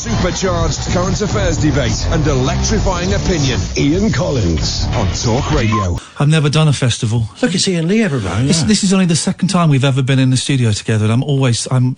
Supercharged current affairs debate and electrifying opinion. Ian Collins on Talk Radio. I've never done a festival. Look, it's Iain Lee, everybody. Yeah. This is only the second time we've ever been in the studio together, and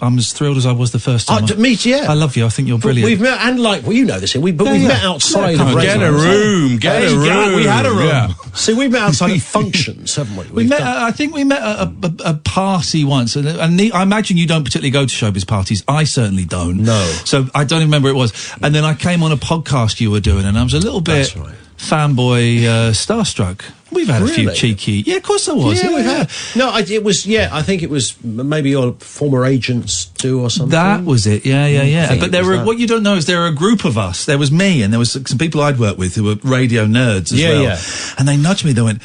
I'm as thrilled as I was the first time. Me too, yeah. I love you. I think you're brilliant. We've met, and like, well, you know this, we've met outside of Get a room. We had a room. Yeah. See, we've met outside of functions, haven't we? I think we met at a party once, and I imagine you don't particularly go to showbiz parties. I certainly don't. No. So I don't remember it was. And then I came on a podcast you were doing, and I was a little bit fanboy starstruck. We've had a few cheeky... Yeah, of course I was. Yeah, we've had... No, I think it was maybe your former agents do or something. That was it, yeah. But what you don't know is there were a group of us. There was me, and there was some people I'd worked with who were radio nerds as well. Yeah. And they nudged me, they went,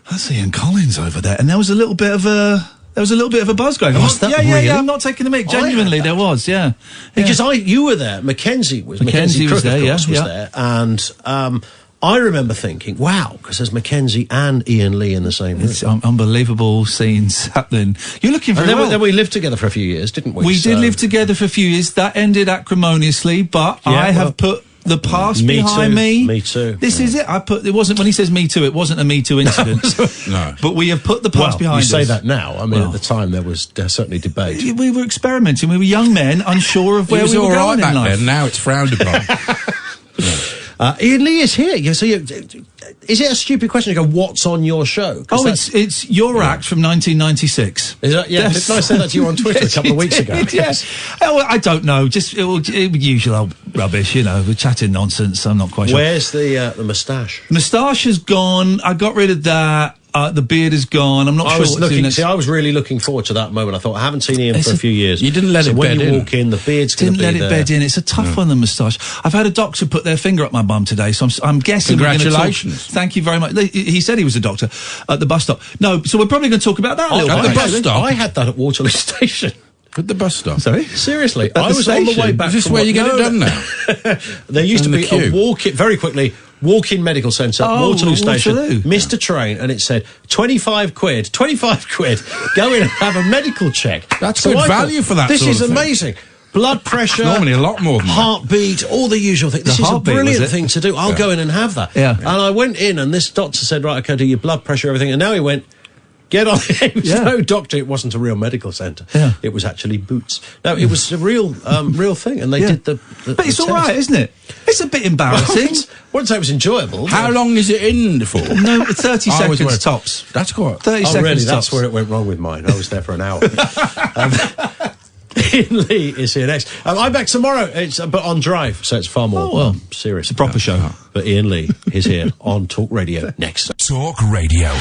that's Iain Collins over there. And there was a little bit of a... buzz going on. Yeah, I'm not taking the mic. Genuinely, there was, yeah. Because you were there. Mackenzie was there, was there. And I remember thinking, wow, because there's Mackenzie and Iain Lee in the same room. It's unbelievable scenes happening. You're looking for then we lived together for a few years, didn't we? We did live together for a few years. That ended acrimoniously, but I have put the past behind me. Me too. This is it. It wasn't, when he says me too, it wasn't a me too incident. No. But we have put the past behind us. You say that now. I mean, at the time there was certainly debate. We were experimenting. We were young men, unsure of where we were going in life. Then. Now it's frowned upon. Iain Lee is here. Is it a stupid question to go, what's on your show? It's your act from 1996. Is that, yeah, didn't I say that to you on Twitter a couple of weeks ago? Yes. Oh, I don't know. Just usual old rubbish, we're chatting nonsense. I'm not quite sure. Where's the moustache? Moustache has gone. I got rid of that. The beard is gone. I'm not sure what's doing next. I was really looking forward to that moment. I thought, I haven't seen Iain for a few years. You didn't let it bed in. When you walk in, the beard's going to be there. Didn't let it bed in. It's a tough one, the moustache. I've had a doctor put their finger up my bum today, so I'm guessing Congratulations. Thank you very much. He said he was a doctor at the bus stop. No, so we're probably going to talk about that a little bit. At the bus stop? I had that at Waterloo Station. At the bus stop? Sorry? Seriously. I was on the way back. Is this where you get it done now? There used to be a walk-in medical centre, Waterloo Station, missed a train, and it said, 25 quid, go in and have a medical check. That's good value for that. This is amazing. Blood pressure. Normally a lot more than heartbeat, all the usual things. This is a brilliant thing to do. I'll go in and have that. Yeah. And I went in, and this doctor said, right, okay, do your blood pressure, everything. And now he went, get on. It was no doctor. It wasn't a real medical centre. Yeah. It was actually Boots. No, it was a real thing, and they did the But it's all right, isn't it? It's a bit embarrassing. I wouldn't say it was enjoyable. How long is it in for? No, 30 seconds tops. That's quite... 30 seconds really? tops. That's where it went wrong with mine. I was there for an hour. Iain Lee is here next. I'm back tomorrow, but on Drive, so it's far more serious. It's a proper show. But Iain Lee is here on Talk Radio next. Talk Radio.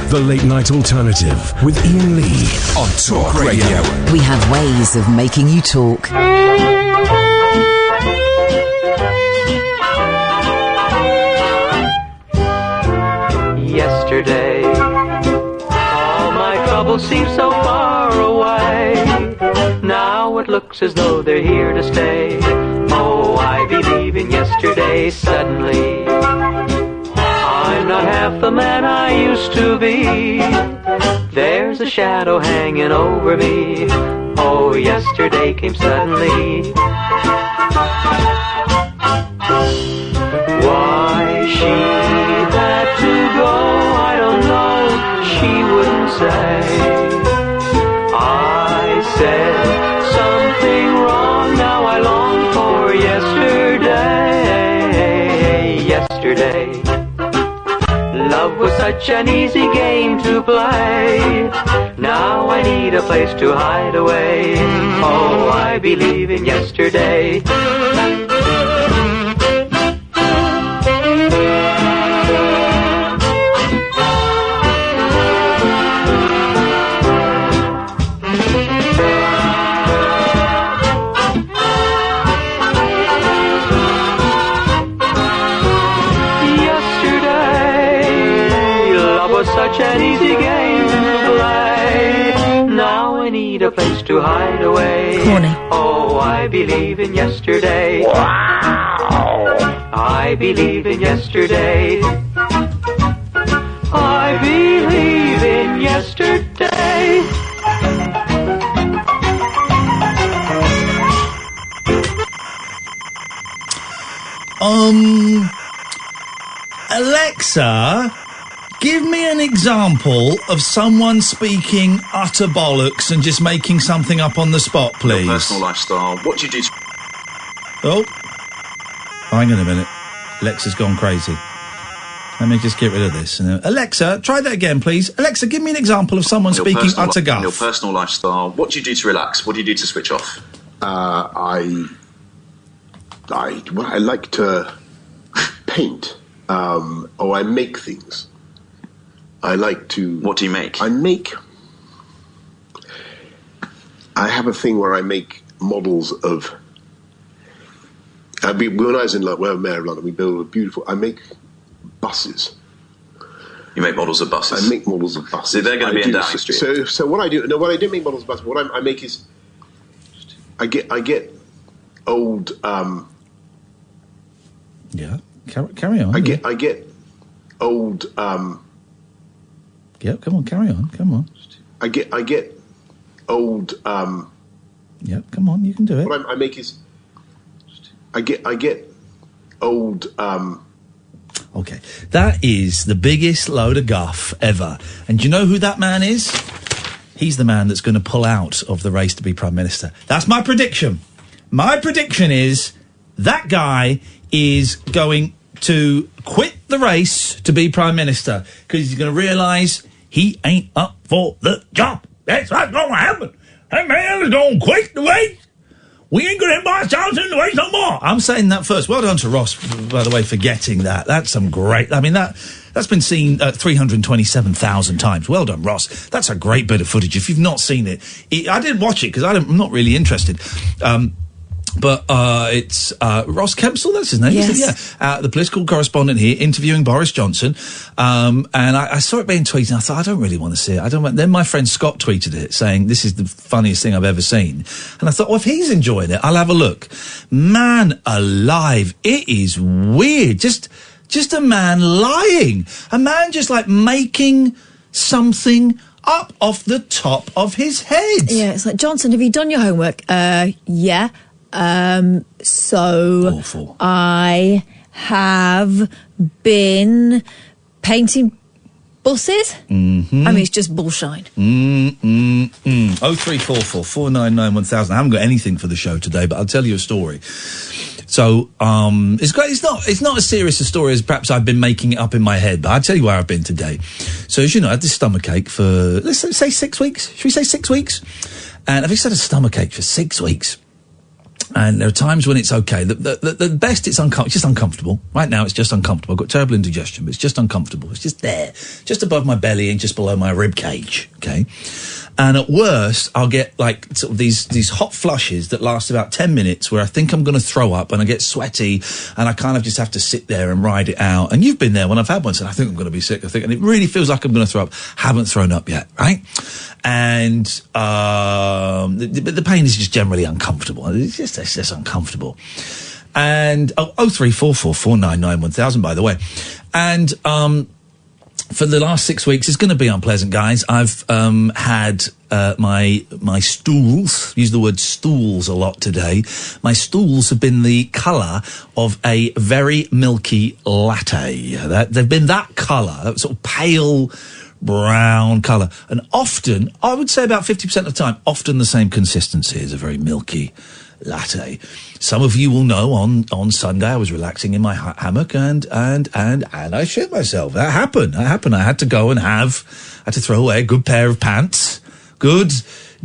The Late Night Alternative with Iain Lee on Talk Radio. We have ways of making you talk. Yesterday, all my troubles seem so far away. Now it looks as though they're here to stay. Oh, I believe in yesterday. Suddenly, I'm not half the man I used to be. There's a shadow hanging over me. Oh, yesterday came suddenly. Why she had to go, I don't know. She wouldn't say. I said something wrong. Now I long for yesterday. Yesterday, love was such an easy game to play. Now I need a place to hide away. Oh, I believe in yesterday. Such an easy game to play. Now I need a place to hide away. Corny. Oh, I believe in yesterday. Wow. I believe in yesterday. I believe in yesterday. Alexa, give me an example of someone speaking utter bollocks and just making something up on the spot, please. Your personal lifestyle. What do you do to... Oh, hang on a minute. Alexa's gone crazy. Let me just get rid of this. Alexa, try that again, please. Alexa, give me an example of someone speaking utter guff. Your personal lifestyle. What do you do to relax? What do you do to switch off? I like to paint, or I make things. I like to... What do you make? I have a thing where I make models of... when I was in London, well, Mayor of London, we build a beautiful... I make buses. You make models of buses? I make models of buses. So they're going to be in Downing Street. So what I do... No, what I don't make models of buses. What I make is... I get old... Yeah, carry on. I get old... Yeah, come on, carry on. Come on. I get old... Yeah, come on, you can do it. What I make is... I get old... Okay, that is the biggest load of guff ever. And do you know who that man is? He's the man that's going to pull out of the race to be Prime Minister. That's my prediction. My prediction is that guy is going to quit the race to be Prime Minister because he's going to realise he ain't up for the job. That's what's going to happen. That man is going to quit the race. We ain't going to have ourselves in the race no more. I'm saying that first. Well done to Ross, by the way, for getting that. That's some great... I mean, that's been seen 327,000 times. Well done, Ross. That's a great bit of footage. If you've not seen it... I didn't watch it because I'm not really interested. But it's Ross Kempsell, that's his name, yes. Isn't it? Yeah. The political correspondent here, interviewing Boris Johnson. And I saw it being tweeted, and I thought, I don't really want to see it. Then my friend Scott tweeted it, saying, this is the funniest thing I've ever seen. And I thought, well, if he's enjoying it, I'll have a look. Man alive, it is weird. Just a man lying. A man just, like, making something up off the top of his head. Yeah, it's like, Johnson, have you done your homework? Yeah. So awful. I have been painting buses. Mm-hmm. I mean, it's just bullshine. 0344 499 1000. I haven't got anything for the show today, but I'll tell you a story. So, it's great. It's not as serious a story as perhaps I've been making it up in my head, but I'll tell you where I've been today. So, as you know, I had this stomachache for, let's say 6 weeks. Should we say 6 weeks? And I've just had a stomachache for 6 weeks. And there are times when it's okay. The best, it's just uncomfortable. Right now, it's just uncomfortable. I've got terrible indigestion, but it's just uncomfortable. It's just there, just above my belly and just below my rib cage. Okay. And at worst, I'll get like sort of these hot flushes that last about 10 minutes where I think I'm going to throw up and I get sweaty and I kind of just have to sit there and ride it out. And you've been there when I've had one, so I think I'm going to be sick. And it really feels like I'm going to throw up. Haven't thrown up yet, right? And the pain is just generally uncomfortable. It's just uncomfortable. And 0344 499 1000, by the way. And for the last 6 weeks, it's going to be unpleasant, guys. I've had my stools, use the word stools a lot today. My stools have been the colour of a very milky latte. They've been that colour, that sort of pale brown colour. And often, I would say about 50% of the time, often the same consistency as a very milky latte. Some of you will know on Sunday I was relaxing in my hammock and I shit myself. That happened. I had to go and had to throw away a good pair of pants. Good,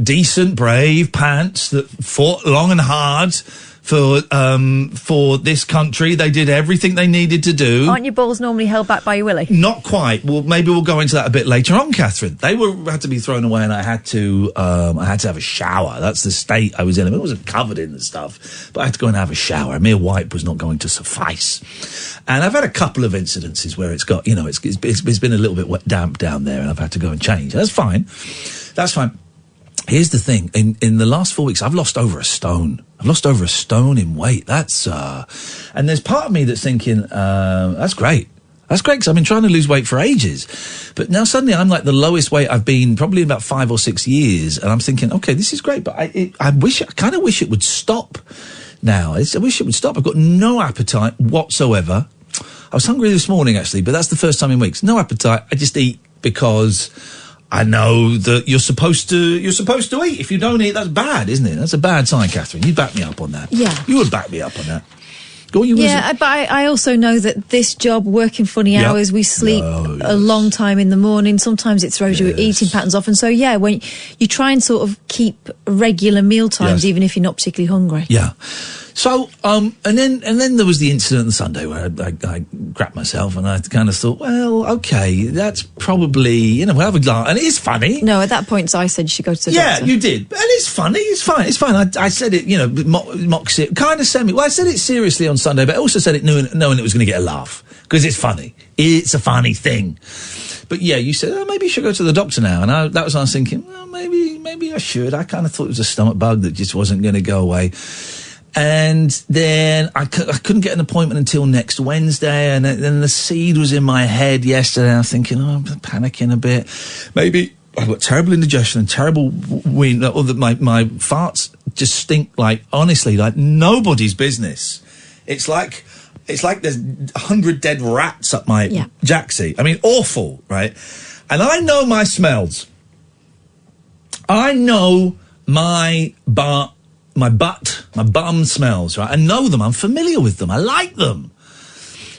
decent, brave pants that fought long and hard for this country. They did everything they needed to do. Aren't your balls normally held back by your willy? Not quite. Well, maybe we'll go into that a bit later on, Katherine. They had to be thrown away, and I had to have a shower. That's the state I was in. I mean, it wasn't covered in the stuff, but I had to go and have a shower. A mere wipe was not going to suffice. And I've had a couple of incidences where it's got, it's been a little bit damp down there, and I've had to go and change. That's fine. That's fine. Here's the thing. In the last 4 weeks, I've lost over a stone. I've lost over a stone in weight. That's, and there's part of me that's thinking, that's great. That's great because I've been trying to lose weight for ages. But now suddenly I'm like the lowest weight I've been probably in about 5 or 6 years. And I'm thinking, okay, this is great. But I kind of wish it would stop now. I wish it would stop. I've got no appetite whatsoever. I was hungry this morning, actually, but that's the first time in weeks. No appetite. I just eat because I know that you're supposed to eat. If you don't eat, that's bad, isn't it? That's a bad sign, Catherine. You'd back me up on that. Yeah. You would back me up on that. Go on, but I also know that this job, working funny hours, we sleep a long time in the morning. Sometimes it throws your eating patterns off. And so, when you try and sort of keep regular meal times, even if you're not particularly hungry. Yeah. So, and then there was the incident on Sunday where I crapped myself, and I kind of thought, well, okay, that's probably, we'll have a glass. And it is funny. No, at that point, I said you should go to the doctor. Yeah, you did. And it's funny. It's fine. I said it, mocks it, kind of semi. Well, I said it seriously on Sunday, but I also said it knowing it was going to get a laugh. Because it's funny. It's a funny thing. But you said, maybe you should go to the doctor now. And that was I was thinking, well, maybe I should. I kind of thought it was a stomach bug that just wasn't going to go away. And then I couldn't get an appointment until next Wednesday, and then the seed was in my head yesterday. I was thinking, I'm panicking a bit. Maybe I've got terrible indigestion and terrible wind, or that my farts just stink honestly, like nobody's business. It's like there's 100 dead rats up my jacksie. I mean, awful, right? And I know my smells. I know my bum smells, right? I know them. I'm familiar with them. I like them.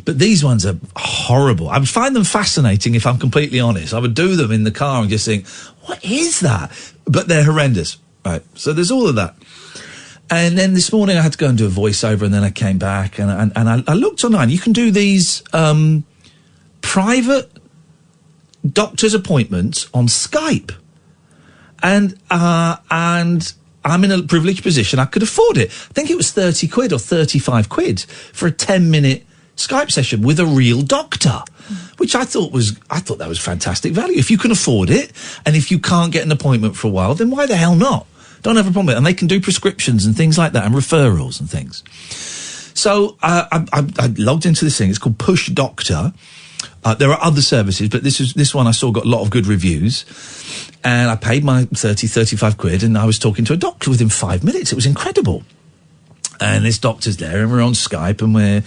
But these ones are horrible. I would find them fascinating if I'm completely honest. I would do them in the car and just think, what is that? But they're horrendous, right? So there's all of that. And then this morning I had to go and do a voiceover, and then I came back and I looked online. You can do these private doctor's appointments on Skype. And I'm in a privileged position. I could afford it. I think it was 30 quid or 35 quid for a 10-minute Skype session with a real doctor, which I thought that was fantastic value. If you can afford it, and if you can't get an appointment for a while, then why the hell not? Don't have a problem with it. And they can do prescriptions and things like that, and referrals and things. So I logged into this thing. It's called Push Doctor. There are other services, but this one I saw got a lot of good reviews. And I paid my 35 quid, and I was talking to a doctor within 5 minutes. It was incredible. And this doctor's there, and we're on Skype, and we're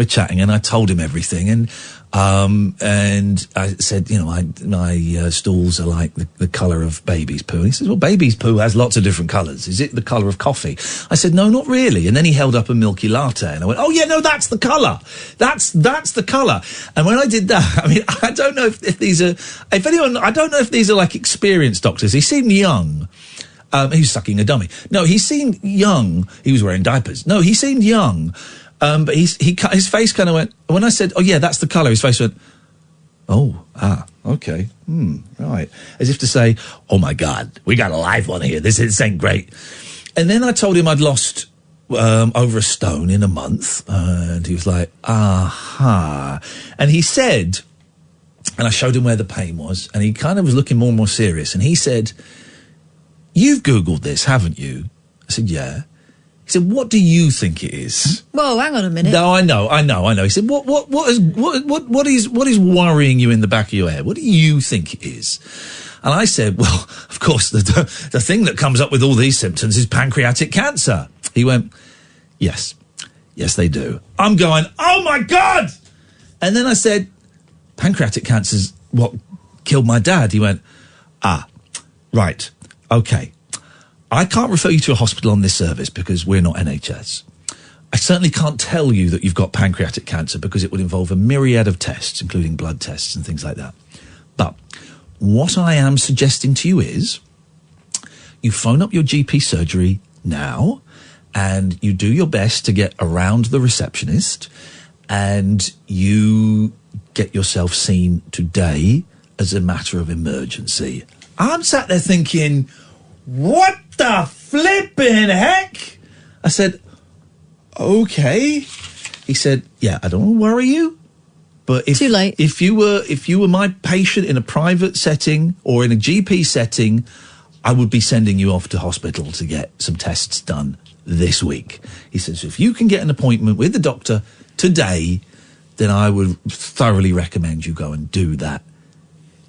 chatting, and I told him everything. And I said, my stools are like the colour of baby's poo. And he says, well, baby's poo has lots of different colours. Is it the colour of coffee? I said, no, not really. And then he held up a milky latte, and I went, oh yeah, no, that's the colour. That's the colour. And when I did that, I mean, I don't know if these are, I don't know if these are like experienced doctors. He seemed young. He was sucking a dummy. No, he seemed young. He was wearing diapers. No, he seemed young. But his face kind of went, when I said, oh yeah, that's the colour, his face went, okay, right. As if to say, oh my God, we got a live one here. This ain't great. And then I told him I'd lost over a stone in a month. And he was like, aha. And he said, and I showed him where the pain was, and he kind of was looking more and more serious. And he said, you've Googled this, haven't you? I said, yeah. He said, what do you think it is? Whoa, hang on a minute. No, I know. He said, what is worrying you in the back of your head? What do you think it is? And I said, well, of course, the thing that comes up with all these symptoms is pancreatic cancer. He went, yes, they do. I'm going, oh my God! And then I said, pancreatic cancer's what killed my dad. He went, right, okay. I can't refer you to a hospital on this service because we're not NHS. I certainly can't tell you that you've got pancreatic cancer because it would involve a myriad of tests, including blood tests and things like that. But what I am suggesting to you is you phone up your GP surgery now and you do your best to get around the receptionist and you get yourself seen today as a matter of emergency. I'm sat there thinking, what the flipping heck? I said, okay. He said, yeah, I don't want to worry you, but too late. If you were my patient in a private setting or in a GP setting, I would be sending you off to hospital to get some tests done this week. He says, so if you can get an appointment with the doctor today, then I would thoroughly recommend you go and do that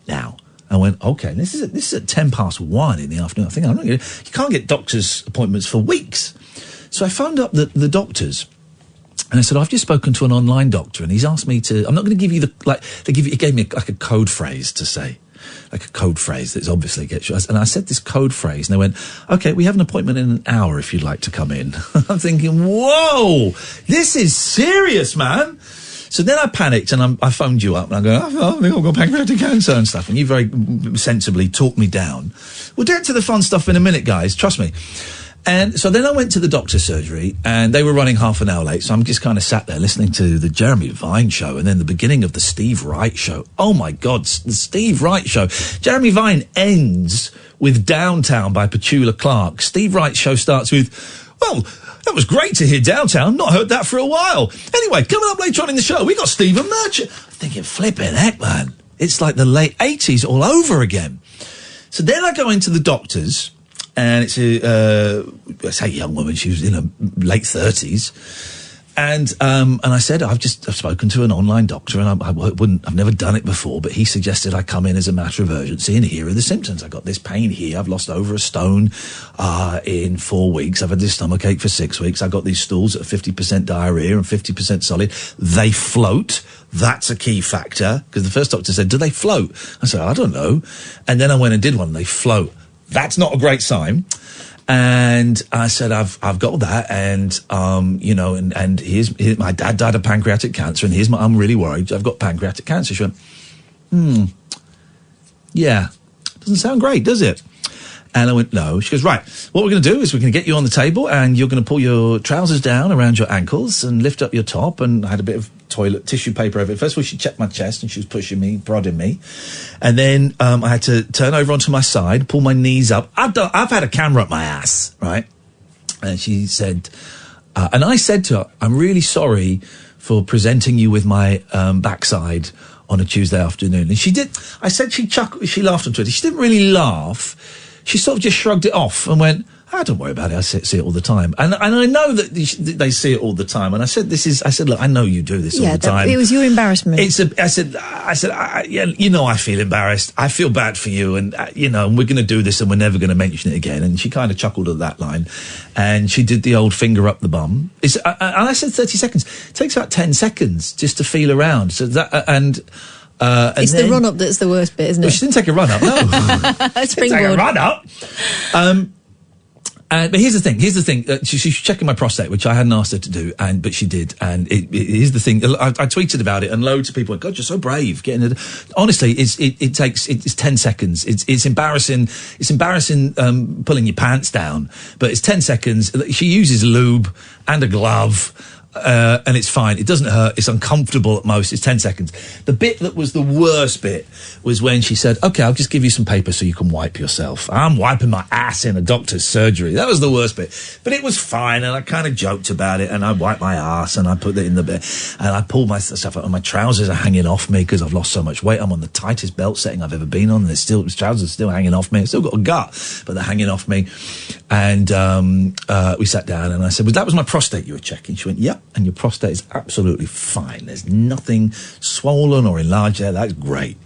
now. I went, okay, this is at 1:10 in the afternoon. I think you can't get doctor's appointments for weeks. So I phoned up the doctors. And I said, I've just spoken to an online doctor, and he's asked me to. I'm not going to give you he gave me a code phrase to say, like a code phrase that's obviously gets you. And I said this code phrase, and they went, "Okay, we have an appointment in an hour if you'd like to come in." I'm thinking, whoa, this is serious, man. So then I panicked, and I phoned you up, and I go, I think I've got pancreatic cancer and stuff, and you very sensibly talked me down. We'll get to the fun stuff in a minute, guys. Trust me. And so then I went to the doctor's surgery, and they were running half an hour late, so I'm just kind of sat there listening to the Jeremy Vine show and then the beginning of the Steve Wright show. Oh, my God, the Steve Wright show. Jeremy Vine ends with Downtown by Petula Clark. Steve Wright's show starts with, well, that was great to hear Downtown. Not heard that for a while. Anyway, coming up later on in the show, we got Stephen Merchant. I'm thinking, flipping heck, man. It's like the late 80s all over again. So then I go into the doctor's. And it's a young woman. She was in her late 30s, and I said, I've spoken to an online doctor, and I've never done it before, but he suggested I come in as a matter of urgency, and here are the symptoms. I got this pain here. I've lost over a stone in 4 weeks. I've had this stomachache for 6 weeks. I got these stools that are 50% diarrhea and 50% solid. They float. That's a key factor, because the first doctor said, "Do they float?" I said, "I don't know," and then I went and did one. They float. That's not a great sign. And I said, I've got that. And, and here's my dad died of pancreatic cancer. And I'm really worried. I've got pancreatic cancer. She went, yeah, doesn't sound great, does it? And I went, no. She goes, right, what we're going to do is we're going to get you on the table, and you're going to pull your trousers down around your ankles and lift up your top. And I had a bit of toilet tissue paper over it. First of all, she checked my chest, and she was pushing me, prodding me. And then I had to turn over onto my side, pull my knees up. I've had a camera up my ass, right? And she said, and I said to her, I'm really sorry for presenting you with my backside on a Tuesday afternoon. And she did. I said she laughed on Twitter. She didn't really laugh. She sort of just shrugged it off and went, don't worry about it. I see it all the time. And I know that they see it all the time. And I said, look, I know you do this all the time. It was your embarrassment. I said, I feel embarrassed. I feel bad for you. And, and we're going to do this and we're never going to mention it again. And she kind of chuckled at that line. And she did the old finger up the bum. And I said 30 seconds. It takes about 10 seconds just to feel around. So that, and it's the run-up that's the worst bit, isn't it? Well, she didn't take a run-up, no. Springboard. Take a run-up. But here's the thing. She's checking my prostate, which I hadn't asked her to do, but she did. And here's the thing. I tweeted about it, and loads of people went, "God, you're so brave." Honestly, it takes 10 seconds. It's embarrassing. It's embarrassing pulling your pants down, but it's 10 seconds. She uses lube and a glove. And it's fine. It doesn't hurt. It's uncomfortable at most. It's 10 seconds. The bit that was the worst bit was when she said, "Okay, I'll just give you some paper so you can wipe yourself." I'm wiping my ass in a doctor's surgery. That was the worst bit. But it was fine, and I kind of joked about it, and I wiped my ass, and I put it in the bed, and I pulled my stuff out, and my trousers are hanging off me because I've lost so much weight. I'm on the tightest belt setting I've ever been on, and the trousers are still hanging off me. I've still got a gut, but they're hanging off me. And we sat down, and I said, "Well, that was my prostate you were checking." She went, "Yep. And your prostate is absolutely fine. There's nothing swollen or enlarged there. That's great."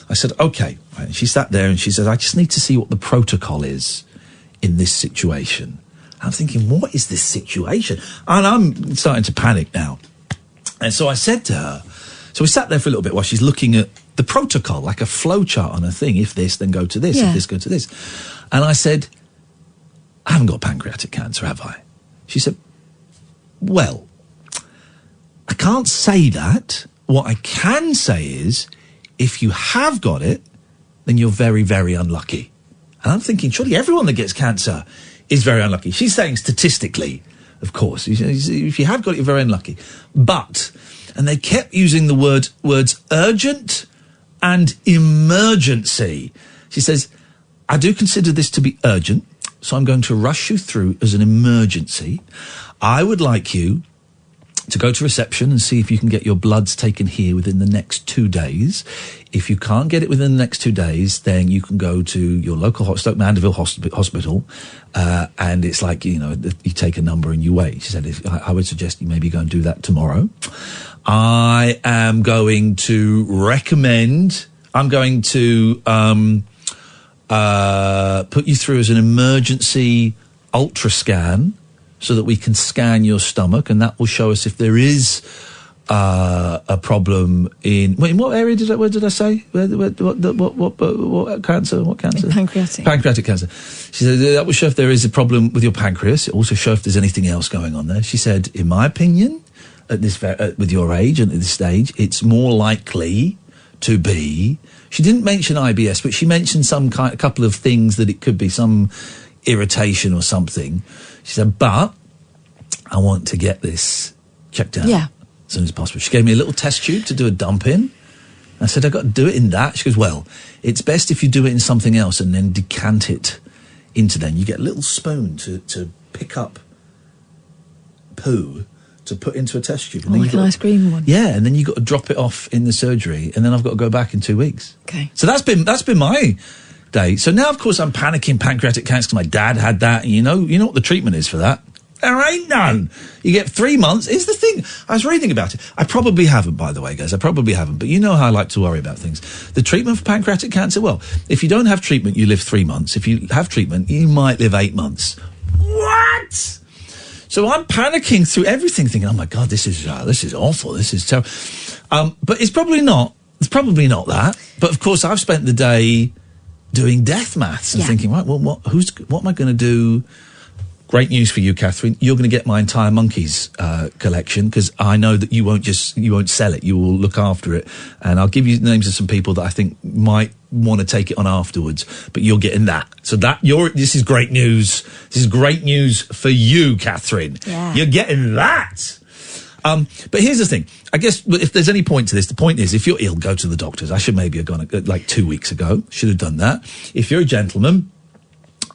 I said, "Okay." And she sat there and she said, "I just need to see what the protocol is in this situation." I'm thinking, what is this situation? And I'm starting to panic now. And so I said to her, so we sat there for a little bit while she's looking at the protocol, like a flow chart on a thing. If this, then go to this. Yeah. If this, go to this. And I said, "I haven't got pancreatic cancer, have I?" She said, "Well, I can't say that. What I can say is, if you have got it, then you're very, very unlucky." And I'm thinking, surely everyone that gets cancer is very unlucky. She's saying statistically, of course. If you have got it, you're very unlucky. But, and they kept using the words urgent and emergency. She says, "I do consider this to be urgent, so I'm going to rush you through as an emergency. I would like you to go to reception and see if you can get your bloods taken here within the next 2 days. If you can't get it within the next 2 days, then you can go to your local Stoke Mandeville hospital, and it's like, you take a number and you wait." She said, I would suggest you maybe go and do that tomorrow. I am going to recommend, I'm going to put you through as an emergency ultrascan so that we can scan your stomach, and that will show us if there is a problem in what area where did I say? What cancer? What cancer? Pancreatic. Pancreatic cancer. She said that will show if there is a problem with your pancreas. It also shows if there's anything else going on there. She said, in my opinion, at this with your age and at this stage, it's more likely to be. She didn't mention IBS, but she mentioned a couple of things that it could be, some irritation or something. She said, but I want to get this checked out. Yeah. As soon as possible. She gave me a little test tube to do a dump in. I said, I've got to do it in that. She goes, well, it's best if you do it in something else and then decant it into then. You get a little spoon to pick up poo to put into a test tube. And like an ice cream one. Yeah, and then you've got to drop it off in the surgery, and then I've got to go back in 2 weeks. Okay. So that's been my day. So now, of course, I'm panicking pancreatic cancer because my dad had that, and you know what the treatment is for that? There ain't none. You get 3 months. Is the thing. I was reading about it. I probably haven't, by the way, guys. I probably haven't. But you know how I like to worry about things. The treatment for pancreatic cancer, well, if you don't have treatment, you live 3 months. If you have treatment, you might live 8 months. What? So I'm panicking through everything, thinking, oh, my God, this is awful. This is terrible. But it's probably not. It's probably not that. But, of course, I've spent the day doing death maths and thinking, right, well, what am I going to do? Great news for you, Katherine. You're going to get my entire monkeys collection, because I know that you won't sell it. You will look after it, and I'll give you names of some people that I think might want to take it on afterwards. But you're getting that. So this is great news. This is great news for you, Katherine. Yeah. You're getting that. But here's the thing. I guess if there's any point to this, the point is, if you're ill, go to the doctors. I should maybe have gone like 2 weeks ago. Should have done that. If you're a gentleman.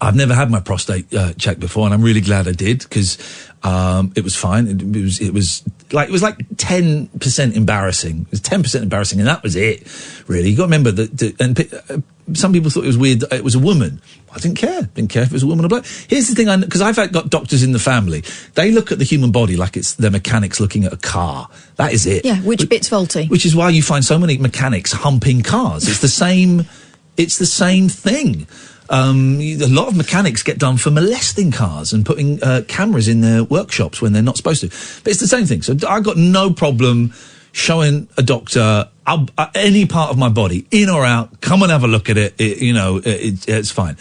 I've never had my prostate checked before, and I'm really glad I did, because it was fine. It was like 10% embarrassing. It was 10% embarrassing, and that was it. Really, you got to remember that. Some people thought it was weird that it was a woman. I didn't care. Didn't care if it was a woman or bloke. Here's the thing, because I've got doctors in the family. They look at the human body like it's the mechanics looking at a car. That is it. Yeah, which bit's faulty? Which is why you find so many mechanics humping cars. It's the same. It's the same thing. A lot of mechanics get done for molesting cars and putting cameras in their workshops when they're not supposed to. But it's the same thing. So I've got no problem showing a doctor any part of my body, in or out. Come and have a look at it. It's fine.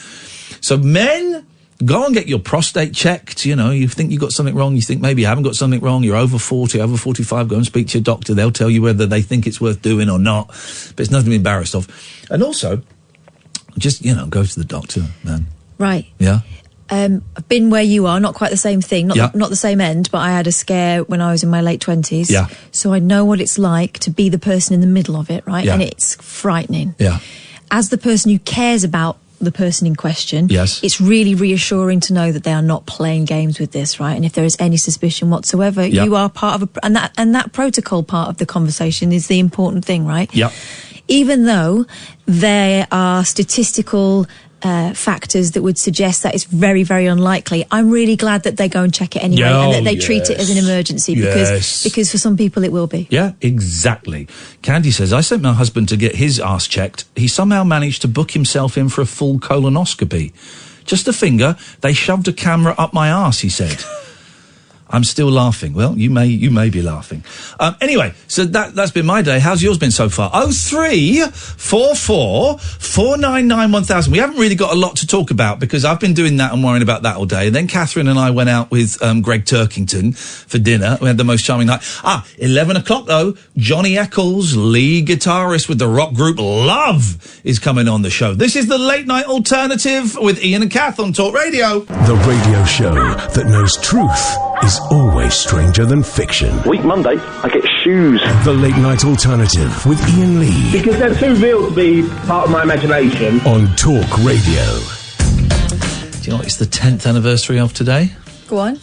So men, go and get your prostate checked. You think you've got something wrong. You think maybe you haven't got something wrong. You're over 40, over 45. Go and speak to your doctor. They'll tell you whether they think it's worth doing or not. But it's nothing to be embarrassed of. And also, just, go to the doctor, man. Right. Yeah. I've been where you are, not quite the same thing, not the same end, but I had a scare when I was in my late 20s. Yeah. So I know what it's like to be the person in the middle of it, right? Yeah. And it's frightening. Yeah. As the person who cares about the person in question, yes, it's really reassuring to know that they are not playing games with this, right? And if there is any suspicion whatsoever, you are part of and that protocol part of the conversation is the important thing, right? Yeah. Even though there are statistical factors that would suggest that it's very, very unlikely, I'm really glad that they go and check it anyway, and that they treat it as an emergency, because for some people it will be. Yeah, exactly. Candy says, I sent my husband to get his arse checked. He somehow managed to book himself in for a full colonoscopy. Just a finger, they shoved a camera up my arse, he said. I'm still laughing. Well, you may be laughing. Anyway, so that's been my day. How's yours been so far? 0344 499 1000. We haven't really got a lot to talk about because I've been doing that and worrying about that all day. And then Katherine and I went out with Greg Turkington for dinner. We had the most charming night. 11 o'clock though. Johnny Echols, lead guitarist with the rock group Love, is coming on the show. This is the Late Night Alternative with Iain and Kath on Talk Radio. The radio show that knows truth is always stranger than fiction. Week Monday, I get shoes. The Late Night Alternative with Iain Lee. Because they're too real to be part of my imagination. On Talk Radio. Do you know what it's the 10th anniversary of today? Go on.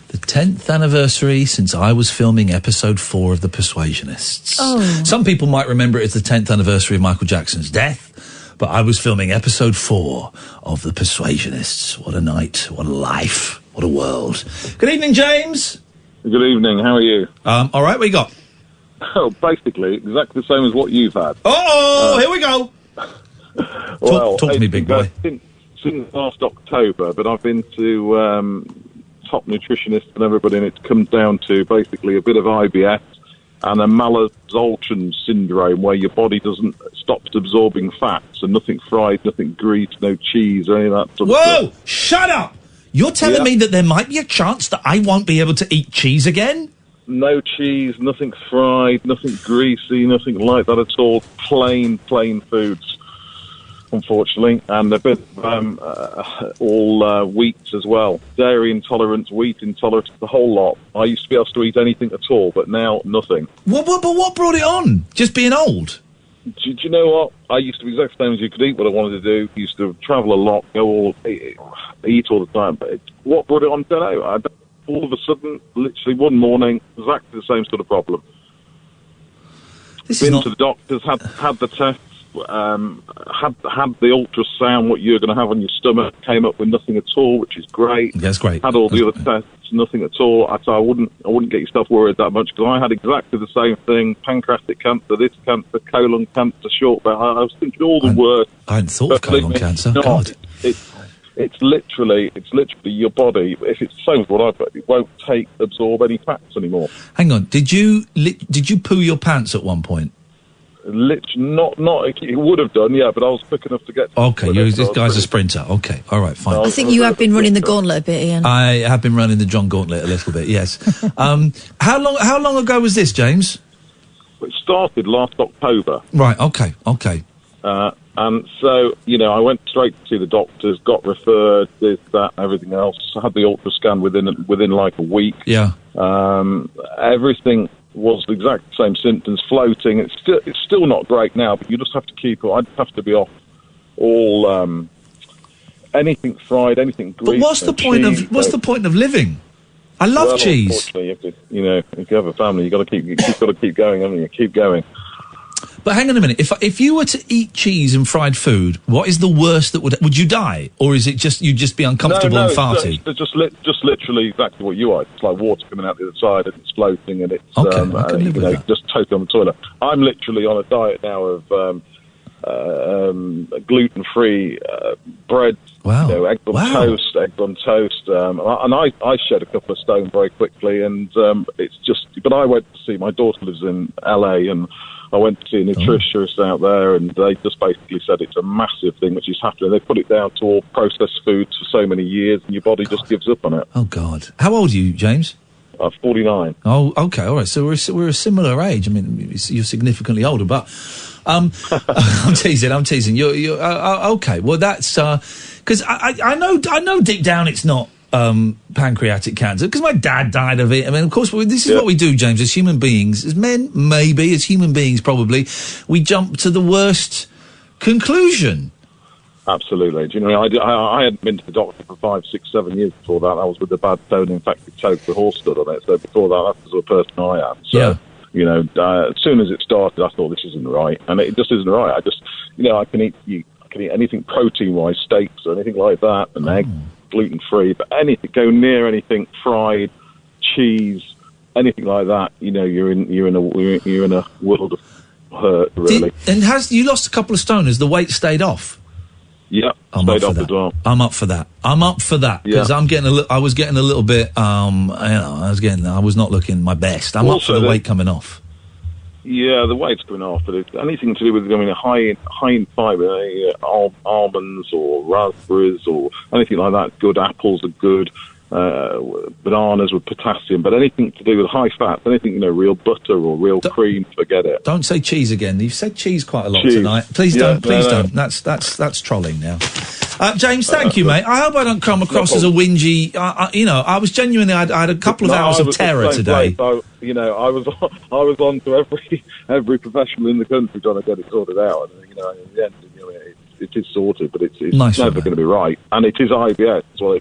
The 10th anniversary since I was filming episode 4 of The Persuasionists. Oh. Some people might remember it as the 10th anniversary of Michael Jackson's death, but I was filming episode 4 of The Persuasionists. What a night, what a life. What a world. Good evening, James. Good evening. How are you? All right, what you got? Oh, basically, exactly the same as what you've had. Here we go. Well, talk to me, big boy. Since last October, but I've been to top nutritionists and everybody, and it comes down to basically a bit of IBS and a malabsorption syndrome where your body stops absorbing fats, and nothing fried, nothing grease, no cheese, or any of that sort of stuff. Whoa! Shut up! You're telling me that there might be a chance that I won't be able to eat cheese again? No cheese, nothing fried, nothing greasy, nothing like that at all. Plain foods, unfortunately, and a bit all wheats as well. Dairy intolerance, wheat intolerance, the whole lot. I used to be able to eat anything at all, but now nothing. What brought it on? Just being old? Do you know what? I used to be exactly the same as you. Could eat what I wanted to do. Used to travel a lot, eat all the time. But what brought it on? I don't know. All of a sudden, literally one morning, exactly the same sort of problem. Been to the doctors, had the tests, had the ultrasound, what you're going to have on your stomach, came up with nothing at all, which is great. That's great. Had all the other tests, nothing at all. I wouldn't get yourself worried that much, because I had exactly the same thing: pancreatic cancer, this cancer, colon cancer, short bowel. I was thinking all the worst. I hadn't thought of colon cancer. God. It's literally your body. If it's the same as what I've got, it won't absorb any fats anymore. Hang on, did you poo your pants at one point? Not. It would have done, yeah, but I was quick enough to get. Okay, this guy's a sprinter. Okay, all right, fine. I think you have been running the gauntlet a bit, Iain. I have been running the John Gauntlet a little bit. Yes. How long ago was this, James? It started last October. Right. Okay. And so, I went straight to see the doctors, got referred, this, that, and everything else. I had the ultrascan within like a week. Yeah. Everything was the exact same symptoms, floating. It's still not great now, but you just have to keep it. I'd have to be off all anything fried, anything greasy. But what's the point of living? I love cheese. Unfortunately, if you have a family, you've got to keep going, haven't you? Keep going. But hang on a minute. If you were to eat cheese and fried food, what is the worst that would you die, or is it just you'd just be uncomfortable and farty? It's just literally exactly what you are. It's like water coming out the other side and it's floating, and it's just totally on the toilet. I'm literally on a diet now of gluten-free bread. Wow. Eggs on toast. And I shed a couple of stone very quickly, and it's just. But I went to see, my daughter lives in LA, and I went to see a nutritionist out there, and they just basically said it's a massive thing which is happening. They put it down to all processed foods for so many years, and your body just gives up on it. Oh, God. How old are you, James? 49. Oh, okay, all right. So we're a similar age. I mean, you're significantly older, but I'm teasing. You're okay. Well, that's because I know deep down it's not pancreatic cancer, because my dad died of it. I mean, of course, this is what we do, James, as human beings, as men, maybe, as human beings, probably, we jump to the worst conclusion. Absolutely. Do you know, I hadn't been to the doctor for 5, 6, 7 years before that. I was with a bad bone-infected toe with a horse stood on it. So before that, that's the sort of person I am. So, as soon as it started, I thought, this isn't right. And it just isn't right. I just, I can eat anything protein-wise, steaks or anything like that, and eggs, gluten-free, but go near anything fried, cheese, anything like that, you're in a world of hurt, really. And you lost a couple of stone? Has the weight stayed off? Yeah, stayed off as well. I'm up for that because I was getting a little bit. I was not looking my best. I'm also up for the weight coming off. Yeah, the weight's coming off, but it's anything to do with high in fibre, almonds or raspberries or anything like that. Good apples are good. Bananas with potassium, but anything to do with high fat, anything, real butter or real cream, forget it. Don't say cheese again. You've said cheese quite a lot tonight. Please don't. That's trolling now. James, thank you, mate. I hope I don't come across as a whingy. I was genuinely. I had a couple of hours of terror today. I was on to every professional in the country trying to get it sorted out, and in the end, it is sorted, but it's never going to be right. And it is IBS as well.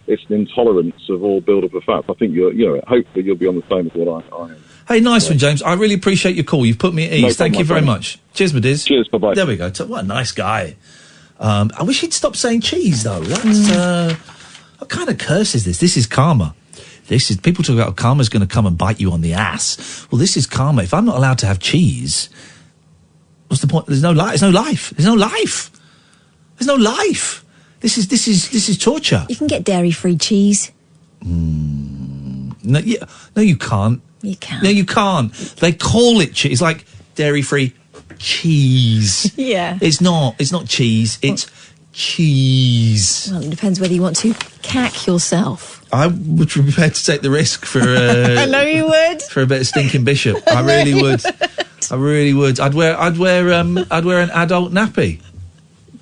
It's an intolerance of all build-up of fats. I think hopefully you'll be on the same as what I am. Hey, nice one, James. I really appreciate your call. You've put me at ease. Thank you very much. Cheers, my diz. Cheers, bye-bye. There we go. What a nice guy. I wish he'd stop saying cheese, though. That's, what kind of curse is this? This is karma. People talk about karma's going to come and bite you on the ass. Well, this is karma. If I'm not allowed to have cheese, what's the point? There's no life. You can get dairy-free cheese. No, you can't. You can. No, you can't. They call it cheese. It's like dairy-free cheese. Yeah. It's not cheese. It's cheese. Well, it depends whether you want to cack yourself. I would be prepared to take the risk for I know you would. For a bit of stinking bishop. I really would. I really would. I'd wear an adult nappy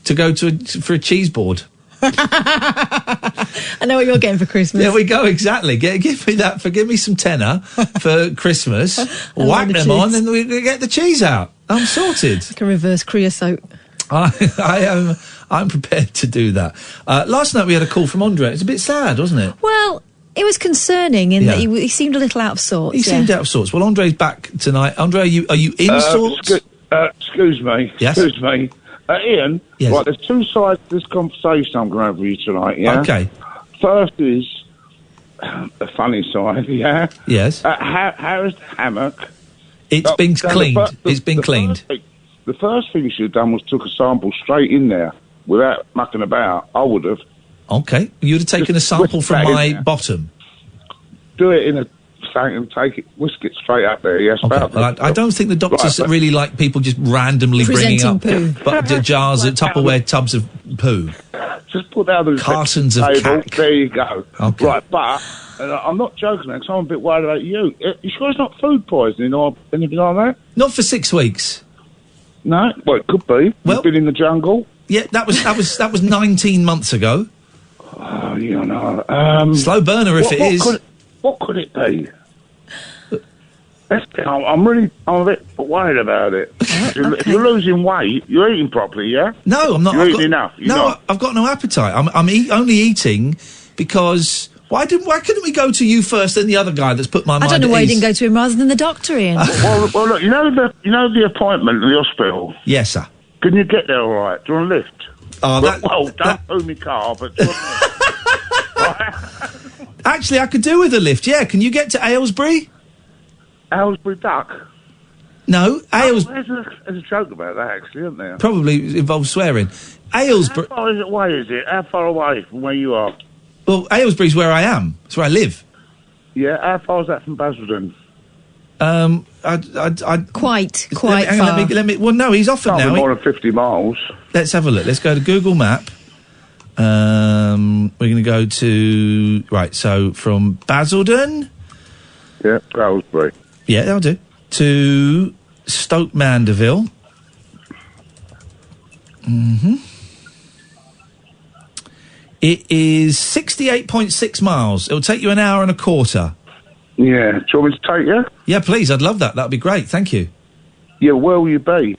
to go for a cheese board. I know what you're getting for Christmas. There we go, exactly. Give me that. Give me some tenner for Christmas. Whack them on, and we get the cheese out. I'm sorted. Like a reverse creosote. I'm prepared to do that. Last night we had a call from Andre. It's a bit sad, wasn't it? Well, it was concerning in that he seemed a little out of sorts. He seemed out of sorts. Well, Andre's back tonight. Andre, are you in sorts? Excuse me. Yes? Excuse me. Iain, yes. Right, there's two sides to this conversation I'm going to have with you tonight, yeah? Okay. First is the funny side, yeah? Yes. How is the hammock? It's been cleaned. It's been cleaned. The first thing you should have done was took a sample straight in there without mucking about. I would have. Okay. You'd have taken a sample from my bottom. Do it in a tank and take it, whisk it straight up there. Yes, okay. Well, I don't think the doctors really like people just randomly bringing up jars of Tupperware tubs of poo. Just put that on the cartons of table. cack. There you go. Okay. Right, but I'm not joking, because I'm a bit worried about you. You sure it's not food poisoning or anything like that? Not for 6 weeks. No, well, it could be. Well, you've been in the jungle. Yeah, that was 19 months ago. Oh, you know. Slow burner if it is. What could it be? I'm a bit worried about it. If you're losing weight, you're eating properly, yeah? No, I'm not. You're eating enough. I've got no appetite. I'm only eating because why couldn't we go to you first, then the other guy that's put my mind at ease? I don't know why you didn't go to him rather than the doctor, Iain. well, look, you know the appointment at the hospital. Yes, sir. Can you get there all right? Do you want a lift? Don't own my car, but. Actually, I could do with a lift. Yeah, can you get to Aylesbury? Aylesbury Duck? No, Aylesbury. There's a joke about that, actually, isn't there? Probably involves swearing. Aylesbury. How far is it? How far away from where you are? Well, Aylesbury's where I am. It's where I live. Yeah, how far is that from Basildon? Quite far. Let me. Well, no, he's offered now. More than 50 miles. Let's have a look. Let's go to Google Map. We're going to go to so from Basildon. Yeah, Aylesbury. Yeah, that'll do. To Stoke Mandeville. It is 68.6 miles. It'll take you an hour and a quarter. Yeah. Do you want me to take you? Yeah, please. I'd love that. That'd be great. Thank you. Yeah, where will you be?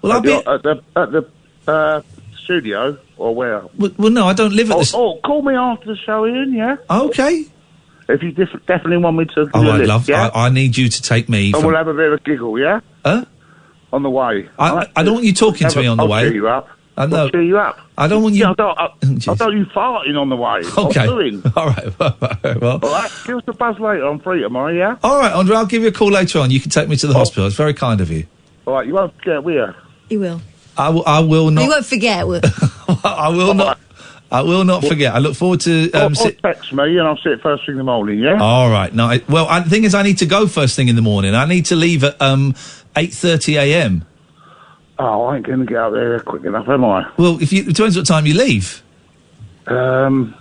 Well, I'll be at the studio or where? Well, no, I don't live at the. Oh, call me after the show, Iain. Yeah. Okay. If you definitely want me to. Oh, I'd love. Yeah? I need you to take me. And we'll have a bit of a giggle, yeah. On the way. I don't want you talking to me on the way. I'll cheer you up. I'll cheer you up. I don't want you. I don't you farting on the way. Okay. All right. Well. All right. Give us a buzz later. I'm free tomorrow. Yeah. All right, Andre. I'll give you a call later on. You can take me to the hospital. It's very kind of you. All right. You won't forget, will you? You will. I will not. You won't forget. I will not. I will not forget. I look forward to. Text me and I'll see it first thing in the morning. Yeah. All right. No. The thing is, I need to go first thing in the morning. I need to leave at 8:30 a.m. Oh, I ain't going to get out there quick enough, am I? Well, it depends what time you leave. You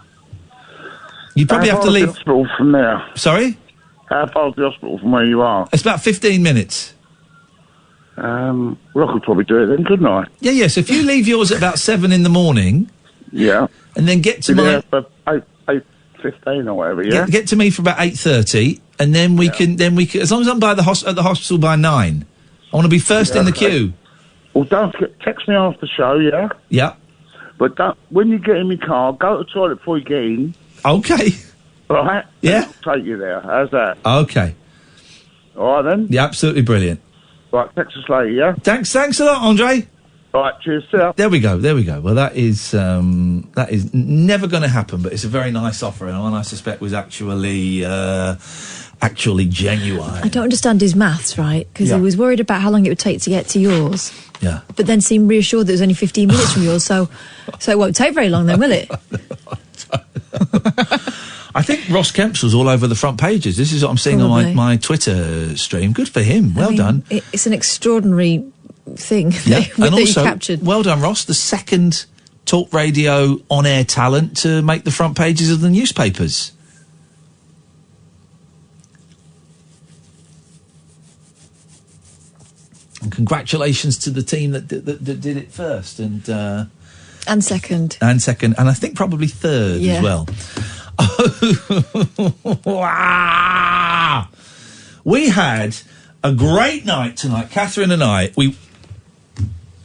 probably have to leave. The hospital from there. Sorry. How far is the hospital from where you are? It's about 15 minutes. Well, I could probably do it then, couldn't I? Yeah. So if you leave yours at about 7 in the morning. Yeah. And then get to mine for 8:15 or whatever. Yeah. Get to me for about 8:30, and then we can. As long as I'm by at the hospital by 9, I want to be first in the queue. Well, don't forget, text me after the show. Yeah. Yeah. But when you get in my car, go to the toilet before you get in. Okay. All right. Yeah. I'll take you there. How's that? Okay. All right then. Yeah, absolutely brilliant. Right, text us later. Yeah. Thanks a lot, Andre. All right, cheers, sir. There we go. Well, that is never going to happen, but it's a very nice offer, and one I suspect was actually genuine. I don't understand his maths, right? Because he was worried about how long it would take to get to yours. Yeah. But then seemed reassured that it was only 15 minutes from yours, so it won't take very long then, will it? I think Ross Kempsell's all over the front pages. This is what I'm seeing on my Twitter stream. Good for him. Well done. It's an extraordinary thing Yeah. that And also, you captured. well done, Ross. The second talk radio on-air talent to make the front pages of the newspapers. And congratulations to the team that did it first and second. And second, and I think probably third as well. We had a great night tonight, Katherine and I. We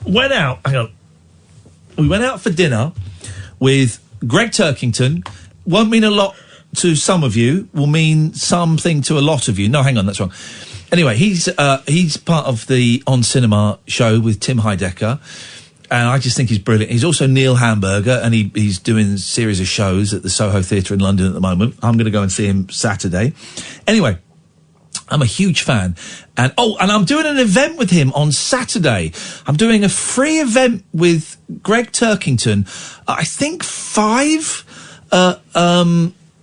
went out. Hang on. We went out for dinner with Greg Turkington. Won't mean a lot to some of you. Will mean something to a lot of you. No, hang on, that's wrong. Anyway, he's part of the On Cinema show with Tim Heidecker, and I just think he's brilliant. He's also Neil Hamburger, and he's doing a series of shows at the Soho Theatre in London at the moment. I'm going to go and see him Saturday. Anyway, I'm a huge fan. And I'm doing an event with him on Saturday. I'm doing a free event with Greg Turkington. I think 5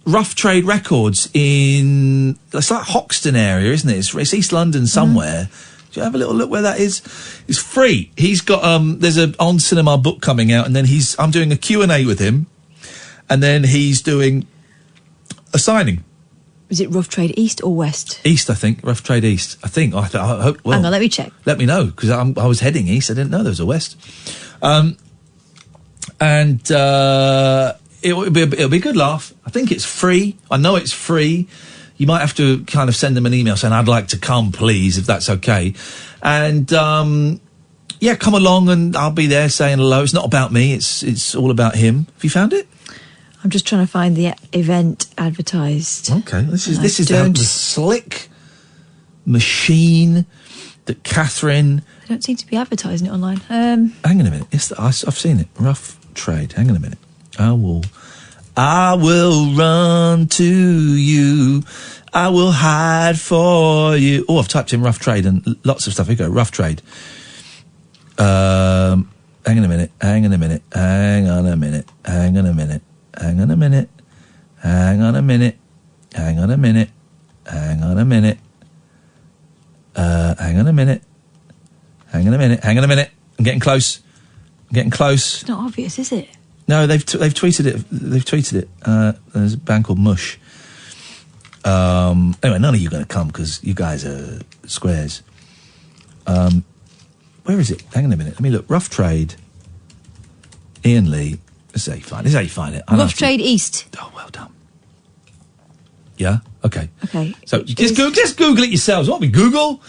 Rough Trade Records in, it's like Hoxton area, isn't it? It's East London somewhere. Do you have a little look where that is? It's free. He's got, there's a On Cinema book coming out, and then I'm doing a Q&A with him, and then he's doing a signing. Is it Rough Trade East or West? East, I think. Rough Trade East. I think. I hope. Well, hang on, let me check. Let me know, because I was heading east. I didn't know there was a west. It'll be a good laugh. I think it's free. I know it's free. You might have to kind of send them an email saying, I'd like to come, please, if that's okay. And, come along and I'll be there saying hello. It's not about me. It's all about him. Have you found it? I'm just trying to find the event advertised. Okay. This is the slick machine that Katherine... I don't seem to be advertising it online. Hang on a minute. I've seen it. Rough Trade. Hang on a minute. I will run to you. I will hide for you. Oh, I've typed in Rough Trade and lots of stuff. Here we go. Rough Trade. Hang on a minute. Hang on a minute. Hang on a minute. Hang on a minute. Hang on a minute. Hang on a minute. Hang on a minute. Hang on a minute. Hang on a minute. Hang on a minute. Hang on a minute. I'm getting close. It's not obvious, is it? No, they've tweeted it. They've tweeted it. There's a band called Mush. Anyway, none of you are going to come because you guys are squares. Where is it? Hang on a minute. Let me look. Rough Trade. Iain Lee. This is how you find it. Rough Trade East. Oh, well done. Yeah? Okay. Okay. So just Google it yourselves. What we Google?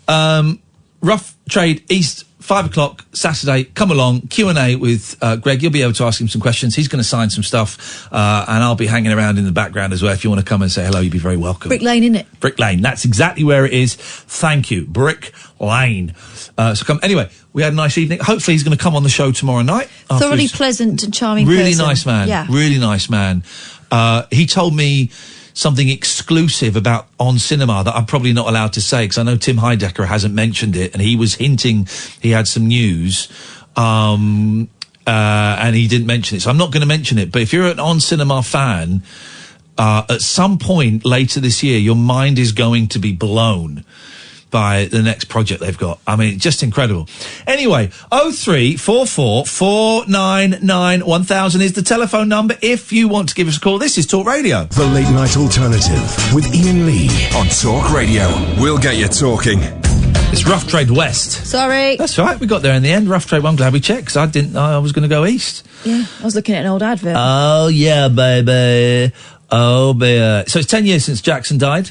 Rough Trade East, 5 o'clock, Saturday. Come along, Q&A with Greg. You'll be able to ask him some questions. He's going to sign some stuff, and I'll be hanging around in the background as well. If you want to come and say hello, you'd be very welcome. Brick Lane, isn't it? Brick Lane. That's exactly where it is. Thank you. Brick Lane. So come. Anyway, we had a nice evening. Hopefully he's going to come on the show tomorrow night. Thoroughly pleasant and charming really person. Nice man. Yeah. Really nice man. He told me something exclusive about On Cinema that I'm probably not allowed to say because I know Tim Heidecker hasn't mentioned it, and he was hinting he had some news, and he didn't mention it. So I'm not going to mention it. But if you're an On Cinema fan, at some point later this year, your mind is going to be blown by the next project they've got. I mean, just incredible. Anyway, 0344 499 1000 is the telephone number if you want to give us a call. This is Talk Radio. The Late Night Alternative with Iain Lee on Talk Radio. We'll get you talking. It's Rough Trade West. Sorry. That's right, we got there in the end. Rough Trade, I'm glad we checked because I was going to go east. Yeah, I was looking at an old advert. Oh, yeah, baby. Oh, baby. So it's 10 years since Jackson died.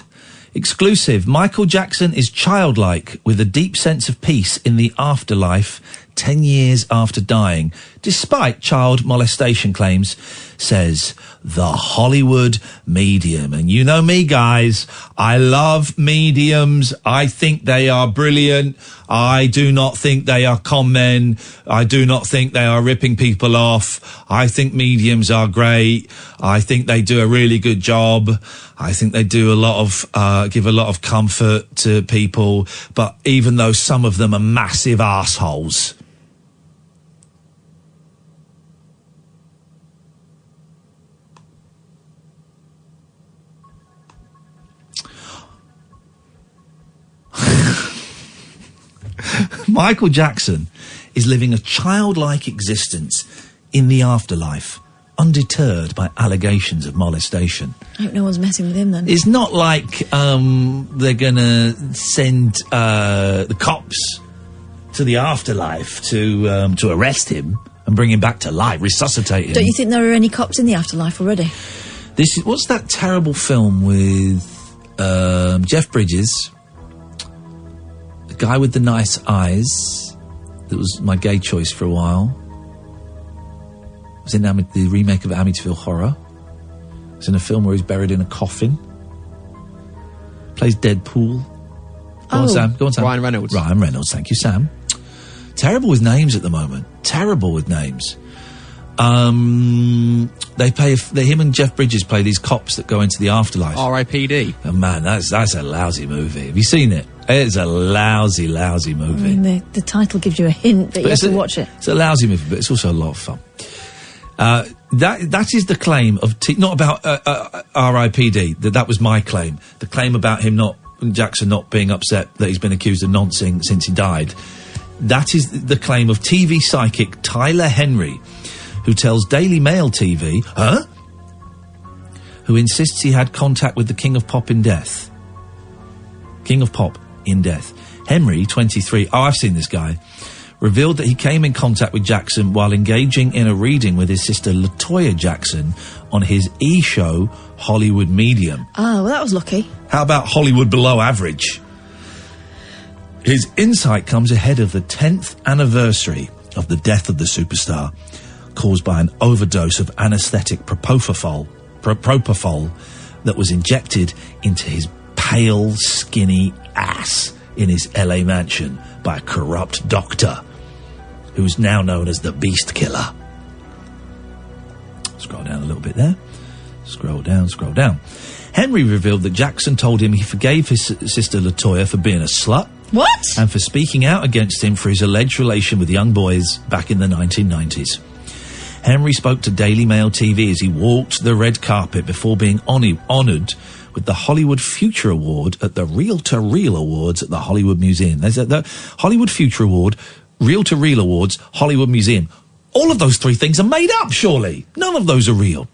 Exclusive. Michael Jackson is childlike with a deep sense of peace in the afterlife 10 years after dying, despite child molestation claims, says the Hollywood medium. And you know me, guys. I love mediums. I think they are brilliant. I do not think they are con men. I do not think they are ripping people off. I think mediums are great. I think they do a really good job. I think they do a lot of, give a lot of comfort to people. But even though some of them are massive assholes. Michael Jackson is living a childlike existence in the afterlife, undeterred by allegations of molestation. I hope no one's messing with him then. It's not like they're going to send the cops to the afterlife to arrest him and bring him back to life, resuscitate him. Don't you think there are any cops in the afterlife already? What's that terrible film with Jeff Bridges, the guy with the nice eyes, that was my gay choice for a while. It was in the remake of Amityville Horror. It was in a film where he's buried in a coffin. Plays Deadpool. Go on, Sam. Ryan Reynolds. Thank you, Sam. Terrible with names at the moment. Terrible with names. Him and Jeff Bridges play these cops that go into the afterlife. R.I.P.D. Oh man, that's a lousy movie. Have you seen it? It's a lousy movie. I mean, the title gives you a hint that you have to watch it. It's a lousy movie, but it's also a lot of fun. That is the claim of not about R.I.P.D. That was my claim. The claim about Jackson not being upset that he's been accused of noncing since he died. That is the claim of TV psychic Tyler Henry, who tells Daily Mail TV, who insists he had contact with the King of Pop in death. King of Pop in death. Henry, 23, I've seen this guy, revealed that he came in contact with Jackson while engaging in a reading with his sister LaToya Jackson on his E-show, Hollywood Medium. Oh, well, that was lucky. How about Hollywood Below Average? His insight comes ahead of the 10th anniversary of the death of the superstar, caused by an overdose of anaesthetic propofol that was injected into his pale, skinny ass in his LA mansion by a corrupt doctor who's now known as the Beast Killer. Scroll down a little bit there. Scroll down. Henry revealed that Jackson told him he forgave his sister LaToya for being a slut. What? And for speaking out against him for his alleged relation with young boys back in the 1990s. Henry spoke to Daily Mail TV as he walked the red carpet before being honoured with the Hollywood Future Award at the Reel to Reel Awards at the Hollywood Museum. There's the Hollywood Future Award, Reel to Reel Awards, Hollywood Museum. All of those three things are made up, surely. None of those are real.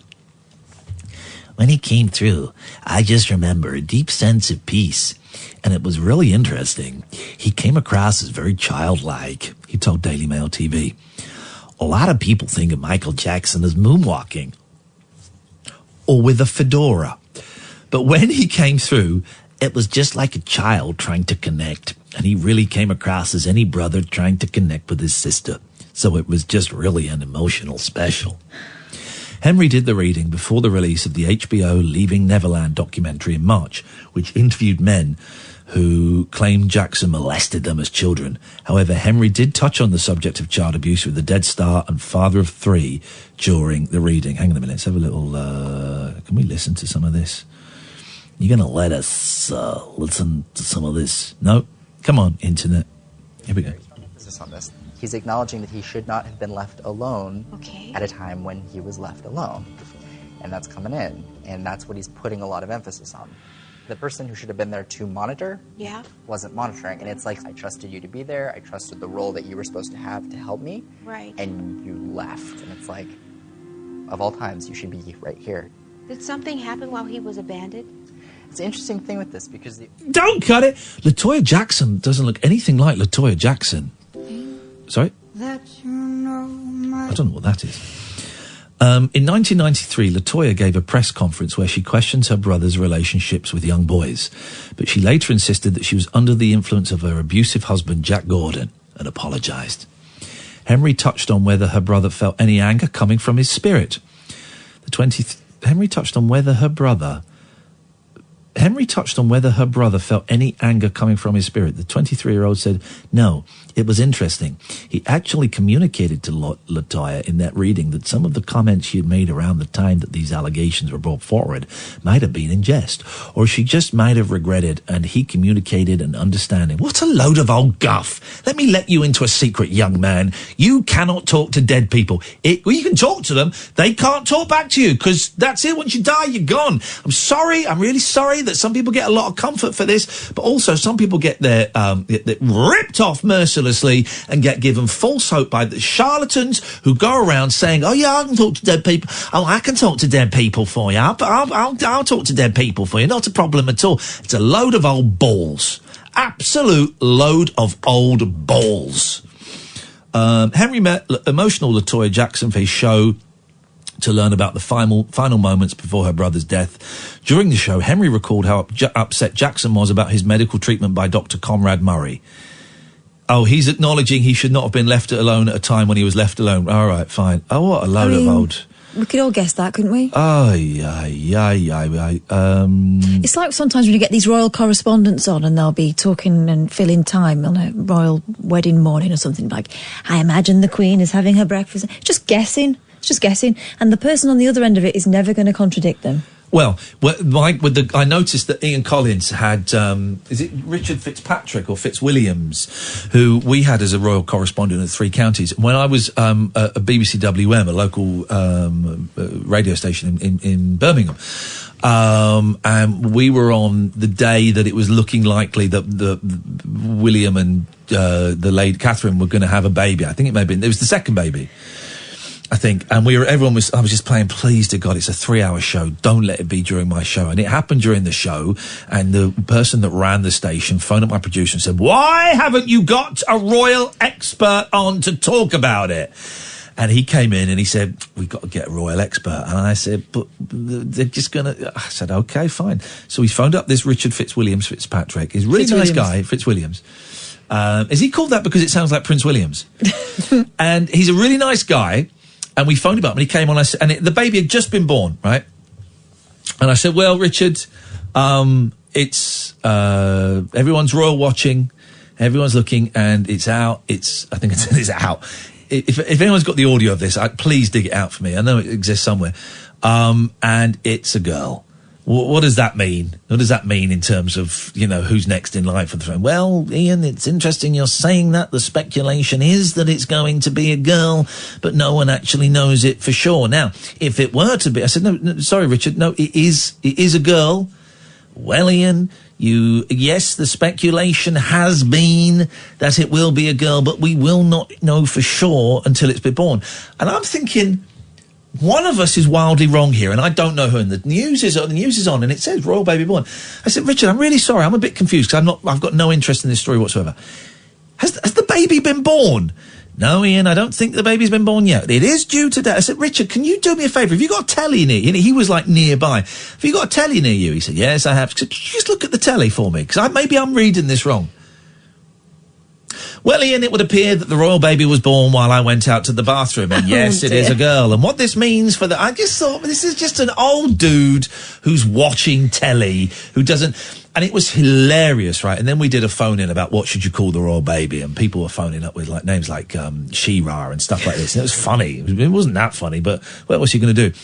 When he came through, I just remember a deep sense of peace. And it was really interesting. He came across as very childlike, he told Daily Mail TV. A lot of people think of Michael Jackson as moonwalking or with a fedora. But when he came through, it was just like a child trying to connect. And he really came across as any brother trying to connect with his sister. So it was just really an emotional special. Henry did the reading before the release of the HBO Leaving Neverland documentary in March, which interviewed men who claimed Jackson molested them as children. However, Henry did touch on the subject of child abuse with the dead star and father of three during the reading. Hang on a minute, let's have a little... can we listen to some of this? You're going to let us listen to some of this? No? Come on, internet. Here we go. On this. He's acknowledging that he should not have been left alone at a time when he was left alone. And that's coming in. And that's what he's putting a lot of emphasis on. The person who should have been there to monitor wasn't monitoring. And it's like, I trusted you to be there. I trusted the role that you were supposed to have to help me. Right. And you left. And it's like, of all times, you should be right here. Did something happen while he was abandoned? It's an interesting thing with this because... Don't cut it! LaToya Jackson doesn't look anything like LaToya Jackson. Sorry? I don't know what that is. In 1993, LaToya gave a press conference where she questions her brother's relationships with young boys, but she later insisted that she was under the influence of her abusive husband, Jack Gordon, and apologised. Henry touched on whether her brother felt any anger coming from his spirit. Henry touched on whether her brother felt any anger coming from his spirit. The 23-year-old said, no, it was interesting. He actually communicated to LaToya in that reading that some of the comments she had made around the time that these allegations were brought forward might have been in jest, or she just might have regretted, and he communicated an understanding. What a load of old guff. Let me let you into a secret, young man. You cannot talk to dead people. Well, you can talk to them. They can't talk back to you, because that's it. Once you die, you're gone. I'm sorry. I'm really sorry say that some people get a lot of comfort for this, but also some people get their ripped off mercilessly and get given false hope by the charlatans who go around saying, oh yeah, I can talk to dead people. Oh, I can talk to dead people for you. I'll talk to dead people for you. Not a problem at all. It's a load of old balls. Absolute load of old balls. Henry met emotional LaToya Jackson for his show to learn about the final moments before her brother's death. During the show, Henry recalled how upset Jackson was about his medical treatment by Dr. Conrad Murray. Oh, he's acknowledging he should not have been left alone at a time when he was left alone. All right, fine. Oh, what a load of old... We could all guess that, couldn't we? Oh, It's like sometimes when you get these royal correspondents on and they'll be talking and filling time on a royal wedding morning or something like, I imagine the Queen is having her breakfast. Just guessing. And the person on the other end of it is never going to contradict them. Well, I noticed that Iain Collins had, is it Richard Fitzpatrick or Fitzwilliams, who we had as a royal correspondent at Three Counties. When I was at BBC WM, a local radio station in Birmingham, and we were on the day that it was looking likely that William and the lady Katherine were going to have a baby. I think it was the second baby, I think, and I was just playing, please to God, it's a 3-hour show, don't let it be during my show. And it happened during the show, and the person that ran the station phoned up my producer and said, why haven't you got a royal expert on to talk about it? And he came in and he said, we've got to get a royal expert. And I said, but they're just going to... I said, OK, fine. So he phoned up this Richard Fitzpatrick. He's a really nice guy, Fitzwilliams. Is he called that because it sounds like Prince Williams? And he's a really nice guy. And we phoned him up and he came on and the baby had just been born, right? And I said, well, Richard, it's everyone's royal watching, everyone's looking, and it's out. I think it's out. If anyone's got the audio of this, please dig it out for me. I know it exists somewhere. And it's a girl. What does that mean? What does that mean in terms of, who's next in line for the throne? Well, Iain, it's interesting you're saying that. The speculation is that it's going to be a girl, but no one actually knows it for sure. Now, if it were to be, I said, no, sorry, Richard, no, it is a girl. Well, Iain, yes, the speculation has been that it will be a girl, but we will not know for sure until it's been born. And I'm thinking, one of us is wildly wrong here, and I don't know who. And the news is on, and it says royal baby born. I said, Richard, I'm really sorry. I'm a bit confused because I've got no interest in this story whatsoever. Has the baby been born? No, Iain, I don't think the baby's been born yet. It is due today. I said, Richard, can you do me a favour? Have you got a telly near you? He was like nearby. Have you got a telly near you? He said, yes, I have. I said, could you just look at the telly for me? Because maybe I'm reading this wrong. Well, Iain, it would appear that the royal baby was born while I went out to the bathroom, and yes, it is a girl. And what this means for I just thought, this is just an old dude who's watching telly, who doesn't... And it was hilarious, right? And then we did a phone-in about what should you call the royal baby, and people were phoning up with names like She-Ra and stuff like this. And it was funny. It wasn't that funny, but what was he going to do?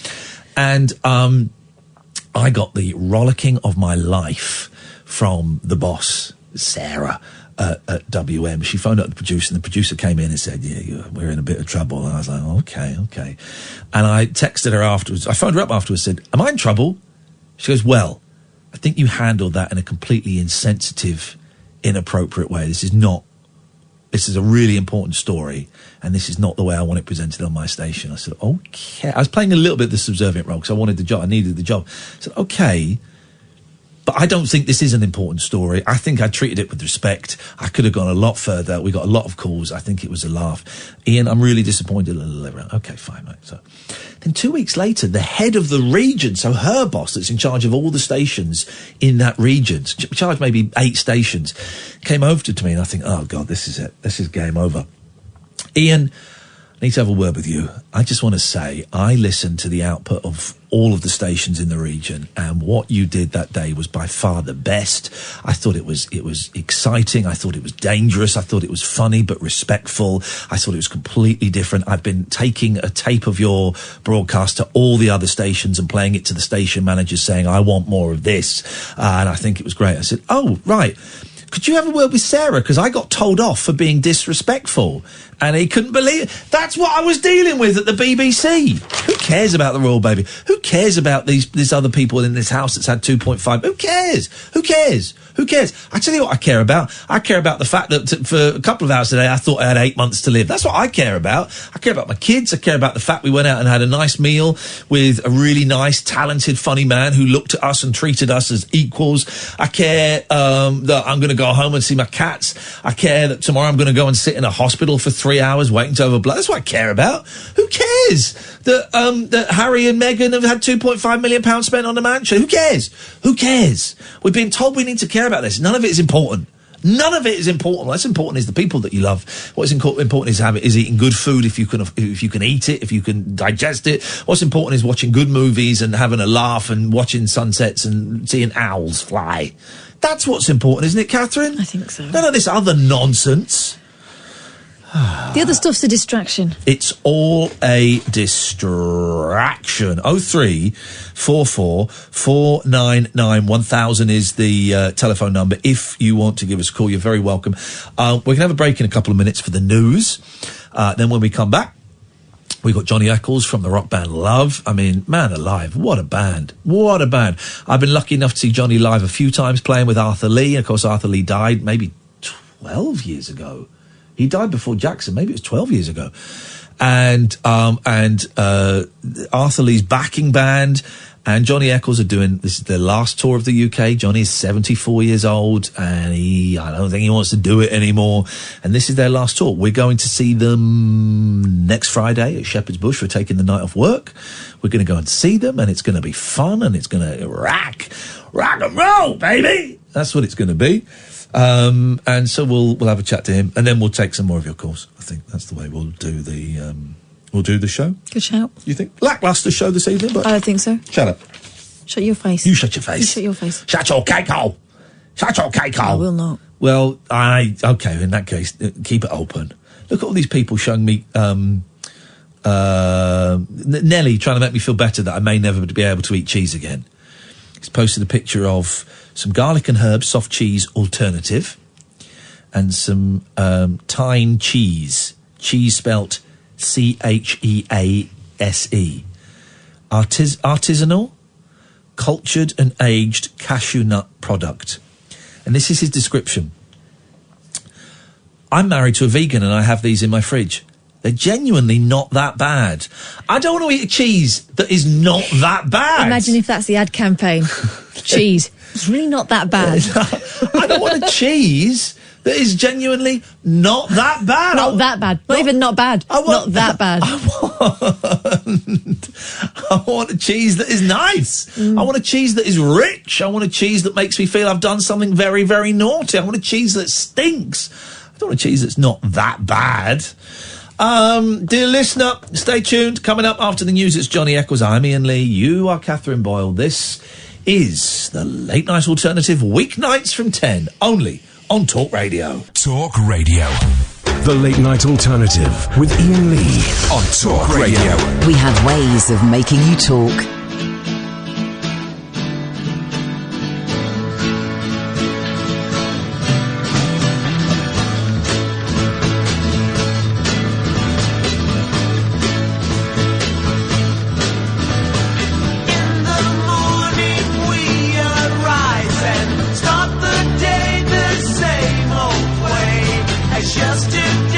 And I got the rollicking of my life from the boss, Sarah, at WM. She phoned up the producer, and the producer came in and said, we're in a bit of trouble. And I was like, okay. And I texted her afterwards. I phoned her up afterwards and said, am I in trouble? She goes, well, I think you handled that in a completely insensitive, inappropriate way. This is a really important story, and this is not the way I want it presented on my station. I said, okay. I was playing a little bit of the subservient role because I wanted the job. I needed the job. I said, okay. But I don't think this is an important story. I think I treated it with respect. I could have gone a lot further. We got a lot of calls. I think it was a laugh. Iain, I'm really disappointed. Okay, fine, mate. So then 2 weeks later, the head of the region, so her boss that's in charge of all the stations in that region, charged maybe 8 stations, came over to me, and I think, oh, God, this is it. This is game over. Iain, I need to have a word with you. I just want to say I listened to the output of all of the stations in the region, and what you did that day was by far the best. I thought it was exciting. I thought it was dangerous. I thought it was funny but respectful. I thought it was completely different. I've been taking a tape of your broadcast to all the other stations and playing it to the station managers saying, I want more of this. And I think it was great. I said, oh, right. could you have a word with Sarah? Because I got told off for being disrespectful. And he couldn't believe it. That's what I was dealing with at the BBC. Who cares about the royal baby? Who cares about these other people in this house that's had 2.5? Who cares? Who cares? Who cares? I tell you what I care about. I care about the fact that for a couple of hours today, I thought I had 8 months to live. That's what I care about. I care about my kids. I care about the fact we went out and had a nice meal with a really nice, talented, funny man who looked at us and treated us as equals. I care that I'm going to go home and see my cats. I care that tomorrow I'm going to go and sit in a hospital for 3 hours waiting to overblow. That's what I care about. Who cares that Harry and Meghan have had £2.5 million spent on the mansion? Who cares? Who cares? We've been told we need to care about this. None of it is important. None of it is important. What's important is the people that you love. What's important is eating good food if you can eat it, if you can digest it. What's important is watching good movies and having a laugh and watching sunsets and seeing owls fly. That's what's important, isn't it, Katherine? I think so. None of this other nonsense. The other stuff's a distraction. It's all a distraction. 0344 499 1000 is the telephone number. If you want to give us a call, you're very welcome. We're going to have a break in a couple of minutes for the news. Then when we come back, we got Johnny Echols from the rock band Love. I mean, man alive, what a band. What a band. I've been lucky enough to see Johnny live a few times playing with Arthur Lee. And of course, Arthur Lee died maybe 12 years ago. He died before Jackson. Maybe it was 12 years ago. And Arthur Lee's backing band and Johnny Echols are doing, this is their last tour of the UK. Johnny is 74 years old and I don't think he wants to do it anymore. And this is their last tour. We're going to see them next Friday at Shepherd's Bush. We're taking the night off work. We're going to go and see them and it's going to be fun and it's going to rock and roll, baby. That's what it's going to be. And so we'll have a chat to him and then we'll take some more of your calls. I think that's the way we'll do the show. Good shout. You think? Lackluster show this evening, but I don't think so. Shut up. Shut your face. You shut your face. You shut your face. Shut your cake hole. Shut your cake hole. I will not. Well, okay, in that case, keep it open. Look at all these people showing me, Nelly trying to make me feel better that I may never be able to eat cheese again. He's posted a picture of some garlic and herbs soft cheese alternative and some Tyne cheese spelt Chease, artisanal, cultured and aged cashew nut product. And this is his description. I'm married to a vegan and I have these in my fridge. They're genuinely not that bad. I don't want to eat a cheese that is not that bad. Imagine if that's the ad campaign. Cheese. It's really not that bad. I don't want a cheese that is genuinely not that bad. Not that bad. Not even not bad. Not that bad. I want a cheese that is nice. I want a cheese that is rich. I want a cheese that makes me feel I've done something very, very naughty. I want a cheese that stinks. I don't want a cheese that's not that bad. Dear listener, stay tuned. Coming up after the news, it's Johnny Echols. I'm Iain Lee. You are Katherine Boyle. This is the Late Night Alternative, weeknights from 10, only on Talk Radio. Talk Radio. The Late Night Alternative with Iain Lee on Talk Radio. We have ways of making you talk. Yesterday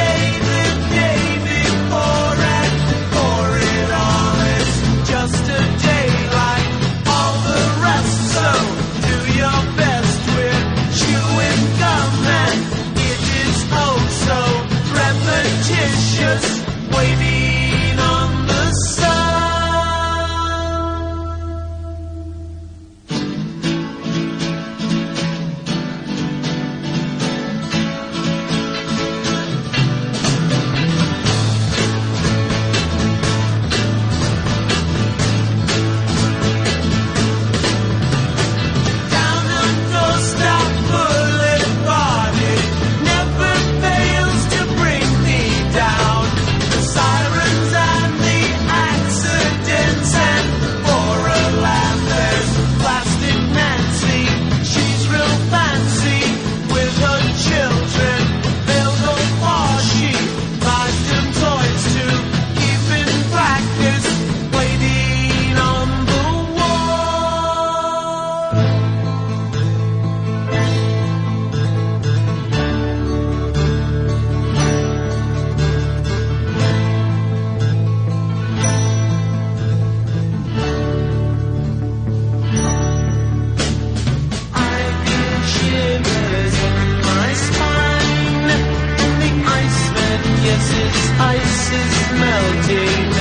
Ice is melting,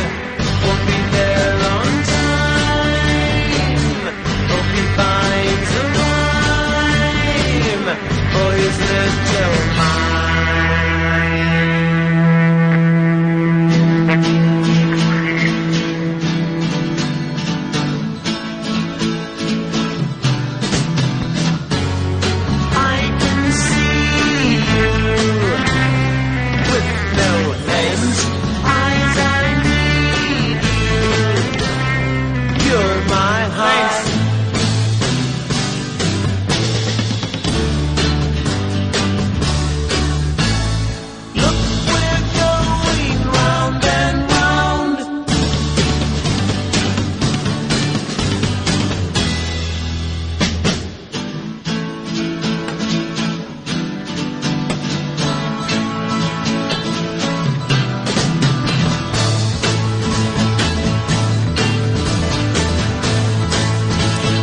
won't be there on time. Hope he finds a rhyme for his little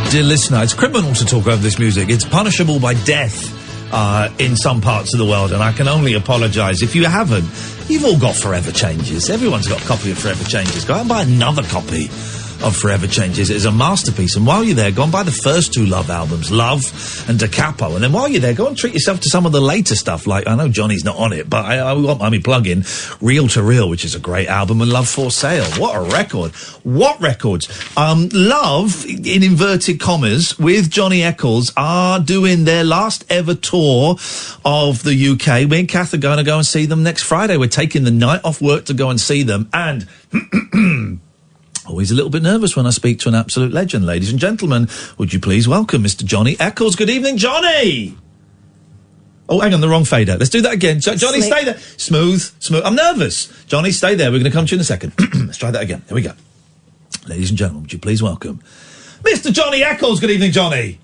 Dear listener, it's criminal to talk over this music. It's punishable by death in some parts of the world, and I can only apologise. If you haven't, you've all got Forever Changes. Everyone's got a copy of Forever Changes. Go out and buy another copy of Forever Changes. It is a masterpiece, and while you're there, go and buy the first two Love albums, Love and Da Capo, and then while you're there, go and treat yourself to some of the later stuff, like, I know Johnny's not on it, but I want my plug-in, Real to Real, which is a great album, and Love for Sale. What a record. What records? Love, in inverted commas, with Johnny Echols, are doing their last ever tour of the UK. Me and Kath are going to go and see them next Friday. We're taking the night off work to go and see them, and always a little bit nervous when I speak to an absolute legend. Ladies and gentlemen, would you please welcome Mr. Johnny Echols. Good evening, Johnny! Oh, hang on, the wrong fader. Let's do that again. Johnny, stay there. Smooth. I'm nervous. Johnny, stay there. We're going to come to you in a second. Let's try that again. Here we go. Ladies and gentlemen, would you please welcome Mr. Johnny Echols. Good evening, Johnny.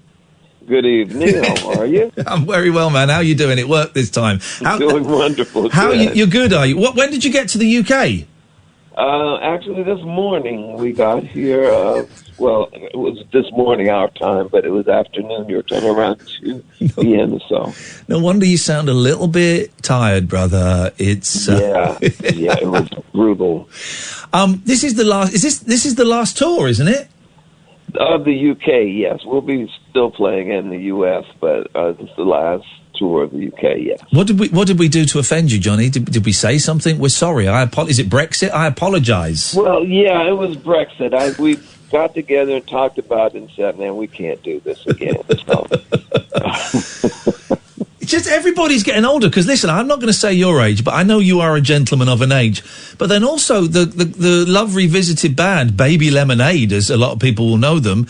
Good evening. How are you? I'm very well, man. How are you doing? It worked this time. Doing wonderful. You're good, are you? When did you get to the UK? Actually, this morning we got here. Well, it was this morning our time, but it was afternoon your time, around 2 p.m. or so. No wonder you sound a little bit tired, brother. It's yeah, it was brutal. This is the last. This is the last tour, isn't it? Of the UK, yes. We'll be still playing in the US, but it's the last tour of the UK, yes. What did we do to offend you, Johnny? Did we say something? We're sorry. Is it Brexit? I apologise. Well, yeah, it was Brexit. We got together and talked about it and said, man, we can't do this again. It's just everybody's getting older, because listen, I'm not going to say your age, but I know you are a gentleman of an age. But then also the Love Revisited band, Baby Lemonade, as a lot of people will know them,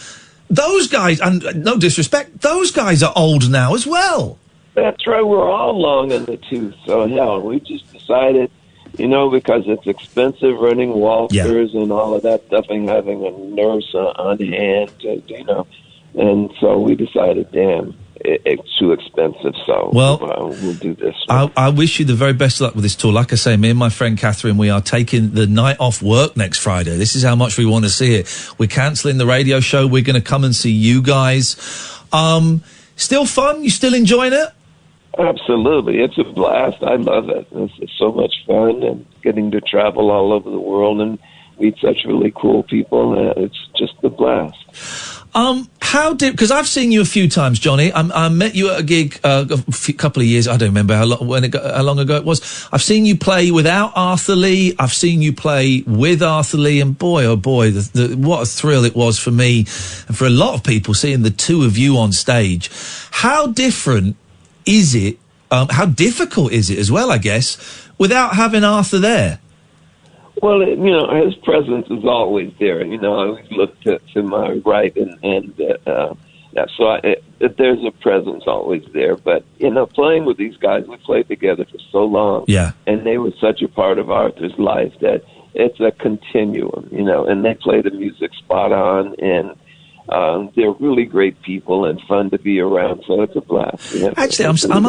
those guys, and no disrespect, those guys are old now as well. That's right, we're all long in the tooth, so hell, we just decided, because it's expensive running walkers and all of that stuff, and having a nurse on hand, and so we decided, damn, it's too expensive, so we'll do this. I wish you the very best of luck with this tour. Like I say, me and my friend Katherine, we are taking the night off work next Friday. This is how much we want to see it. We're cancelling the radio show. We're going to come and see you guys. Still fun? You still enjoying it? Absolutely. It's a blast. I love it. It's so much fun, and getting to travel all over the world and meet such really cool people. It's just a blast. Because I've seen you a few times, Johnny. I met you at a gig a couple of years. I don't remember how long ago it was. I've seen you play without Arthur Lee. I've seen you play with Arthur Lee, and boy, oh boy, what a thrill it was for me and for a lot of people seeing the two of you on stage. How different is it? How difficult is it as well, I guess, without having Arthur there? Well, his presence is always there. I always look to my right, and so there's a presence always there. But, playing with these guys, we played together for so long. Yeah. And they were such a part of Arthur's life that it's a continuum, and they play the music spot on, and they're really great people and fun to be around, so it's a blast. Actually, I'm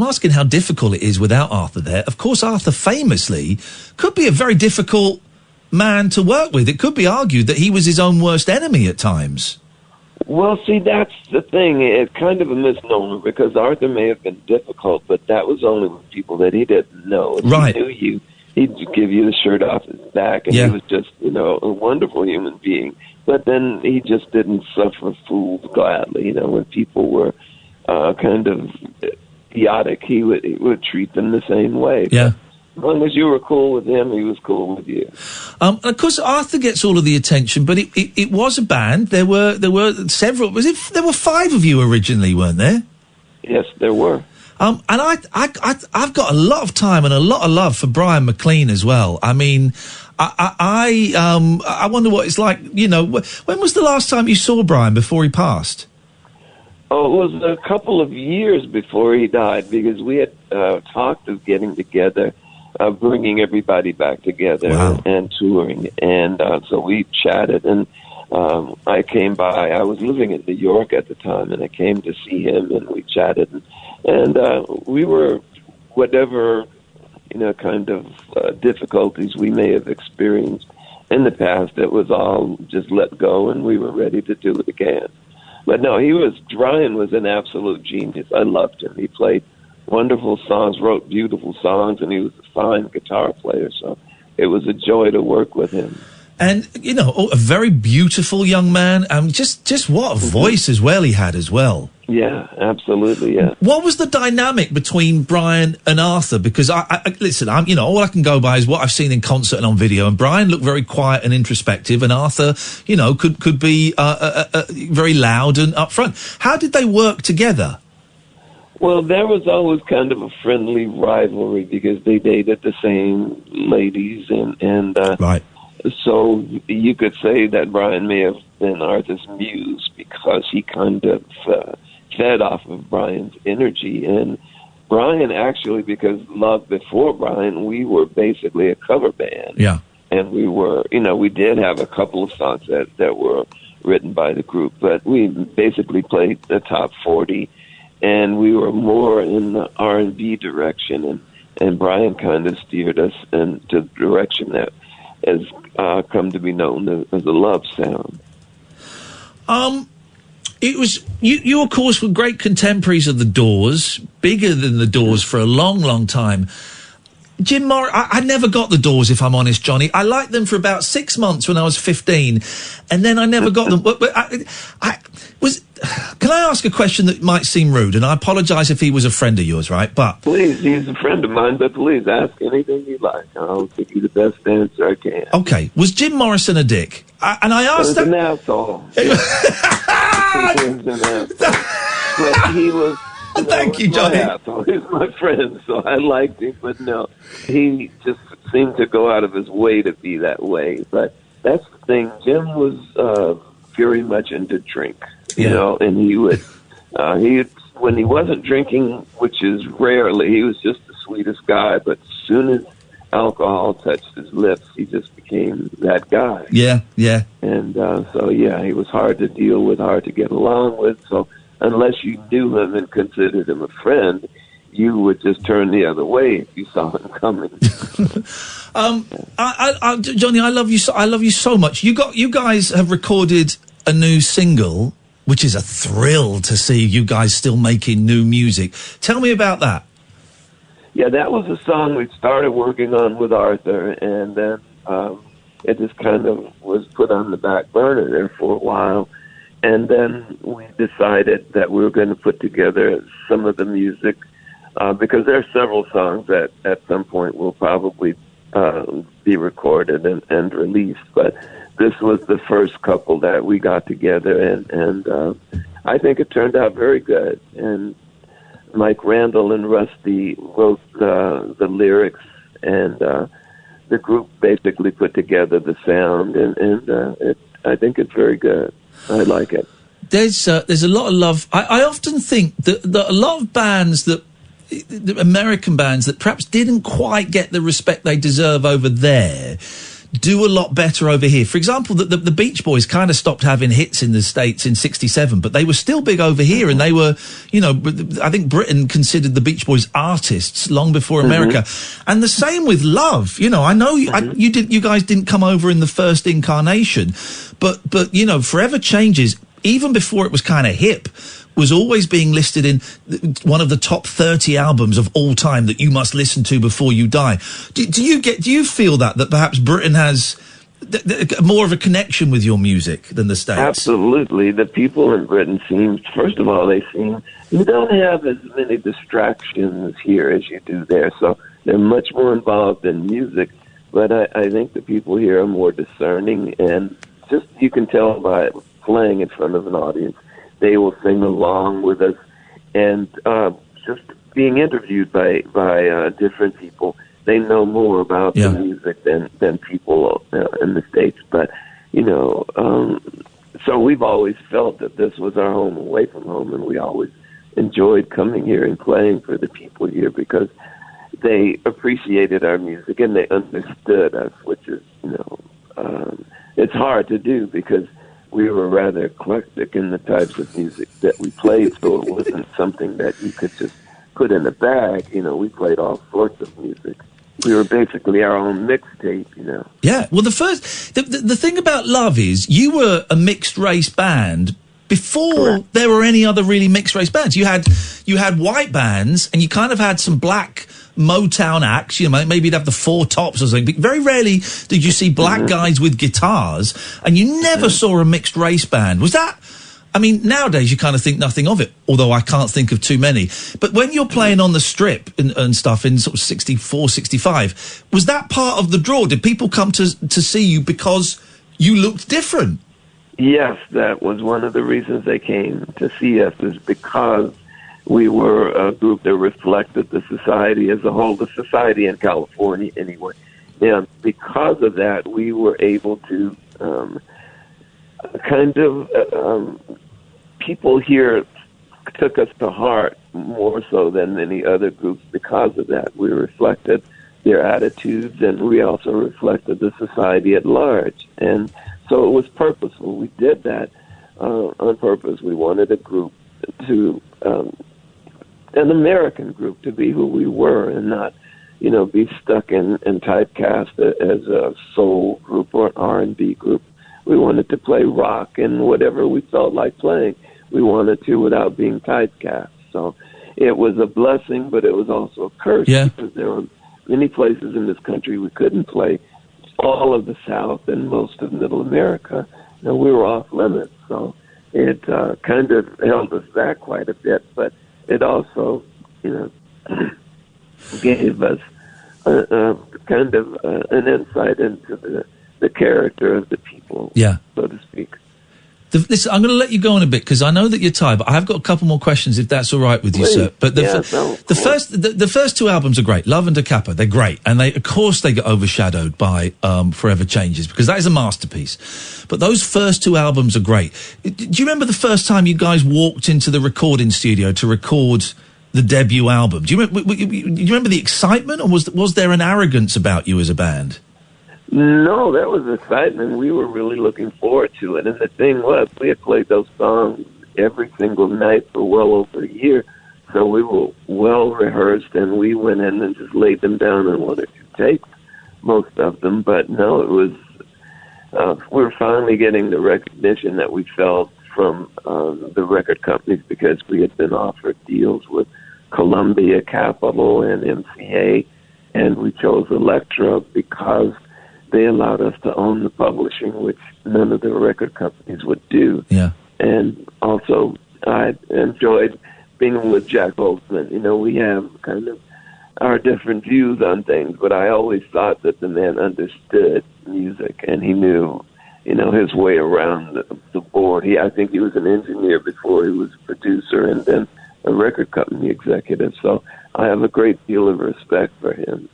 asking how difficult it is without Arthur there. Of course, Arthur famously could be a very difficult man to work with. It could be argued that he was his own worst enemy at times. Well, see, that's the thing. It's kind of a misnomer, because Arthur may have been difficult, but that was only with people that he didn't know. If right. he knew you, he'd give you the shirt off his back, and he was just, a wonderful human being. But then he just didn't suffer fools gladly. When people were kind of idiotic, he would treat them the same way. Yeah. As long as you were cool with him, he was cool with you. Of course, Arthur gets all of the attention, but it was a band. There were several. There were 5 of you originally, weren't there? Yes, there were. And I've got a lot of time and a lot of love for Brian McLean as well. I mean, I wonder what it's like. When was the last time you saw Brian before he passed? Oh, it was a couple of years before he died, because we had talked of getting together, bringing everybody back together and touring. And so we chatted, and I came by. I was living in New York at the time, and I came to see him, and we chatted. And we were, whatever, kind of difficulties we may have experienced in the past, it was all just let go, and we were ready to do it again. But no, Brian was an absolute genius. I loved him. He played wonderful songs, wrote beautiful songs, and he was a fine guitar player. So it was a joy to work with him. And, a very beautiful young man. Just what a voice as well he had as well. Yeah, absolutely, yeah. What was the dynamic between Brian and Arthur? Because listen, all I can go by is what I've seen in concert and on video. And Brian looked very quiet and introspective, and Arthur, could be very loud and upfront. How did they work together? Well, there was always kind of a friendly rivalry because they dated the same ladies, and right. So you could say that Brian may have been Arthur's muse because he kind of fed off of Brian's energy. And Brian actually, because Love Before Brian, we were basically a cover band. Yeah. And we were, we did have a couple of songs that were written by the group, but we basically played the top 40, and we were more in the R&B direction, and Brian kind of steered us into the direction that has come to be known as the love sound. It was you of course were great contemporaries of the Doors, bigger than the Doors for a long, long time. Jim Morrison, I never got the Doors, if I'm honest, Johnny. I liked them for about 6 months when I was 15, and then I never got them. But can I ask a question that might seem rude? And I apologise if he was a friend of yours, right? But please, he's a friend of mine, but please ask anything you like. I'll give you the best answer I can. Okay. Was Jim Morrison a dick? And I asked an asshole. He was an asshole. But he was... Thank you, Johnny. He's my friend, so I liked him. But no, he just seemed to go out of his way to be that way. But that's the thing. Jim was very much into drink, and he would, when he wasn't drinking, which is rarely, he was just the sweetest guy. But as soon as alcohol touched his lips, he just became that guy. Yeah. And he was hard to deal with, hard to get along with. So unless you knew him and considered him a friend, you would just turn the other way if you saw him coming. Johnny, I love you. I love you so much. You guys have recorded a new single, which is a thrill to see you guys still making new music. Tell me about that. Yeah, that was a song we started working on with Arthur, and then it just kind of was put on the back burner there for a while. And then we decided that we were going to put together some of the music, because there are several songs that at some point will probably be recorded and released. But this was the first couple that we got together, and I think it turned out very good. And Mike Randall and Rusty wrote the lyrics, and the group basically put together the sound, and I think it's very good. I like it. There's a lot of love. I often think that a lot of bands the American bands that perhaps didn't quite get the respect they deserve over there do a lot better over here. For example, the Beach Boys kind of stopped having hits in the States in '67, but they were still big over here, and they were, I think Britain considered the Beach Boys artists long before America. And the same with Love. I know you guys didn't come over in the first incarnation, but Forever Changes, even before it was kind of hip, was always being listed in one of the top 30 albums of all time that you must listen to before you die. Do you feel that perhaps Britain has more of a connection with your music than the States? Absolutely. The people in Britain first of all, you don't have as many distractions here as you do there, so they're much more involved in music. But I think the people here are more discerning, and just you can tell by playing in front of an audience, they will sing along with us, and just being interviewed by different people, they know more about the music than people in the States. But so we've always felt that this was our home away from home, and we always enjoyed coming here and playing for the people here because they appreciated our music and they understood us, which is, it's hard to do because we were rather eclectic in the types of music that we played, so it wasn't something that you could just put in a bag. We played all sorts of music. We were basically our own mixtape, Yeah, well, the thing about Love is you were a mixed-race band before there were any other really mixed-race bands. You had white bands, and you kind of had some black Motown acts, maybe you'd have the Four Tops or something, but very rarely did you see black guys with guitars, and you never saw a mixed race band. Was that, nowadays you kind of think nothing of it, although I can't think of too many. But when you're playing on the Strip and stuff in sort of 64, 65, was that part of the draw? Did people come to see you because you looked different? Yes, that was one of the reasons they came to see us, is because we were a group that reflected the society as a whole, the society in California anyway. And because of that, we were able to people here took us to heart more so than any other groups. Because of that, we reflected their attitudes, and we also reflected the society at large. And so it was purposeful. We did that on purpose. We wanted a group to... an American group, to be who we were and not, be stuck in typecast as a soul group or an R&B group. We wanted to play rock and whatever we felt like playing. We wanted to without being typecast. So it was a blessing, but it was also a curse because there were many places in this country we couldn't play. All of the South and most of Middle America, we were off limits. So it kind of held us back quite a bit, but it also, gave us kind of an insight into the character of the people, so to speak. Listen, I'm going to let you go on a bit because I know that you're tired, but I have got a couple more questions if that's all right with you, sir. But the first two albums are great, Love and Da Capo. They're great, and of course they get overshadowed by Forever Changes because that is a masterpiece. But those first two albums are great. Do you remember the first time you guys walked into the recording studio to record the debut album? Do you remember the excitement, or was there an arrogance about you as a band? No, that was excitement. We were really looking forward to it. And the thing was, we had played those songs every single night for well over a year. So we were well rehearsed, and we went in and just laid them down in one or two takes, most of them. But no, it was, we were finally getting the recognition that we felt from the record companies because we had been offered deals with Columbia, Capitol, and MCA. And we chose Elektra because they allowed us to own the publishing, which none of the record companies would do. Yeah. And also, I enjoyed being with Jack Holtzman. We have kind of our different views on things, but I always thought that the man understood music and he knew, his way around the board. I think he was an engineer before he was a producer and then a record company executive. So I have a great deal of respect for him.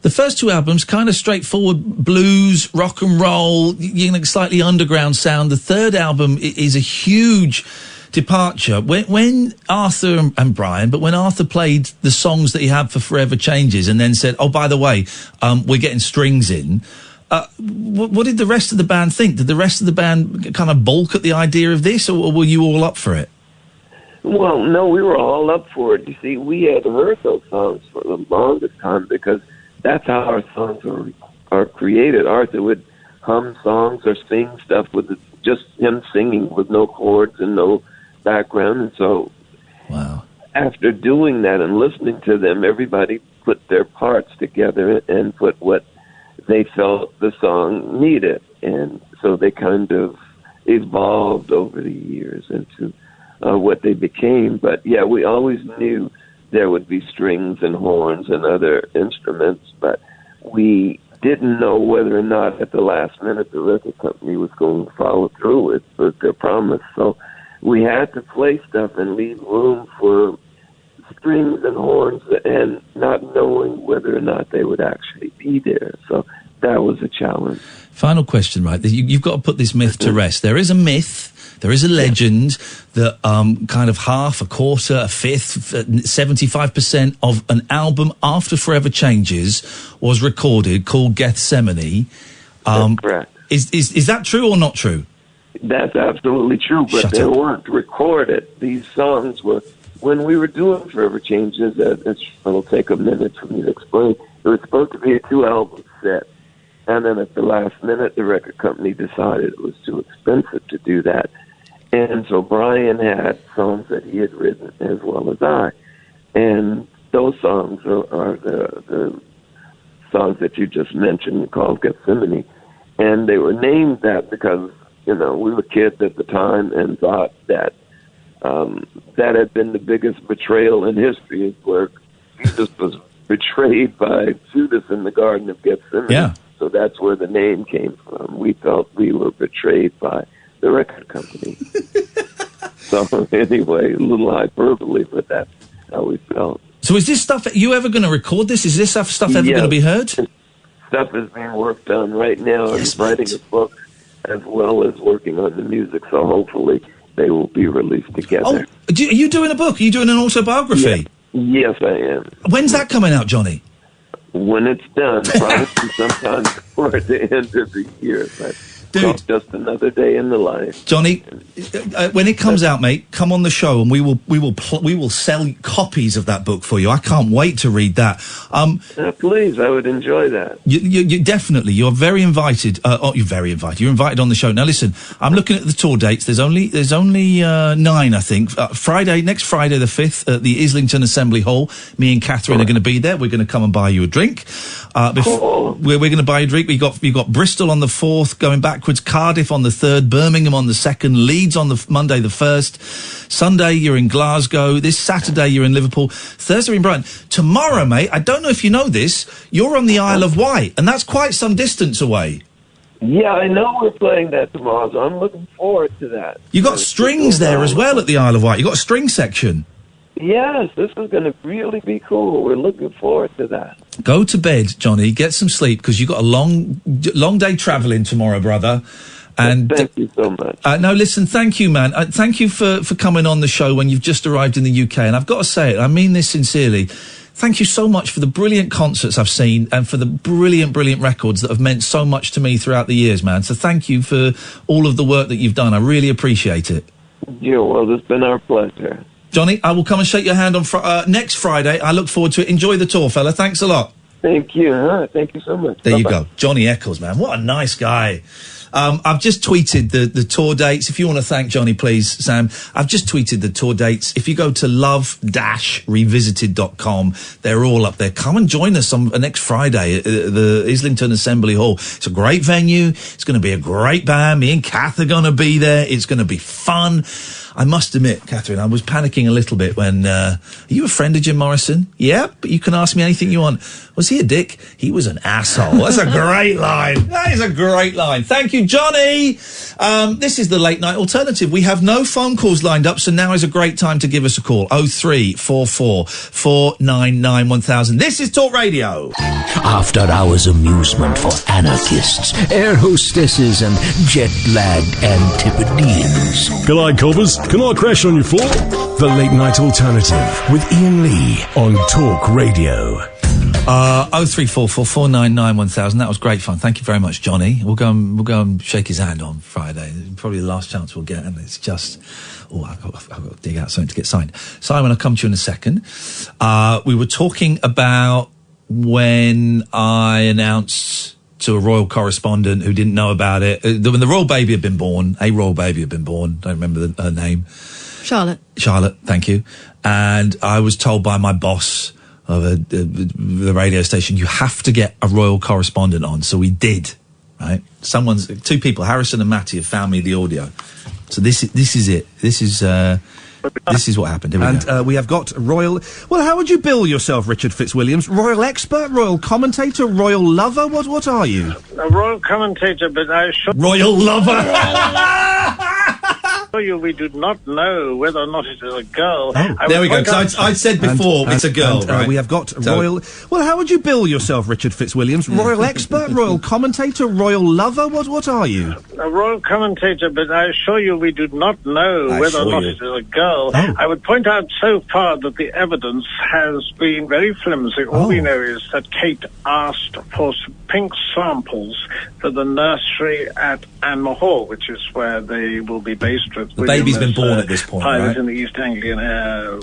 The first two albums, kind of straightforward blues, rock and roll, slightly underground sound. The third album is a huge departure. When Arthur and Brian, but when Arthur played the songs that he had for Forever Changes and then said, oh, by the way, we're getting strings in, what did the rest of the band think? Did the rest of the band kind of balk at the idea of this, or were you all up for it? Well, no, we were all up for it. You see, we had heard those songs for the longest time because that's how our songs are created. Arthur would hum songs or sing stuff with just him singing with no chords and no background, and so after doing that and listening to them, everybody put their parts together and put what they felt the song needed, and so they kind of evolved over the years into what they became. But yeah, we always knew there would be strings and horns and other instruments, but we didn't know whether or not at the last minute the record company was going to follow through with their promise. So we had to play stuff and leave room for strings and horns, and not knowing whether or not they would actually be there. So that was a challenge. Final question, right? You've got to put this myth to rest. There is a myth, there is a legend that kind of half, a quarter, a fifth, 75% of an album after Forever Changes was recorded called Gethsemane. That's correct. Is that true or not true? That's absolutely true, but they weren't recorded. These songs were, when we were doing Forever Changes, it'll take a minute for me to explain, it was supposed to be a 2-album set. And then at the last minute, the record company decided it was too expensive to do that. And so Brian had songs that he had written as well as I. And those songs are the songs that you just mentioned called Gethsemane. And they were named that because, we were kids at the time and thought that that had been the biggest betrayal in history, where Jesus was betrayed by Judas in the Garden of Gethsemane. Yeah. So that's where the name came from. We felt we were betrayed by the record company. So anyway, a little hyperbole, but that's how we felt. So is this stuff, are you ever going to record this? Is this stuff ever going to be heard? Stuff is being worked on right now. I'm writing a book as well as working on the music, so hopefully they will be released together. Oh, are you doing a book? Are you doing an autobiography? Yes, I am. When's that coming out, Johnny? When it's done, probably sometime toward the end of the year. But Dude, just another day in the life. Johnny, when it comes out, mate, come on the show and we will sell copies of that book for you. I can't wait to read that. Please, I would enjoy that. You definitely. You're very invited. You're very invited. You're invited on the show. Now, listen, I'm looking at the tour dates. There's only 9, I think. Next Friday the 5th at the Islington Assembly Hall. Me and Katherine are going to be there. We're going to come and buy you a drink. Cool. We're going to buy you a drink. We've got Bristol on the 4th, going backwards, Cardiff on the 3rd, Birmingham on the 2nd, Leeds on the Monday the 1st. Sunday you're in Glasgow. This Saturday you're in Liverpool. Thursday in Brighton. Tomorrow, mate, I don't know if you know this, you're on the Isle of Wight, and that's quite some distance away. Yeah, I know we're playing that tomorrow, so I'm looking forward to that. You got strings there as well at the Isle of Wight. You got a string section. Yes, this is going to really be cool. We're looking forward to that. Go to bed, Johnny. Get some sleep, because you've got a long day travelling tomorrow, brother. And thank you so much. No, listen, thank you, man. Thank you for coming on the show when you've just arrived in the UK. And I've got to say it, I mean this sincerely. Thank you so much for the brilliant concerts I've seen and for the brilliant records that have meant so much to me throughout the years, man. So thank you for all of the work that you've done. I really appreciate it. Yeah, well, it's been our pleasure. Johnny, I will come and shake your hand on next Friday. I look forward to it. Enjoy the tour, fella. Thanks a lot. Thank you. Thank you so much. There you go. Johnny Echols, man. What a nice guy. I've just tweeted the tour dates. If you want to thank Johnny, please, Sam. I've just tweeted the tour dates. If you go to love-revisited.com, they're all up there. Come and join us on next Friday at the Islington Assembly Hall. It's a great venue. It's going to be a great band. Me and Kath are going to be there. It's going to be fun. I must admit, Katherine, I was panicking a little bit when... are you a friend of Jim Morrison? Yeah, but you can ask me anything you want. Was he a dick? He was an asshole. That's a great line. That is a great line. Thank you, Johnny. This is the Late Night Alternative. We have no phone calls lined up, so now is a great time to give us a call. 0344 499 1000. This is Talk Radio. After hours amusement for anarchists, air hostesses and jet-lagged Antipodeans. G'day, coppers. Can I crash on your floor? The Late Night Alternative with Iain Lee on Talk Radio. 0344 499 1000. That was great fun. Thank you very much, Johnny. We'll go and shake his hand on Friday. Probably the last chance we'll get, and it's just... Oh, I've got to dig out something to get signed. Simon, I'll come to you in a second. We were talking about when I announced to a royal correspondent who didn't know about it, when the royal baby had been born, don't remember her name. Charlotte, thank you. And I was told by my boss of the radio station, you have to get a royal correspondent on. So we did, right? Two people, Harrison and Matty, have found me the audio. So this is it. This is what happened. Here we go. We have got royal... Well, how would you bill yourself, Richard Fitzwilliams? Royal expert, royal commentator, royal lover? What are you? A royal commentator, but I should... Royal lover! We do not know whether or not it is a girl. Oh, there we go. I said before it's a girl, right? We have got royal... Well, how would you bill yourself, Richard Fitzwilliams? Royal expert, royal commentator, royal lover? What are you? A royal commentator, but I assure you we do not know whether or not it is a girl. Oh. I would point out so far that the evidence has been very flimsy. All we know is that Kate asked for some pink samples for the nursery at Anmore Hall, which is where they will be based with. The baby's been born at this point, pilot right? in the East Anglian Air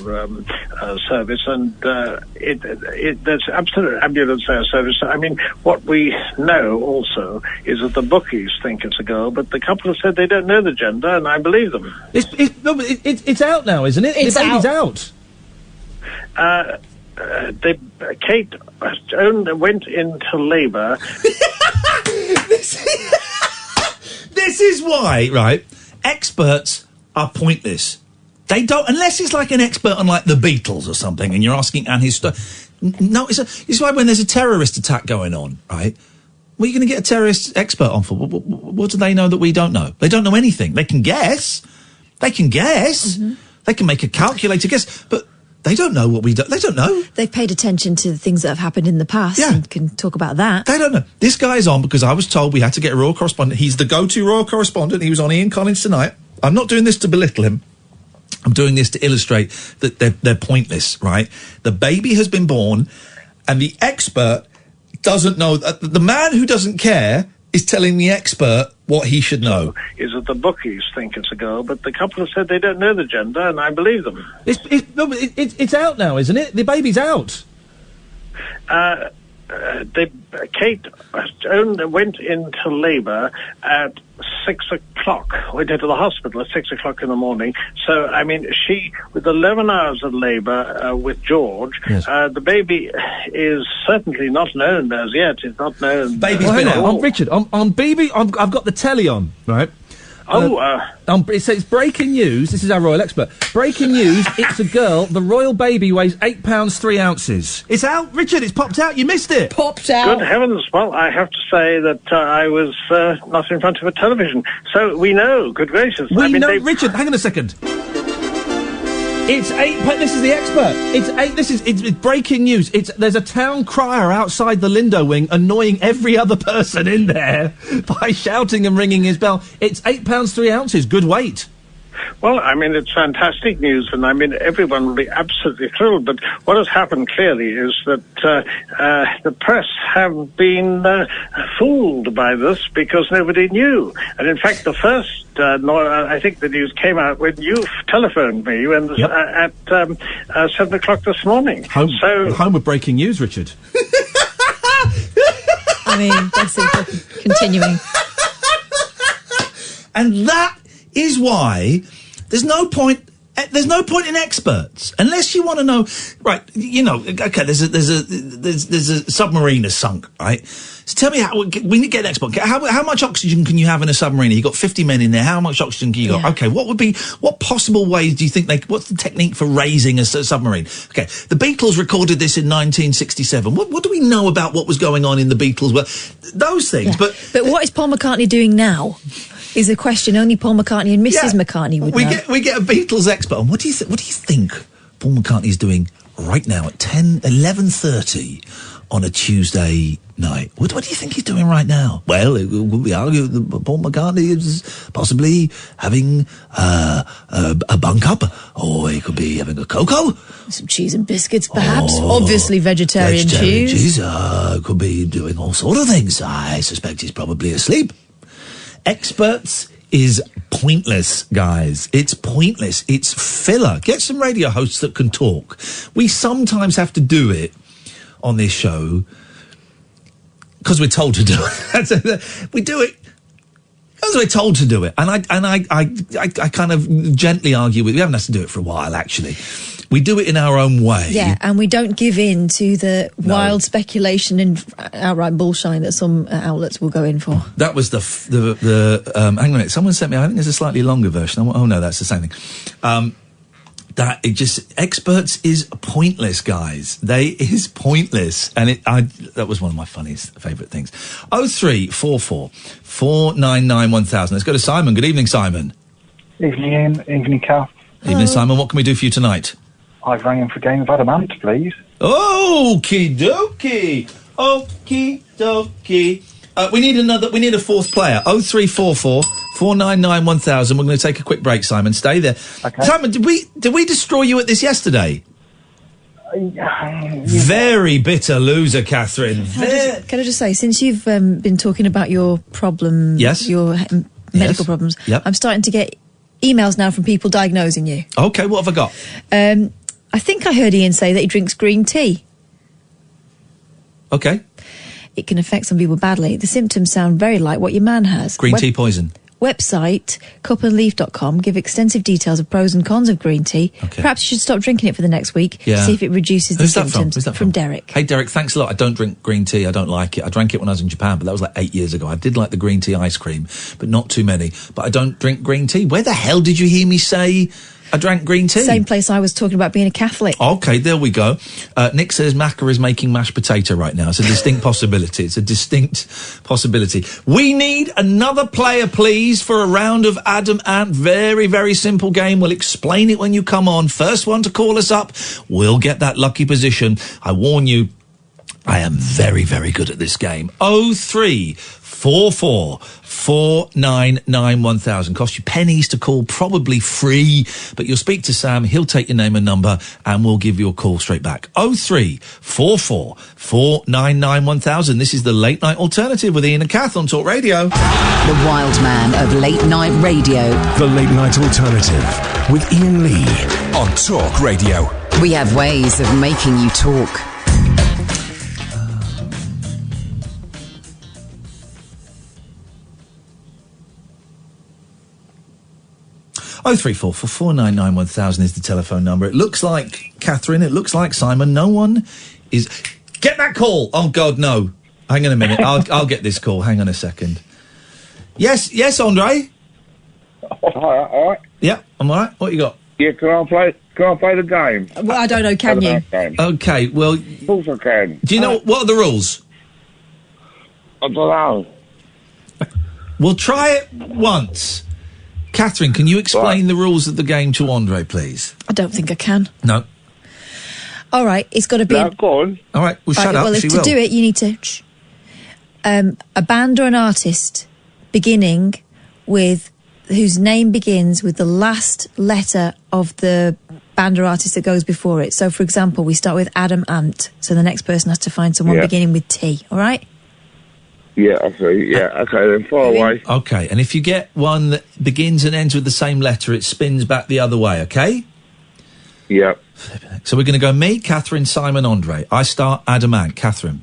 Service, and there's absolute ambulance air service. I mean, what we know also is that the bookies think it's a girl, but the couple have said they don't know the gender, and I believe them. It's out now, isn't it? It's the baby's out. Kate went into labour. This is why, right? Experts are pointless. They don't, unless it's like an expert on like the Beatles or something, and you're asking and his stuff. No, it's like when there's a terrorist attack going on, right? What are you going to get a terrorist expert on for? What do they know that we don't know? They don't know anything. They can guess. They can make a calculated guess, but they don't know what we do. They don't know. They've paid attention to the things that have happened in the past and can talk about that. They don't know. This guy's on because I was told we had to get a royal correspondent. He's the go-to royal correspondent. He was on Iain Collins tonight. I'm not doing this to belittle him. I'm doing this to illustrate that they're pointless, right? The baby has been born and the expert doesn't know. The man who doesn't care is telling the expert what he should know. Is that the bookies think it's a girl, but the couple have said they don't know the gender, and I believe them. It's out now, isn't it? The baby's out. Kate went into labour at 6 o'clock. Went into the hospital at 6 o'clock in the morning. So, I mean, she, with 11 hours of labour with George, the baby is certainly not known as yet. It's not known. Baby's been out. Richard, on BB, I've got the telly on, right? It says breaking news. This is our royal expert. Breaking news. It's a girl. The royal baby weighs 8 pounds 3 ounces. It's out, Richard. It's popped out. You missed it. Popped out. Good heavens! Well, I have to say that I was not in front of a television, so we know. Good gracious! We know, Richard. Hang on a second. It's 8. This is the expert. It's 8. It's breaking news. There's a town crier outside the Lindo wing, annoying every other person in there by shouting and ringing his bell. It's 8 pounds 3 ounces. Good weight. Well, I mean, it's fantastic news, and I mean, everyone will be absolutely thrilled. But what has happened clearly is that the press have been fooled by this because nobody knew. And in fact, the first, I think the news came out when you telephoned me at 7 o'clock this morning. Home of breaking news, Richard. I mean, that's it. Continuing. And that is why there's no point in experts unless you want to know, right? You know, okay. There's a submarine has sunk, right? So tell me we need to get an expert. How much oxygen can you have in a submarine? You've got 50 men in there. How much oxygen can you got? Okay, what possible ways do you think what's the technique for raising a submarine? Okay, the Beatles recorded this in 1967. What do we know about what was going on in the Beatles? Well, those things, but what is Paul McCartney doing now? Is a question only Paul McCartney and Mrs. McCartney would know. We get a Beatles expert on. What do you think Paul McCartney's doing right now at 11:30 on a Tuesday night? What do you think he's doing right now? Well, it would be argued that Paul McCartney is possibly having a bunk up, or he could be having a cocoa. Some cheese and biscuits, perhaps. Obviously vegetarian cheese. Could be doing all sort of things. I suspect he's probably asleep. Experts is pointless, guys. It's pointless. It's filler. Get some radio hosts that can talk. We sometimes have to do it on this show because we're told to do it. We do it Because we're told to do it, and I kind of gently argue with. We haven't had to do it for a while, actually. We do it in our own way. Yeah, and we don't give in to the wild speculation and outright bullshine that some outlets will go in for. That was hang on a minute. Someone sent me. I think there's a slightly longer version. Oh no, that's the same thing. That it just experts is pointless, guys. They is pointless, and that was one of my funniest favourite things. 0344 499 1000. Let's go to Simon. Good evening, Simon. Evening, Ian. Evening, Kath. Evening, Simon. What can we do for you tonight? I've rang in for a game of Adamant, please. Okie dokie. Okie dokie. We need a fourth player. 0344 499 1000. We're going to take a quick break, Simon. Stay there. Okay. Simon, did we destroy you at this yesterday? Very bitter loser, Catherine. Can I just say, since you've been talking about your problems, your medical problems, I'm starting to get emails now from people diagnosing you. Okay, what have I got? I think I heard Ian say that he drinks green tea. Okay. It can affect some people badly. The symptoms sound very like what your man has. Green tea poison. Website, cupandleaf.com, give extensive details of pros and cons of green tea. Okay. Perhaps you should stop drinking it for the next week, Yeah. see if it reduces the Who's that from? symptoms. Who's that from Derek. Hey, Derek, thanks a lot. I don't drink green tea. I don't like it. I drank it when I was in Japan, but that was like 8 years ago. I did like the green tea ice cream, but not too many. But I don't drink green tea. Where the hell did you hear me say I drank green tea? Same place I was talking about being a Catholic. Okay, there we go. Nick says Macca is making mashed potato right now. It's a distinct possibility. It's a distinct possibility. We need another player, please, for a round of Adam Ant. Very, very simple game. We'll explain it when you come on. First one to call us up will get that lucky position. I warn you, I am very, very good at this game. 0344 499 1000. Cost you pennies to call, probably free, but you'll speak to Sam, he'll take your name and number, and we'll give you a call straight back. 0344 499 1000. This is the Late Night Alternative with Ian and Kath on Talk Radio. The wild man of late night radio. The Late Night Alternative with Iain Lee on Talk Radio. We have ways of making you talk. 0344 499 1000 is the telephone number. It looks like Catherine, it looks like Simon. No one is... Get that call! Oh, God, no. Hang on a minute. I'll get this call. Hang on a second. Yes, Andre? All right. Yeah, I'm all right. What you got? Yeah, can I play the game? Well, I don't know, can you? Okay, well... Of course I can. Do you know... What are the rules? I don't know. We'll try it once. Catherine, can you explain the rules of the game to Andre, please? I don't think I can. No. All right, it's got to be... go on. All right, well, shut up. Well, She to will. do it, you need to... a band or an artist beginning with... whose name begins with the last letter of the band or artist that goes before it. So, for example, we start with Adam Ant. So the next person has to find someone beginning with T, all right? Yeah, I see. Yeah, okay, then far away. Okay, and if you get one that begins and ends with the same letter, it spins back the other way, okay? Yeah. So we're going to go me, Catherine, Simon, Andre. I start Adam Ant, Catherine.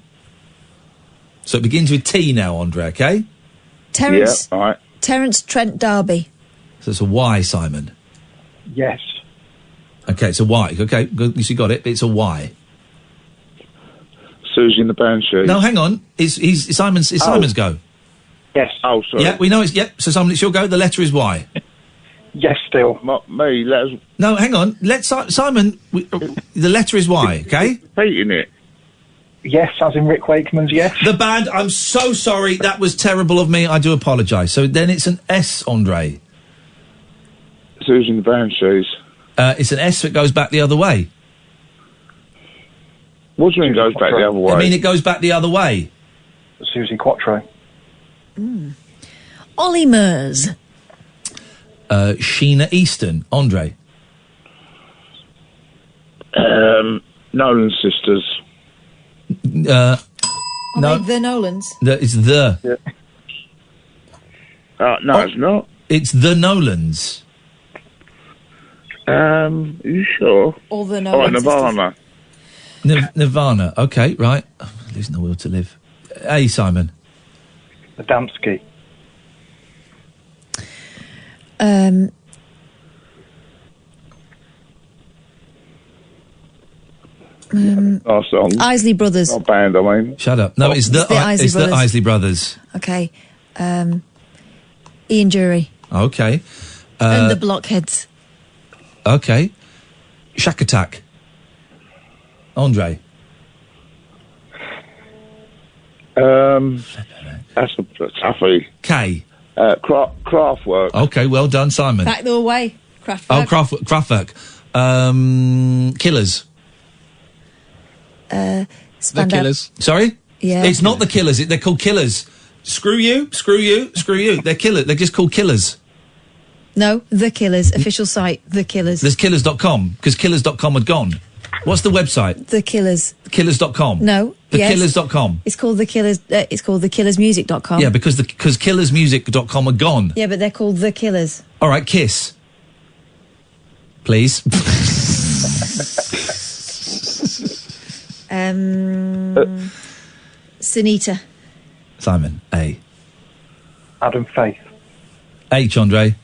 So it begins with T now, Andre, okay? Terence, all right. Terence Trent D'Arby. So it's a Y, Simon. Yes. Okay, it's a Y. Okay, good. You got it. It's a Y. Susie and the Banshee. No, hang on. It's Simon's go. Yes. Oh, sorry. Yeah, we know it's... Yep, so Simon, it's your go. The letter is Y. Yes, still. Me, let us... No, hang on. Let Simon... the letter is Y, okay? Repeating it. Yes, as in Rick Wakeman's yes. The band, I'm so sorry. That was terrible of me. I do apologise. So then it's an S, Andre. Susie and the Banshees. It's an S that goes back the other way. What do you mean goes back the other way? I mean, it goes back the other way. Susie Quattro. Ollie Murs. Sheena Easton. Andre. Nolan Sisters. No. The Nolans. It's the. Yeah. No, it's not. It's the Nolans. Are you sure? All the Oh, Nirvana. Nirvana. Okay, right. Oh, losing the will to live. Hey, Simon. Adamski. Our song. Isley Brothers. Not band, I mean. Shut up. No, it's the Isley it's Brothers. the Isley Brothers. Okay. Ian Jury. Okay. And the Blockheads. Okay. Shack Attack. Andre. That's a toughie. K. Kraftwerk. Okay, well done, Simon. Back the way. Kraftwerk. Oh, Kraftwerk. Killers. Spandau. The Killers. Sorry? Yeah. It's not the Killers. They're called Killers. Screw you. They're killers. They're just called Killers. No, The Killers. Official site, The Killers. There's killers.com, because killers.com had gone. What's the website? The Killers. Killers.com. No. Yes. Killers.com. It's called The Killers. It's called TheKillersMusic.com. Yeah, because killersmusic.com had gone. Yeah, but they're called The Killers. All right, Kiss. Please. Sunita. Simon, A. Adam Faith. H, Andre.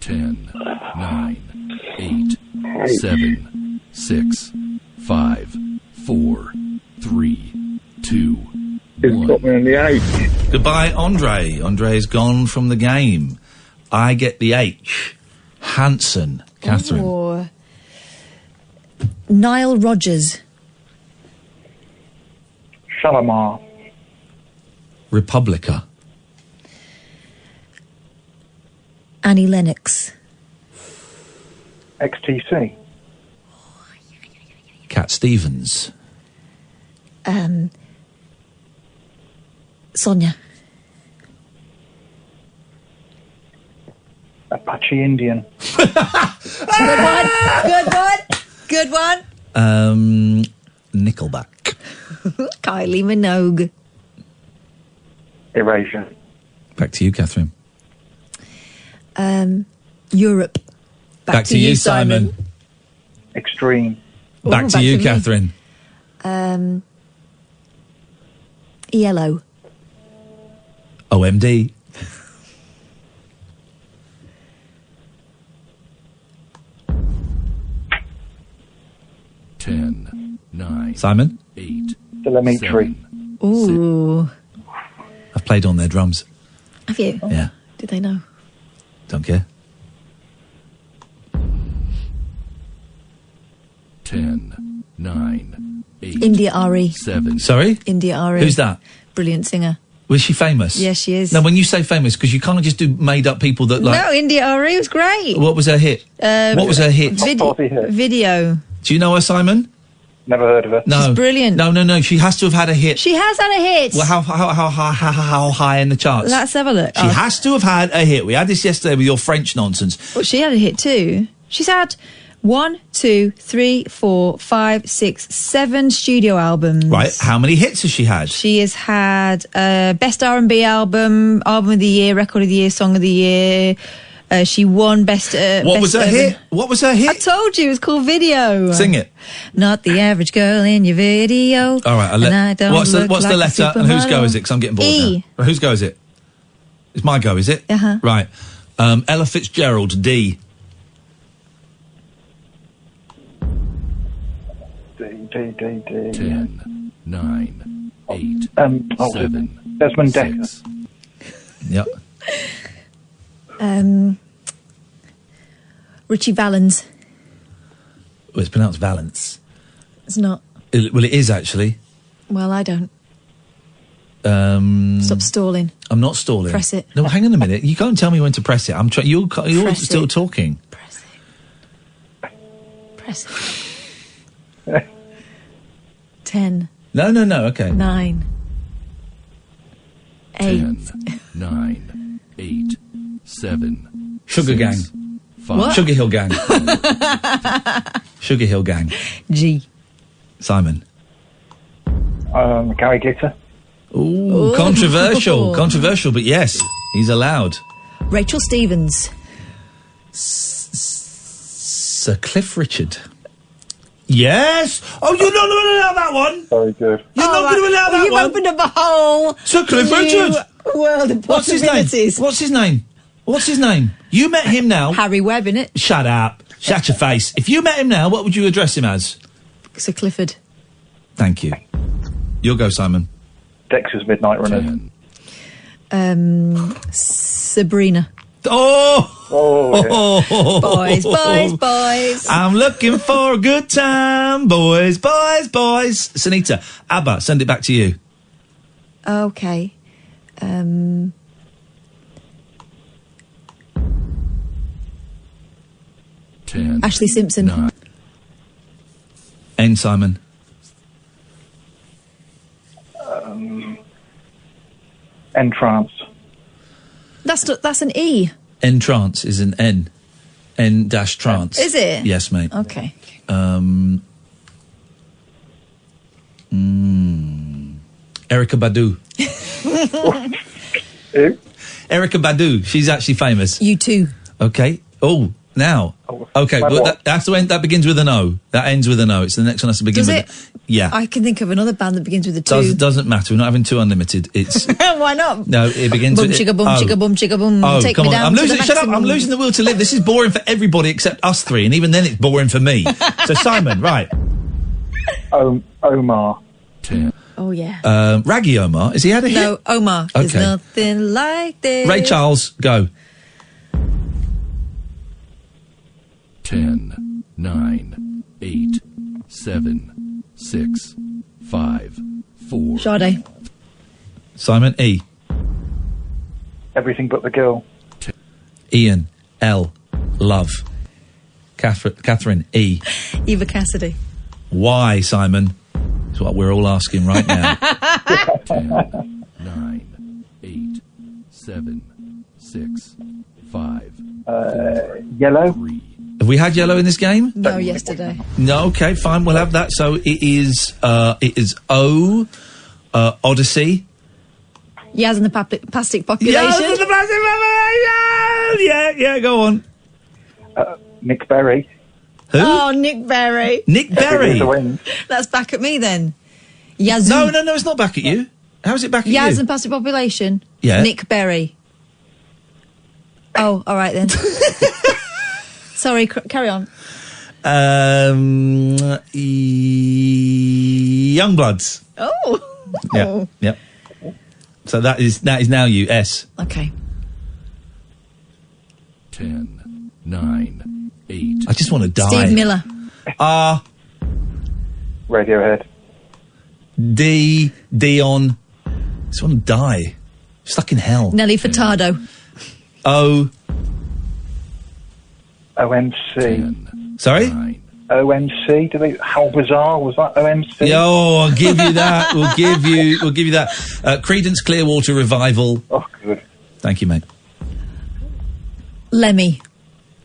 10, 9, 8, 7, 6, 5, 4, 3, 2, 1. It's got me on the H. Goodbye, Andre. Andre's gone from the game. I get the H. Hanson. Catherine. Or Nile Rodgers. Shalimar. Republica. Annie Lennox. XTC. Cat Stevens. Sonia. Apache Indian. Good one. Nickelback. Kylie Minogue. Erasure. Back to you, Catherine. Europe. Back to you, Simon. Extreme. Back to you, Catherine. Yellow. OMD. Ten, 9, Simon? 8, Telemetry. Ooh. I've played on their drums. Have you? Yeah. Did they know? Don't care. 10, 9, 8, India Ari. 7. Sorry? India Ari. Who's that? Brilliant singer. Was she famous? Yes, she is. Now, when you say famous, because you can't just do made-up people that, like... No, India Ari was great. What was her hit? What was her hit? Video. Do you know her, Simon? Never heard of her. No. She's brilliant. No. She has to have had a hit. She has had a hit. Well, how high in the charts? Let's have a look. She has to have had a hit. We had this yesterday with your French nonsense. Well, she had a hit too. She's had 1, 2, 3, 4, 5, 6, 7 studio albums. Right. How many hits has she had? She has had Best R&B album, Album of the Year, Record of the Year, Song of the Year. She won Best... What was her hit? What was her hit? I told you, it was called Video. Sing it. Not the average girl in your video. All right. What's the letter and whose go is it? Because I'm getting bored E. now. Whose go is it? It's my go, is it? Uh-huh. Right. Ella Fitzgerald, D. D. 10, 9, 8, 7. Desmond Decker. Yep. Richie Valens. Well, it's pronounced Valence. It's not. Well, it is actually. Well, I don't. Stop stalling. I'm not stalling. Press it. No, hang on a minute. You can't tell me when to press it. I'm trying. You're Press still it. talking. Press it. 10. No. Okay. 9. 8. 10, 9, 8, 7. Sugar 6, Gang. 5. What? Sugar Hill Gang. Sugar Hill Gang. G. Simon. Gary Glitter. Ooh, controversial. Controversial, but yes, he's allowed. Rachel Stevens. Sir Cliff Richard. Yes! Oh, you're not going to allow that one! Very good. You're not going to allow that You've one! opened up a hole. Sir Cliff Richard! World of What's his name? possibilities. What's his name? What's his name? You met him now. Harry Webb, innit? Shut up. Shut your face. If you met him now, what would you address him as? Sir Clifford. Thank you. You'll go, Simon. Dexter's Midnight Runners. Sabrina. Oh! Boys. I'm looking for a good time. Boys. Sunita, ABBA, send it back to you. Okay. Ashley Simpson. N, Simon. Entrance. That's an E. Entrance is an N. N-trance. Is it? Yes, mate. Okay. Erykah Badu. Who? Erykah Badu. She's actually famous. You too. Okay. Oh, now. Okay, well, that's the one that begins with an O. That ends with an O. It's the next one has to begin Does with it? Yeah. I can think of another band that begins with a 2. Doesn't matter. We're not having 2 unlimited. It's Why not? no. It begins Boom, with chicka boom, O. chicka boom, chicka boom. Oh, Take come me on! down I'm to losing. the Shut up! maximum. I'm losing the will to live. This is boring for everybody except us three, and even then, it's boring for me. So, Simon, right? Omar. Oh yeah. Raggy Omar. Has he had a hit? No, Omar. There's Okay. nothing like this. Ray Charles, go. 10, 9, 8, 7, 6, 5, 4. Sade. Simon, E. Everything But the Girl. Ian, L. Love. Catherine, E. Eva Cassidy. Y, Simon? That's what we're all asking right now. 10, 9, 8, 7, 6, 5. Yellow. Have we had yellow in this game? No, yesterday. No, okay, fine, we'll have that. So it is O, Odyssey. Yaz and the plastic population. Yaz and the plastic population! Yeah, go on. Nick Berry. Who? Oh, Nick Berry. Nick Berry. That's back at me then. Yazoo. No, it's not back at you. How's it back at Yaz you? and plastic population. Yeah. Nick Berry. Oh, all right then. Sorry, carry on. Youngbloods. Oh. Yeah. So that is now you, S. Okay. 10, 9, 8. I just want to die. Steve Miller. R. Radiohead. D. Dion. I just want to die. Stuck in hell. Nelly Furtado. O. OMC. Sorry? OMC. How bizarre was that? OMC. Yo, I'll give you that. We'll give you that. Creedence Clearwater Revival. Oh, good. Thank you, mate. Lemmy.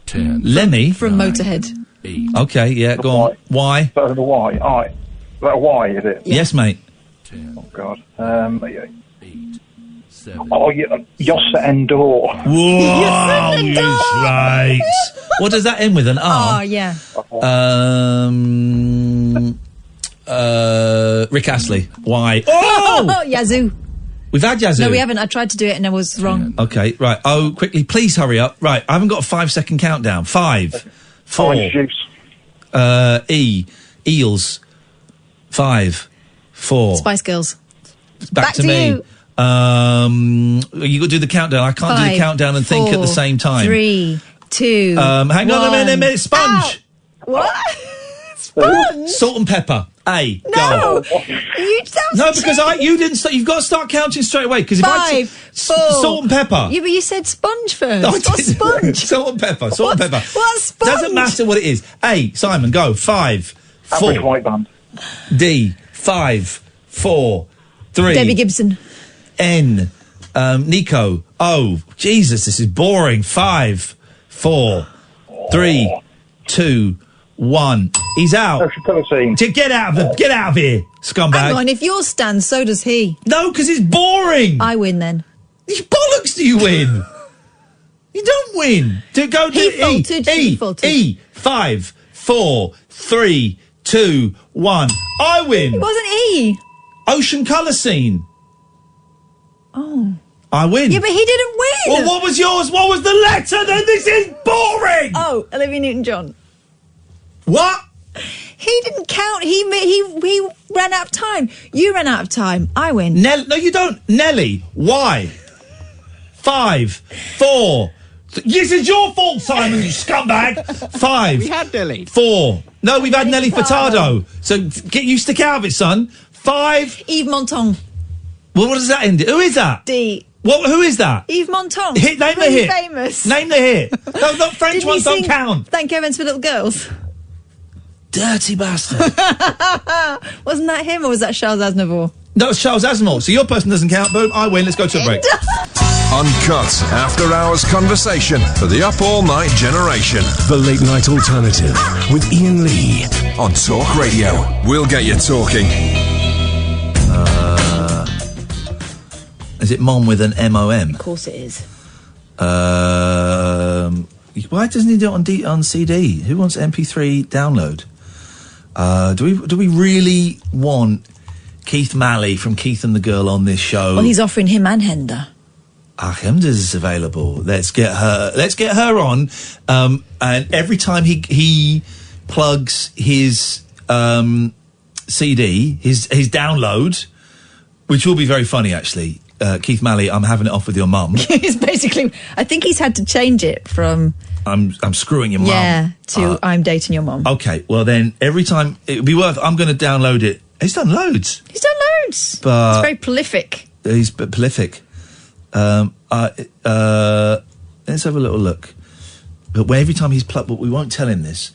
10. Lemmy? From Motorhead. 8. Okay, yeah, go on. Why? So the Y. Is that a Y, is it? Yes, mate. 10. Oh, God. 8, 7. Oh, Yossa Endor. Whoa, that's right. What does that end with? An R? Oh, yeah. Rick Astley. Why? Oh! Yazoo. We've had Yazoo. No, we haven't. I tried to do it and I was wrong. Okay, right. Oh, quickly, please hurry up. Right, I haven't got a 5-second countdown. 5, 4. Orange juice. E. Eels. 5, 4. Spice Girls. Back to me. you. You got to do the countdown. I can't do 5, the countdown and think at the same time. 3, 2. Hang on a minute. Sponge. What? Sponge? Salt and pepper. A. No. Go. You No, because you didn't start. You've got to start counting straight away. Because if 5, 4. Salt and pepper. Yeah, but you said sponge first. No, I What's didn't. sponge? Salt and pepper. Salt and pepper. What's sponge? Doesn't matter what it is. A. Simon, go. 5, 4. Average white band. D. 5, 4, 3. Debbie Gibson. N. Nico. O. Jesus, this is boring. 5, 4, 3, 2, 1. He's out. Get out of here, scumbag. Hang on, if yours stands, so does he. No, because it's boring. I win then. Bollocks do you win? You don't win. Go He do faltered, he faltered. E. 5, 4, 3, 2, 1. I win. It wasn't E. Ocean colour scene. Oh. I win. Yeah, but he didn't win. Well, what was yours? What was the letter? Then this is boring. Oh, Olivia Newton-John. What? He didn't count. He ran out of time. You ran out of time. I win. No, you don't. Nelly, why? 5, 4. This is your fault, Simon, you scumbag. 5. We had Nelly. 4. No, we've had Nelly Furtado. So get you stick out of it, son. 5. Yves Montand. Well, what does that end? Who is that? D. Who is that? Yves Montand. Name the really hit. famous. Name the hit. No, not French ones don't count. Thank Heavens for Little Girls. Dirty bastard. Wasn't that him or was that Charles Aznavour? That was Charles Aznavour. So your person doesn't count. Boom, I win. Let's go to a break. Uncut after-hours conversation for the up all-night generation. The Late Night Alternative with Iain Lee on Talk Radio. We'll get you talking. Is it Mom with an M-O-M? Of course it is. Why doesn't he do it on CD? Who wants MP3 download? Do we really want Keith Malley from Keith and the Girl on this show? Well, he's offering him and Hender. Hender's available. Let's get her on. And every time he plugs his CD, his download, which will be very funny actually. Keith Malley, I'm having it off with your mum. He's basically, I think he's had to change it from I'm screwing your mum. Yeah, to I'm dating your mum. Okay, well then every time it would be worth. I'm going to download it. He's done loads. He's done loads. But he's very prolific. He's prolific. Let's have a little look. But every time he's but we won't tell him this.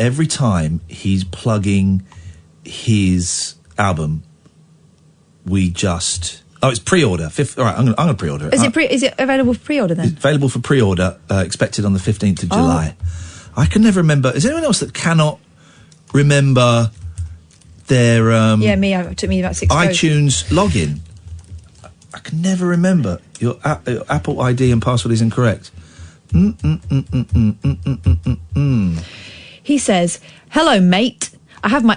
Every time he's plugging his album, we just. Oh, it's pre-order. All right, I'm going to pre-order it. Is it available for pre-order then? It's available for pre-order, expected on the 15th of July. I can never remember. Is there anyone else that cannot remember their yeah, me. It took me about 6 iTunes login? I can never remember. Your Apple ID and password is incorrect. He says, "Hello, mate.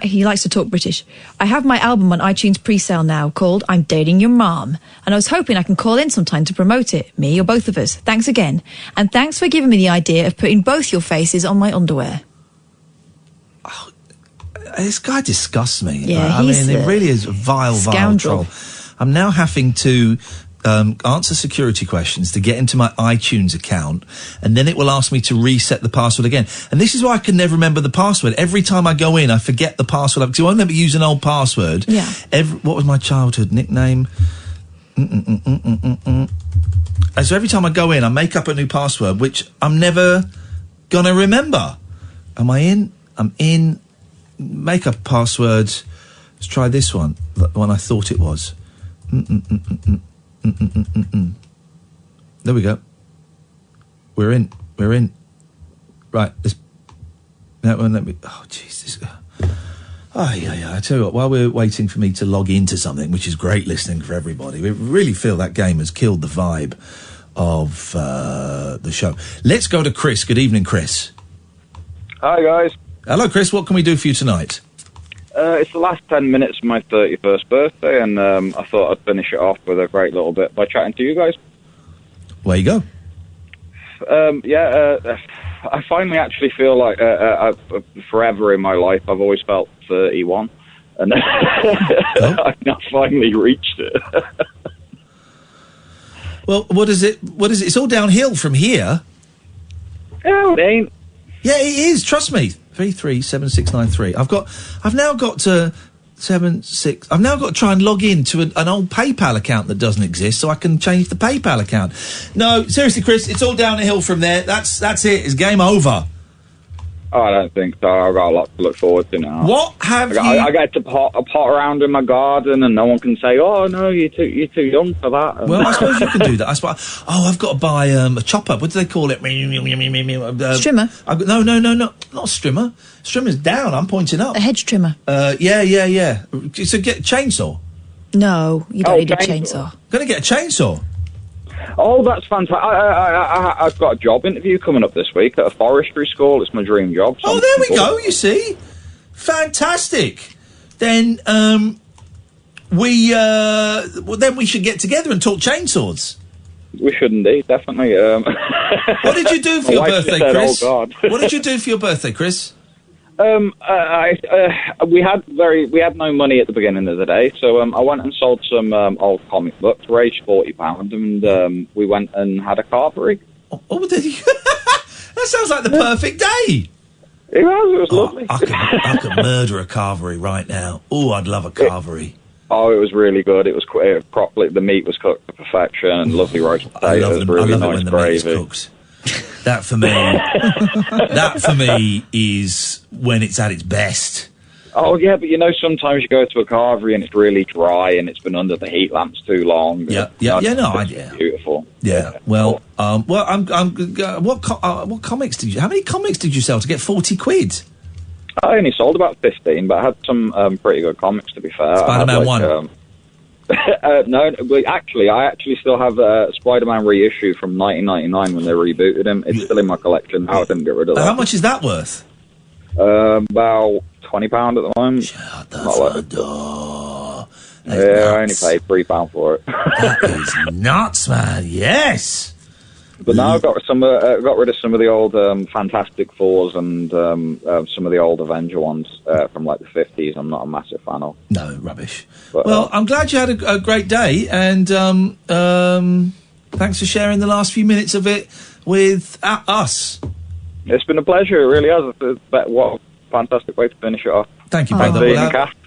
He likes to talk British. I have my album on iTunes pre-sale now called I'm Dating Your Mom. And I was hoping I can call in sometime to promote it, me or both of us. Thanks again. And thanks for giving me the idea of putting both your faces on my underwear." Oh, this guy disgusts me. Yeah, I mean, it really is a vile troll. I'm now having to answer security questions to get into my iTunes account, and then it will ask me to reset the password again. And this is why I can never remember the password. Every time I go in, I forget the password because I won't let me use an old password. Yeah. What was my childhood nickname? And so every time I go in, I make up a new password, which I'm never gonna remember. Am I in? I'm in. Make up a password. Let's try this one. The one I thought it was. There we go. We're in. Right. Let me. Oh, Jesus. Oh, yeah. I tell you what. While we're waiting for me to log into something, which is great listening for everybody, we really feel that game has killed the vibe of the show. Let's go to Chris. Good evening, Chris. Hi, guys. Hello, Chris. What can we do for you tonight? It's the last 10 minutes of my 31st birthday, and I thought I'd finish it off with a great little bit by chatting to you guys. Where you go? I finally actually feel like forever in my life I've always felt 31, and I've now finally reached it. Well, what is it? It's all downhill from here. Oh, it ain't. Yeah, it is. Trust me. 337693. I've now got to 76. I've now got to try and log in to an old PayPal account that doesn't exist, so I can change the PayPal account. No, seriously, Chris, it's all downhill from there. That's it. It's game over. Oh, I don't think so. I've got a lot to look forward to now. What have you? I get to pot around in my garden, and no one can say, "Oh no, you're too young for that." Well, I suppose you can do that. I've got to buy a chopper. What do they call it? Strimmer. No, not strimmer. Strimmer's down. I'm pointing up. A hedge trimmer. Yeah. So get a chainsaw. No, you don't need a chainsaw. Gonna get a chainsaw. Oh, that's fantastic. I've got a job interview coming up this week at a forestry school. It's my dream job. So there we go, you see. Fantastic. Then, then we should get together and talk chainsaws. We should indeed, definitely. What did you do for your birthday, Chris? Oh God! What did you do for your birthday, Chris? We had no money at the beginning of the day, so I went and sold some old comic books, raised £40, and we went and had a carvery. Oh, did you? That sounds like the perfect day. It was lovely. I could murder a carvery right now. Oh, I'd love a carvery. It was really good. It was properly. The meat was cooked to perfection and lovely roast potatoes. I love it when the meat is cooked. That for me is when it's at its best. Oh yeah, but sometimes you go to a carvery and it's really dry and it's been under the heat lamps too long. Beautiful. Yeah. Well, what comics did you? How many comics did you sell to get 40 quid? I only sold about 15, but I had some pretty good comics, to be fair. Spider-Man 1. No, I actually still have a Spider-Man reissue from 1999 when they rebooted him. It's still in my collection now. I didn't get rid of that. How much is that worth? About £20 at the moment. Shut the front door. I only paid £3 for it. That is nuts, man. Yes. But now I've got rid of some of the old Fantastic Fours and some of the old Avenger ones from like the 50s. I'm not a massive fan of. No, rubbish. But, I'm glad you had a great day, and thanks for sharing the last few minutes of it with us. It's been a pleasure, it really has. What a fantastic way to finish it off. Thank you, brother.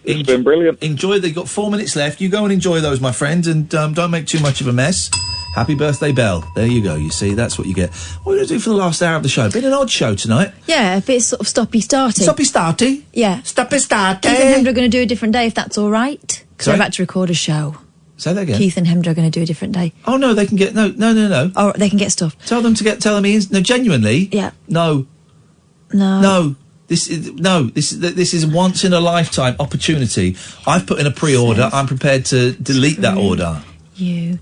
It's been brilliant. Enjoy. You've got 4 minutes left. You go and enjoy those, my friend, and don't make too much of a mess. Happy birthday, Belle. There you go. You see, that's what you get. What are we going to do for the last hour of the show? Been an odd show tonight. Yeah, a bit sort of stoppy-starty. Stoppy-starty? Yeah. Stoppy-starty. Keith and Hemd are going to do a different day, if that's all right. Because they're about to record a show. Say that again. Keith and Hemd are going to do a different day. Oh, no, they can get... No. Oh, they can get stuff. Tell them Ian... No, genuinely. Yeah. No. This is a once in a lifetime opportunity. I've put in a pre-order. I'm prepared to delete that order. He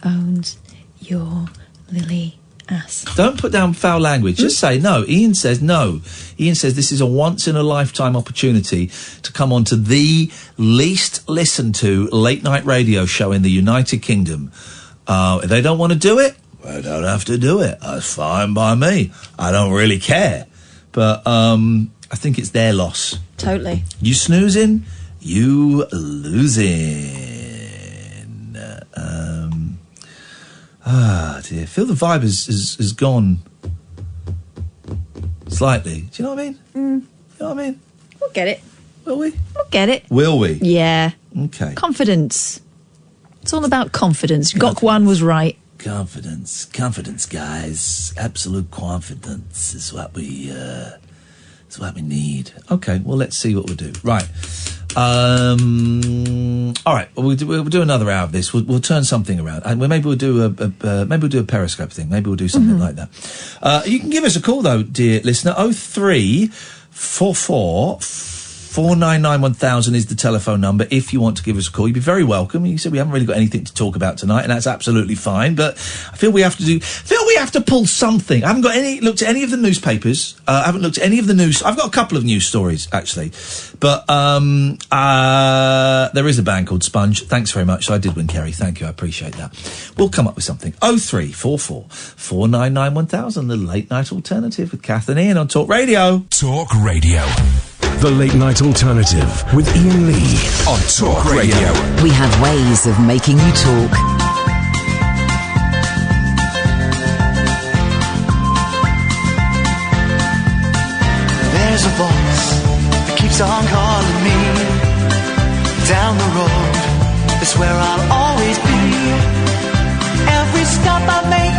owns your lily ass. Don't put down foul language. Just say no. Ian says no. Ian says this is a once in a lifetime opportunity to come on to the least listened to late night radio show in the United Kingdom. If they don't want to do it, they don't have to do it. That's fine by me. I don't really care. But I think it's their loss. Totally. You snoozing, you losing. Dear. Feel the vibe has gone slightly. Do you know what I mean? You know what I mean? We'll get it. Will we? We'll get it. Will we? Yeah. Okay. Confidence. It's all about confidence. Gokwan was right. Confidence, guys. Absolute confidence is what we need. Okay, well, let's see what we'll do. Right. All right. We'll do another hour of this. We'll turn something around, and maybe we'll do a Periscope thing. Maybe we'll do something like that. You can give us a call though, dear listener. 0344 499 1000 is the telephone number if you want to give us a call. You'd be very welcome. You said we haven't really got anything to talk about tonight, and that's absolutely fine. But I feel we have to pull something. I haven't looked at any of the newspapers. I haven't looked at any of the news. I've got a couple of news stories actually, but there is a band called Sponge. Thanks very much. So I did win, Kerry. Thank you. I appreciate that. We'll come up with something. 0344 499 1000, the late night alternative with Katherine and Iain on Talk Radio. Talk Radio. The Late Night Alternative with Iain Lee on Talk Radio. We have ways of making you talk. There's a voice that keeps on calling me. Down the road is where I'll always be. Every stop I make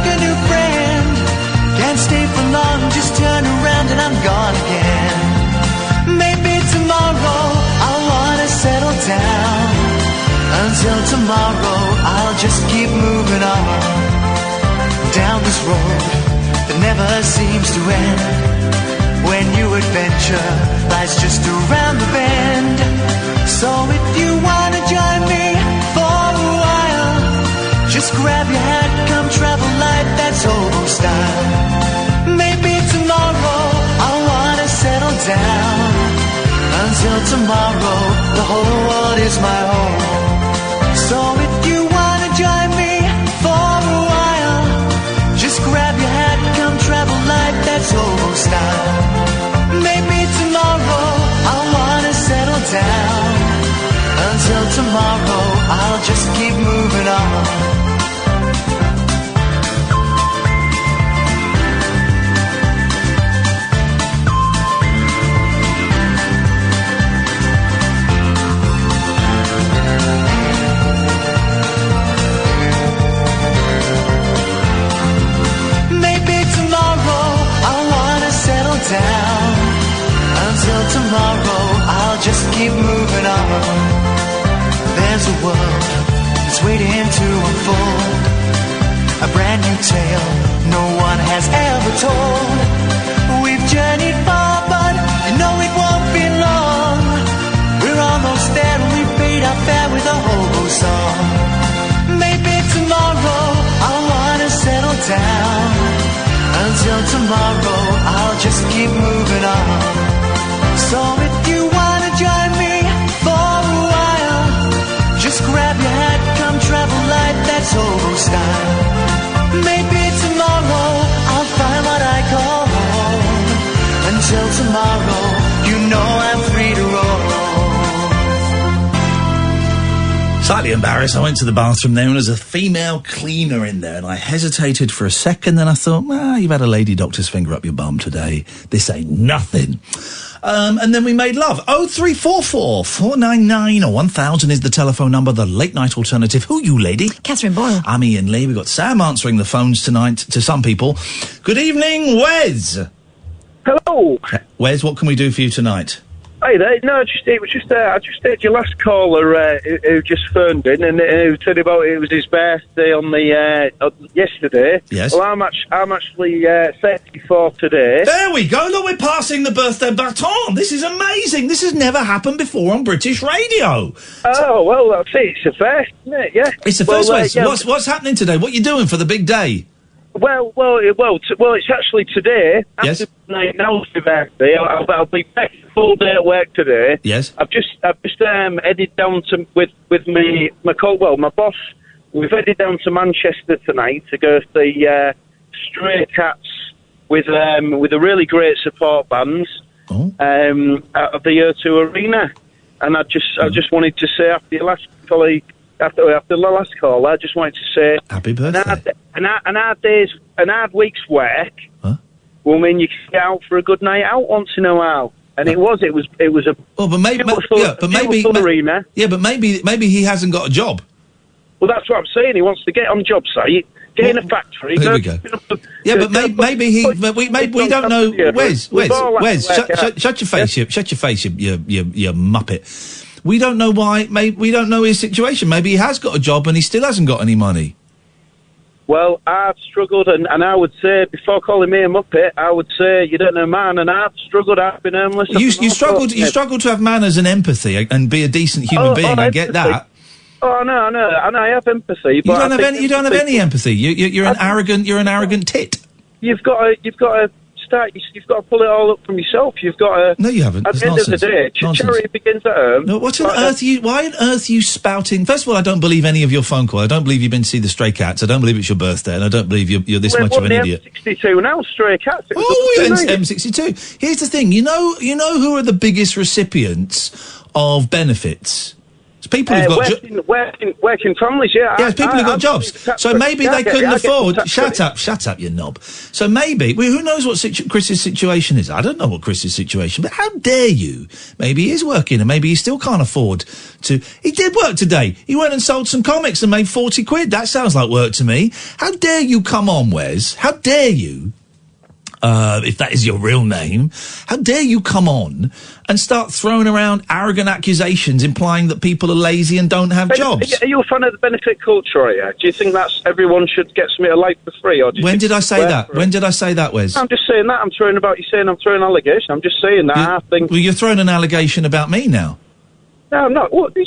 a new friend. Can't stay for long, just turn around and I'm gone again. Maybe tomorrow I'll wanna settle down. Until tomorrow I'll just keep moving on. Down this road that never seems to end. When new adventure lies just around the bend. So if you wanna join me for a while, just grab your hat, come travel light, that's old style. Maybe tomorrow I'll wanna settle down. Until tomorrow, the whole world is my home. So if you wanna join me for a while, just grab your hat and come travel like that's old style. Maybe tomorrow I'll wanna settle down. Until tomorrow I'll just keep moving on. Down. Until tomorrow I'll just keep moving on. There's a world that's waiting to unfold, a brand new tale no one has ever told. We've journeyed far but you know it won't be long. We're almost there and we paid our fare with a hobo song. Maybe tomorrow I'll wanna settle down. Until tomorrow, I'll just keep moving on. So if you wanna join me for a while, just grab your hat, come travel light, that's old style. Maybe tomorrow, I'll find what I call home. Until tomorrow, you know I'm free to roll. Slightly embarrassed, I went to the bathroom there and there's a female cleaner in there and I hesitated for a second, then I thought, you've had a lady doctor's finger up your bum today. This ain't nothing. And then we made love. 0344 499 or 1000 is the telephone number, the late night alternative. Who you, lady? Catherine Boyle. I'm Iain Lee. We've got Sam answering the phones tonight to some people. Good evening, Wes. Hello. Wes, what can we do for you tonight? Hey there. No, I just heard your last caller who just phoned in and who told about it was his birthday on the yesterday. Yes. Well, I'm actually 34 today. There we go. Look, we're passing the birthday baton. This is amazing. This has never happened before on British radio. Oh well, that's it. It's a first, isn't it? Yeah. It's the first, Wes. Yeah. What's happening today? What are you doing for the big day? Well, it's actually today. Yes. After my birthday, I'll be back full day at work today. Yes. I've just headed down to with my boss. We've headed down to Manchester tonight to go see Stray Cats with a really great support band out of the O2 Arena. And I just wanted to say after your last colleague. After the last call, I just wanted to say happy birthday. An hard week's work will mean you can get out for a good night out once in a while. And it was a beautiful arena. Yeah, but maybe he hasn't got a job. Well, that's what I'm saying. He wants to get on the job site, get in a factory. Here we go. Yeah, but maybe we don't know. Wes, shut your face, you muppet. We don't know why. We don't know his situation. Maybe he has got a job and he still hasn't got any money. Well, I've struggled, and I would say, before calling me a muppet, I would say you don't know man, and I've struggled. I've been homeless. You struggled to have manners and empathy and be a decent human being. I get that. Oh no, I have empathy. But you don't have any empathy. You're an arrogant tit. You've got to pull it all up from yourself. You've got to. No, you haven't. At the end of the day, charity begins at home. No, why on earth are you spouting? First of all, I don't believe any of your phone call. I don't believe you've been to see the Stray Cats. I don't believe it's your birthday, and I don't believe you're this much of an idiot. M62 now, Stray Cats. M62. Here's the thing. You know who are the biggest recipients of benefits? It's people who've got working families, yeah. Yeah, it's people who've got jobs. So maybe they couldn't afford. Shut up, you knob. So maybe who knows what Chris's situation is? I don't know what Chris's situation. But how dare you? Maybe he is working, and maybe he still can't afford to. He did work today. He went and sold some comics and made 40 quid. That sounds like work to me. How dare you come on, Wes? How dare you? If that is your real name, how dare you come on and start throwing around arrogant accusations implying that people are lazy and don't have jobs? Are you a fan of the benefit culture, are you? Do you think that's everyone should get something life for free? Or when did I say that? When did I say that, Wes? I'm just saying that. I'm throwing allegation. I'm just saying that. I think. Well, you're throwing an allegation about me now. No, I'm not. What? I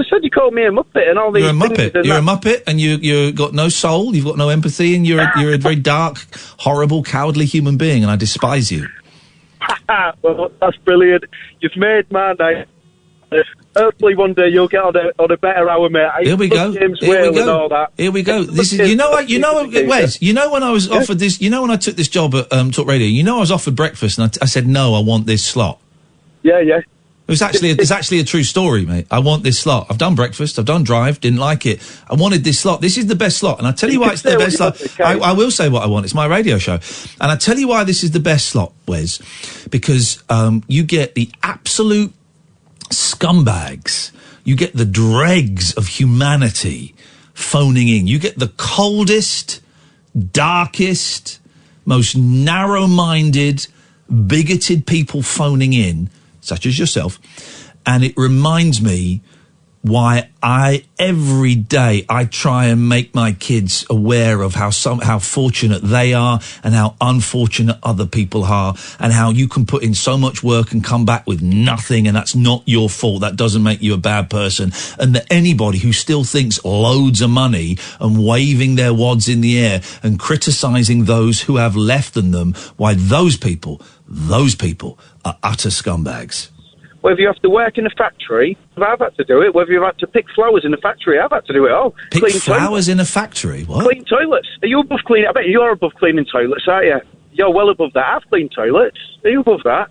said you called me a muppet and all these You're a muppet. things. You're a muppet, and you got no soul. You've got no empathy, and you're a very dark, horrible, cowardly human being, and I despise you. Well, that's brilliant. You've made my night. Hopefully one day you'll get on a better hour, mate. Here we go. James Here we Whale and all go. that. Here we go. This is, Wes, when I was offered this, when I took this job at Talk Radio, I was offered breakfast and I said, no, I want this slot. Yeah. It's actually a true story, mate. I want this slot. I've done breakfast. I've done drive. Didn't like it. I wanted this slot. This is the best slot. And I tell you why it's the best slot. I will say what I want. It's my radio show. And I tell you why this is the best slot, Wes. Because you get the absolute scumbags. You get the dregs of humanity phoning in. You get the coldest, darkest, most narrow-minded, bigoted people phoning in, such as yourself, and it reminds me why every day I try and make my kids aware of how fortunate they are and how unfortunate other people are, and how you can put in so much work and come back with nothing, and that's not your fault. That doesn't make you a bad person. And that anybody who still thinks loads of money and waving their wads in the air and criticising those who have less than them, why those people are utter scumbags. Whether you have to work in a factory, I've had to do it. Whether you've had to pick flowers in a factory, I've had to do it all. Pick flowers in a factory? What? Clean toilets. Are you above cleaning? I bet you're above cleaning toilets, aren't you? You're well above that. I've cleaned toilets. Are you above that?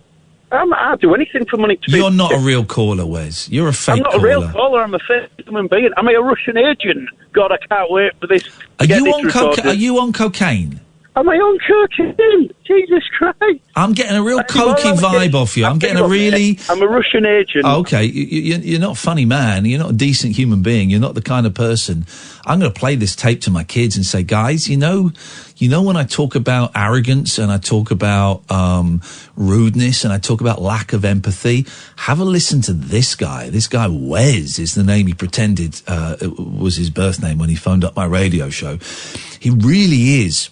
I'll do anything for money to be... You're not a real caller, Wes. You're a fake caller. I'm not a real caller. I'm a fake human being. Am I a Russian agent? God, I can't wait for this. Are you on cocaine? Am I on cocaine? Jesus Christ. I'm getting a real cokey vibe off you. I'm getting a really... I'm a Russian agent. Oh, okay, you're not a funny man. You're not a decent human being. You're not the kind of person... I'm going to play this tape to my kids and say, guys, you know when I talk about arrogance and I talk about rudeness and I talk about lack of empathy, have a listen to this guy. This guy, Wes, is the name he pretended it was his birth name when he phoned up my radio show. He really is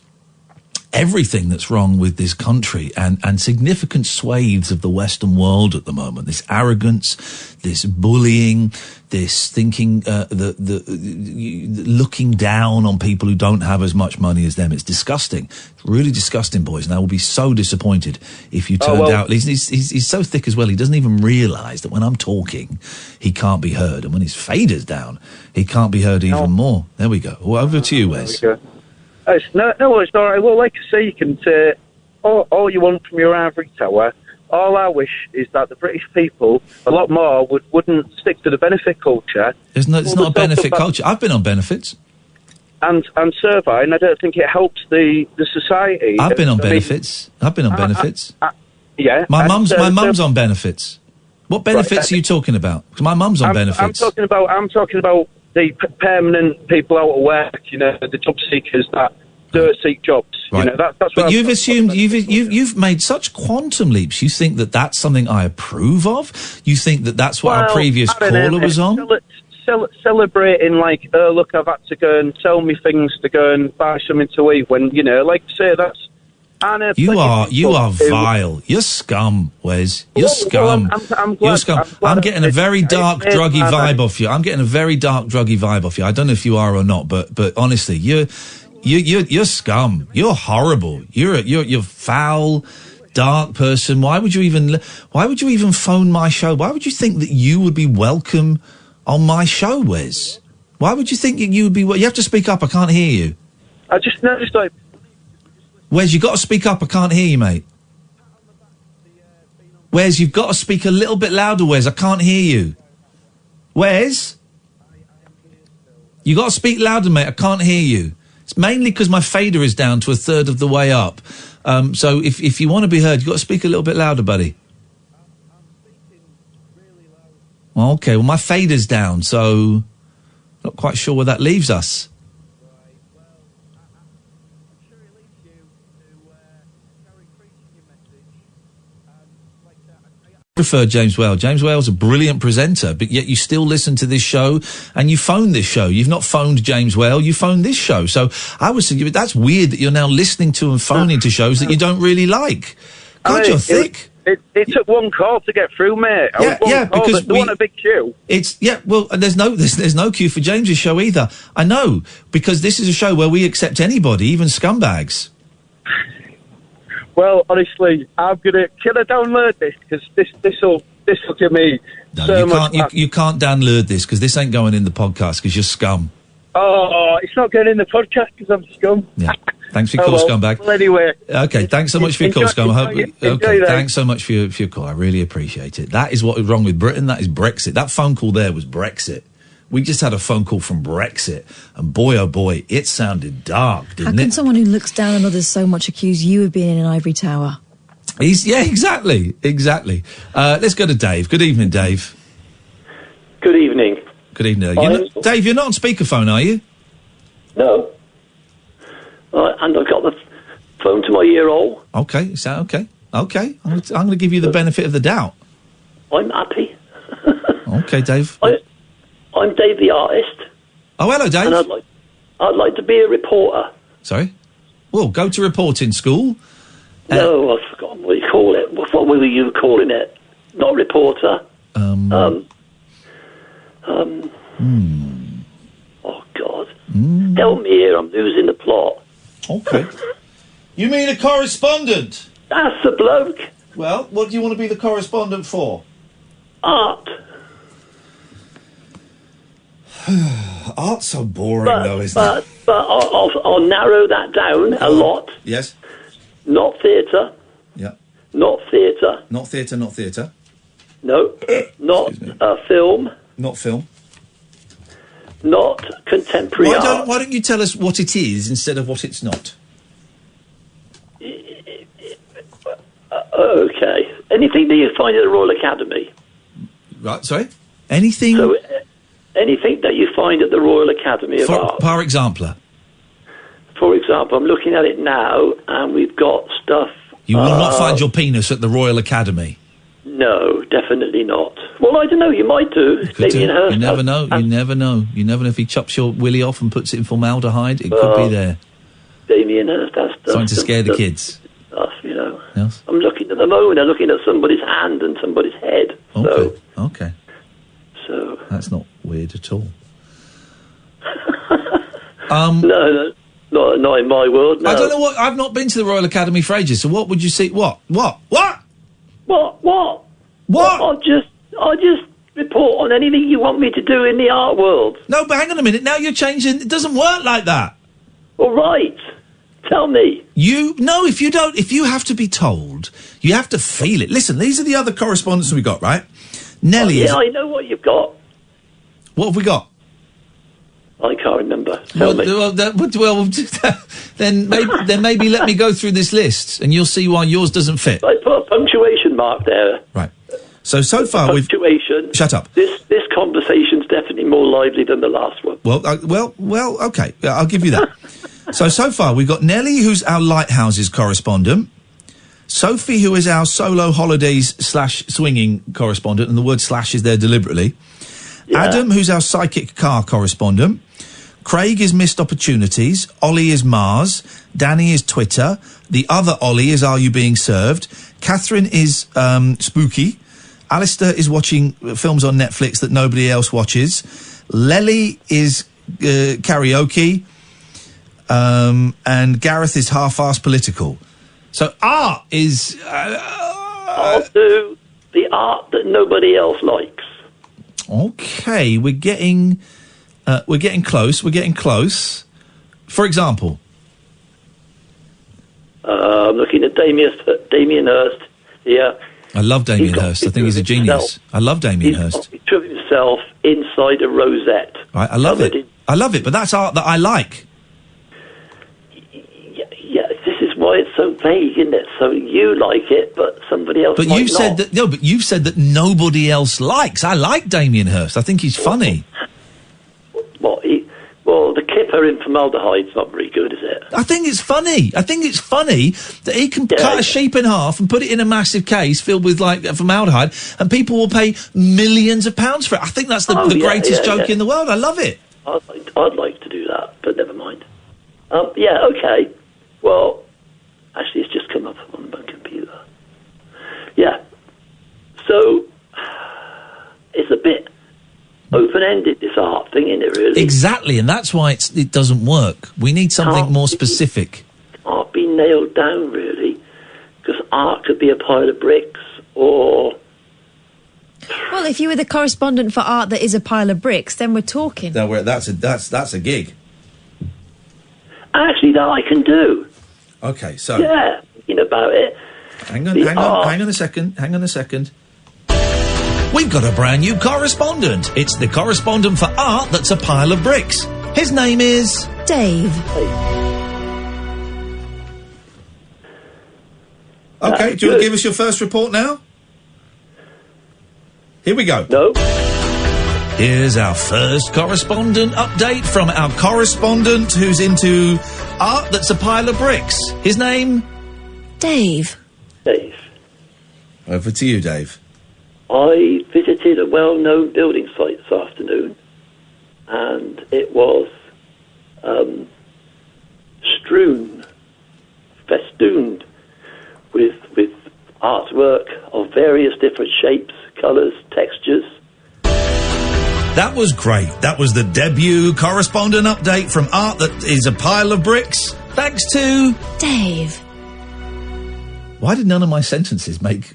everything that's wrong with this country and significant swathes of the Western world at the moment. This arrogance, this bullying, this thinking, looking down on people who don't have as much money as them. It's disgusting. It's really disgusting, boys. And I will be so disappointed if you turned out... He's so thick as well, he doesn't even realise that when I'm talking, he can't be heard. And when his fader's down, he can't be heard even more. There we go. Well, over to you, Wes. No, it's all right. Well, like I say, you can say all you want from your ivory tower. All I wish is that the British people, a lot more, wouldn't stick to the benefit culture. It's not a benefit culture. I've been on benefits. And survey, and I don't think it helps the society. I've been on benefits. I've been on benefits. Yeah. My mum's on benefits. What benefits are you talking about? Because my mum's on benefits. I'm talking about the permanent people out of work, the job seekers that don't seek jobs. Right. That's but what you've assumed, you've made such quantum leaps. You think that that's something I approve of? You think that that's what our previous caller was on? Celebrating like, oh, look, I've had to go and sell me things to go and buy something to eat when, like to say that's... You are vile. You're scum, Wes. You're scum. I'm glad, You're scum. I'm getting a very dark, druggy vibe off you. I'm getting a very dark, druggy vibe off you. I don't know if you are or not, but honestly, you're scum. You're horrible. You're foul, dark person. Why would you even phone my show? Why would you think that you would be welcome on my show, Wes? Why would you think that you would be? You have to speak up. I can't hear you. I just noticed like. Wes, you've got to speak up. I can't hear you, mate. Wes, you've got to speak a little bit louder, Wes. I can't hear you. Wes? You got to speak louder, mate. I can't hear you. It's mainly because my fader is down to a third of the way up. So if you want to be heard, you've got to speak a little bit louder, buddy. Well, okay, well, my fader's down, so not quite sure where that leaves us. Prefer James Whale. James Whale's a brilliant presenter, but yet you still listen to this show and you phone this show. You've not phoned James Whale, you phoned this show. So I would say that's weird that you're now listening to and phoning to shows that you don't really like. God, you're thick. It took one call to get through, mate. Because we want a big queue. There's no queue for James's show either. I know, because this is a show where we accept anybody, even scumbags. Well, honestly, I'm gonna. Can I download this? Because this'll give me so much. You can't download this because this ain't going in the podcast because you're scum. Oh, it's not going in the podcast because I'm scum. Yeah. Thanks for your call, scumbag. Well, anyway. Okay, thanks so much for your call, scum. Thanks so much for your call. I really appreciate it. That is what is wrong with Britain. That is Brexit. That phone call there was Brexit. We just had a phone call from Brexit, and boy, oh boy, it sounded dark, didn't it? How can someone who looks down on others so much accuse you of being in an ivory tower? Yeah, exactly. Let's go to Dave. Good evening, Dave. Good evening. Good evening. Dave, you're not on speakerphone, are you? No. And I've got the phone to my ear hole. Okay, is that okay? Okay, I'm going to give you the benefit of the doubt. I'm happy. Okay, Dave. I'm Dave the artist. Oh, hello, Dave. And I'd like to be a reporter. Sorry? Well, go to reporting school. No, I've forgotten what you call it. What were you calling it? Not reporter. Oh, God. Help me here, I'm losing the plot. Okay. You mean a correspondent? That's the bloke. Well, what do you want to be the correspondent for? Art. Art's so boring, though, isn't it? But I'll narrow that down a lot. Yes. Not theatre. Yeah. Not theatre. Not theatre. No. Not film. Not film. Not contemporary art. Why don't you tell us what it is instead of what it's not? Okay. Anything that you find at the Royal Academy. Right, sorry? Anything? So, anything that you find at the Royal Academy of Art. Par example. For example, I'm looking at it now, and we've got stuff... You will not find your penis at the Royal Academy. No, definitely not. Well, I don't know, you might do. Damien Hirst. You never know. You never know if he chops your willy off and puts it in formaldehyde. It could be there. Damien Hirst has stuff. Trying to scare the kids. Stuff, you know. Yes. I'm looking at the moment. I'm looking at somebody's hand and somebody's head. Okay. So that's not weird at all. No, not in my world. No. I don't know what. I've not been to the Royal Academy for ages. So what would you see? What? I'll just report on anything you want me to do in the art world. No, but hang on a minute. Now you're changing. It doesn't work like that. All right. Tell me. If you have to be told, you have to feel it. Listen, these are the other correspondents we got, right? Nelly I know what you've got. What have we got? I can't remember. Tell me. Then maybe let me go through this list, and you'll see why yours doesn't fit. I put a punctuation mark there. Right. So far we've... Punctuation. Shut up. This conversation's definitely more lively than the last one. Well, okay. I'll give you that. So far we've got Nelly, who's our Lighthouses correspondent. Sophie, who is our solo holidays / swinging correspondent, and the word slash is there deliberately. Yeah. Adam, who's our psychic car correspondent. Craig is missed opportunities. Ollie is Mars. Danny is Twitter. The other Ollie is Are You Being Served? Katherine is spooky. Alistair is watching films on Netflix that nobody else watches. Lely is karaoke. And Gareth is half-assed political. So art is... I'll do the art that nobody else likes. Okay, we're getting close. For example? I'm looking at Damien Hirst. Yeah. I love Damien Hirst. I think he's a genius. I love Damien Hirst. He drew himself inside a rosette. Right, I love it. I love it, but that's art that I like. Yeah, this is why it's so vague, isn't it? So you like it, but somebody else might not. But you've said that nobody else likes. I like Damien Hirst. I think he's funny. Well, the kipper in formaldehyde's not very good, is it? I think it's funny. That he can cut a sheep in half and put it in a massive case filled with, formaldehyde, and people will pay millions of pounds for it. I think that's the greatest joke in the world. I love it. I'd like to do that, but never mind. Okay. Well, actually, it's just come up on my computer. Yeah. So, it's a bit open-ended, this art thing, isn't it, really? Exactly, and that's why it doesn't work. We need something more specific. Can't be nailed down, really. art could be a pile of bricks, or... Well, if you were the correspondent for art that is a pile of bricks, then we're talking. No, that's a gig. Actually, that I can do. Okay, so... Yeah, thinking about it. Hang on a second. We've got a brand new correspondent. It's the correspondent for art that's a pile of bricks. His name is... Dave. Okay, do you want to give us your first report now? Here we go. No. Here's our first correspondent update from our correspondent who's into art that's a pile of bricks. His name? Dave. Dave. Over to you, Dave. I visited a well-known building site this afternoon, and it was festooned with artwork of various different shapes, colours, textures. That was great. That was the debut correspondent update from art that is a pile of bricks. Thanks to... Dave. Why did none of my sentences make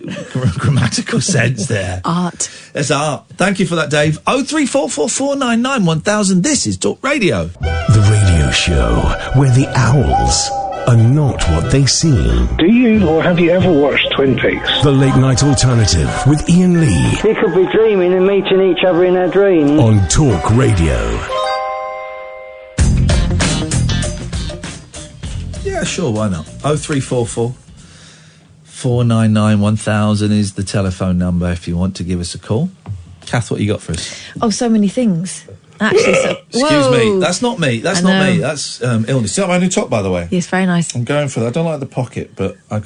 grammatical sense there? Art. It's art. Thank you for that, Dave. 03444991000. This is Talk Radio. The radio show where the owls are not what they seem. Do you or have you ever watched Twin Peaks? The Late Night Alternative with Iain Lee. We could be dreaming and meeting each other in our dreams. On Talk Radio. Yeah, sure, why not? 03444991000 is the telephone number if you want to give us a call. Kath, what you got for us? Oh, so many things. Actually, Excuse me. That's not me. That's illness. See, I'm only top, by the way. Yes, very nice. I'm going for that. I don't like the pocket, but I'm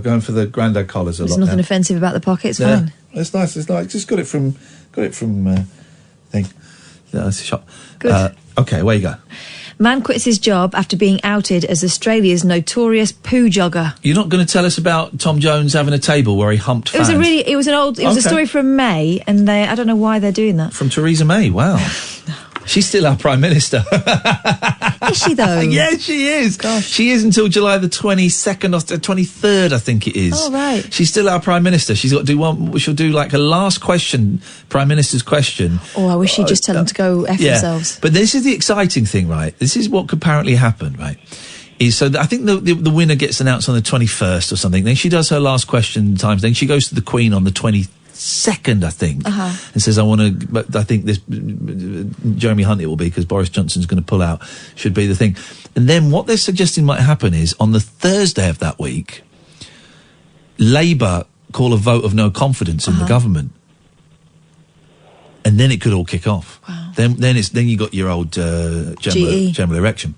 going for the grandad collars a lot. There's nothing offensive about the pocket. It's fine. It's nice. It's like just got it from thing. Shop. Good. Okay, where you go? Man quits his job after being outed as Australia's notorious poo jogger. You're not going to tell us about Tom Jones having a table where he humped fans? It was a story from May, and I don't know why they're doing that. From Theresa May, wow. She's still our Prime Minister. Is she, though? Yeah, she is. Gosh. She is until July the 22nd or 23rd, I think it is. Oh, right. She's still our Prime Minister. She's got to do one. She'll do like a last question, Prime Minister's question. Oh, I wish she'd just tell them to go F themselves. But this is the exciting thing, right? This is what could apparently happen, right? I think the winner gets announced on the 21st or something. Then she does her last question times. Then she goes to the Queen on the 22nd, I think, and says, but I think this Jeremy Hunt it will be because Boris Johnson's going to pull out, should be the thing. And then what they're suggesting might happen is on the Thursday of that week, Labour call a vote of no confidence in the government. And then it could all kick off. Wow. Then you got your old general election.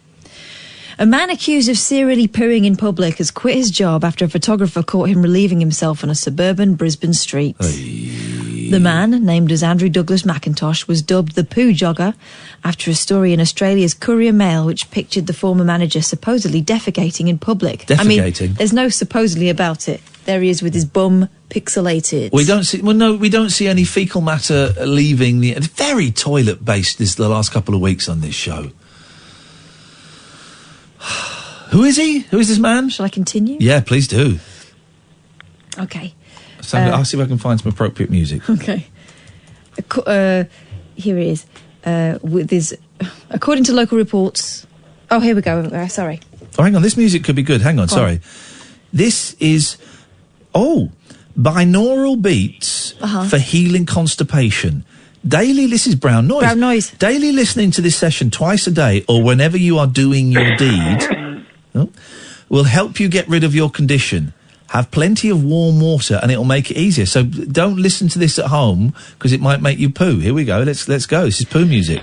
A man accused of serially pooing in public has quit his job after a photographer caught him relieving himself on a suburban Brisbane street. The man, named as Andrew Douglas McIntosh, was dubbed the poo jogger after a story in Australia's Courier Mail which pictured the former manager supposedly defecating in public. Defecating? I mean, there's no supposedly about it. There he is with his bum pixelated. We don't see any fecal matter leaving the... Very toilet-based the last couple of weeks on this show. Who is he? Who is this man? Shall I continue? Yeah, please do. Okay. So I'll see if I can find some appropriate music. Okay. Here it is. With his, according to local reports... Oh, here we go. Sorry. Oh, hang on. This music could be good. Hang on. Sorry. This is... binaural beats for healing constipation. This is brown noise. Brown noise. Daily listening to this session twice a day or whenever you are doing your deed will help you get rid of your condition. Have plenty of warm water and it'll make it easier. So don't listen to this at home because it might make you poo. Here we go. Let's go. This is poo music.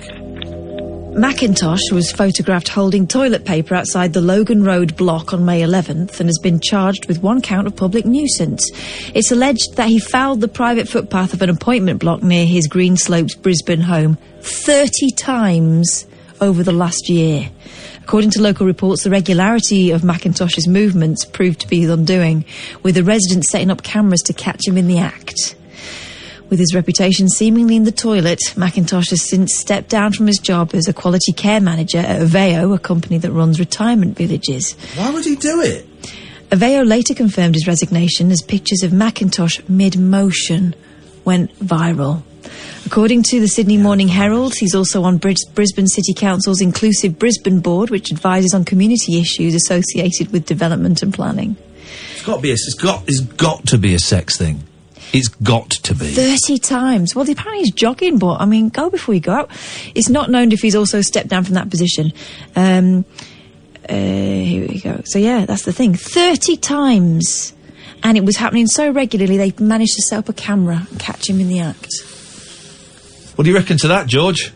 McIntosh was photographed holding toilet paper outside the Logan Road block on May 11th and has been charged with 1 count of public nuisance. It's alleged that he fouled the private footpath of an appointment block near his Green Slopes Brisbane home 30 times over the last year. According to local reports, the regularity of McIntosh's movements proved to be his undoing, with the residents setting up cameras to catch him in the act. With his reputation seemingly in the toilet, McIntosh has since stepped down from his job as a quality care manager at Aveo, a company that runs retirement villages. Why would he do it? Aveo later confirmed his resignation as pictures of Macintosh mid-motion went viral. According to the Sydney Morning Herald, he's also on Brisbane City Council's Inclusive Brisbane Board, which advises on community issues associated with development and planning. It's got to be a sex thing. It's got to be. 30 times. Well, apparently he's jogging, but, I mean, go before you go out. It's not known if he's also stepped down from that position. Here we go. So, yeah, that's the thing. 30 times. And it was happening so regularly, they managed to set up a camera and catch him in the act. What do you reckon to that, George?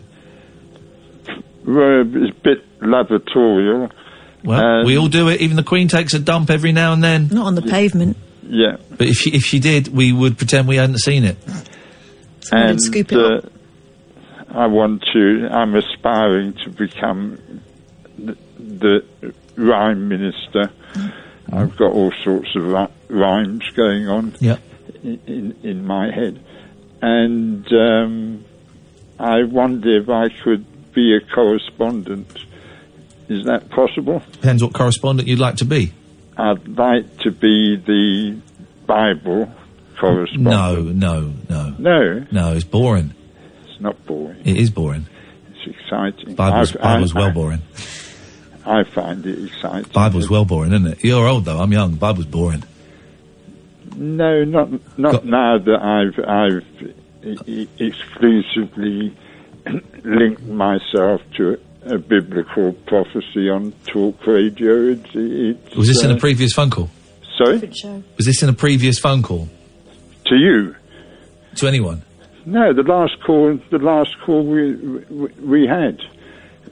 Well, it's a bit lavatorial. Well, we all do it. Even the Queen takes a dump every now and then. Not on the pavement. Yeah. But if she did, we would pretend we hadn't seen it. And scoop it up. I'm aspiring to become the rhyme minister. I've got all sorts of rhymes going on in my head. And I wonder if I could be a correspondent. Is that possible? Depends what correspondent you'd like to be. I'd like to be the Bible correspondent. No. No, it's boring. It's not boring. It is boring. It's exciting. Bible's well boring. I find it exciting. Bible's well boring, isn't it? You're old, though. I'm young. Bible's boring. No, not now that I've exclusively linked myself to a biblical prophecy on talk radio. Was this in a previous phone call? Sorry? Was this in a previous phone call? To you? To anyone? No, the last call we had.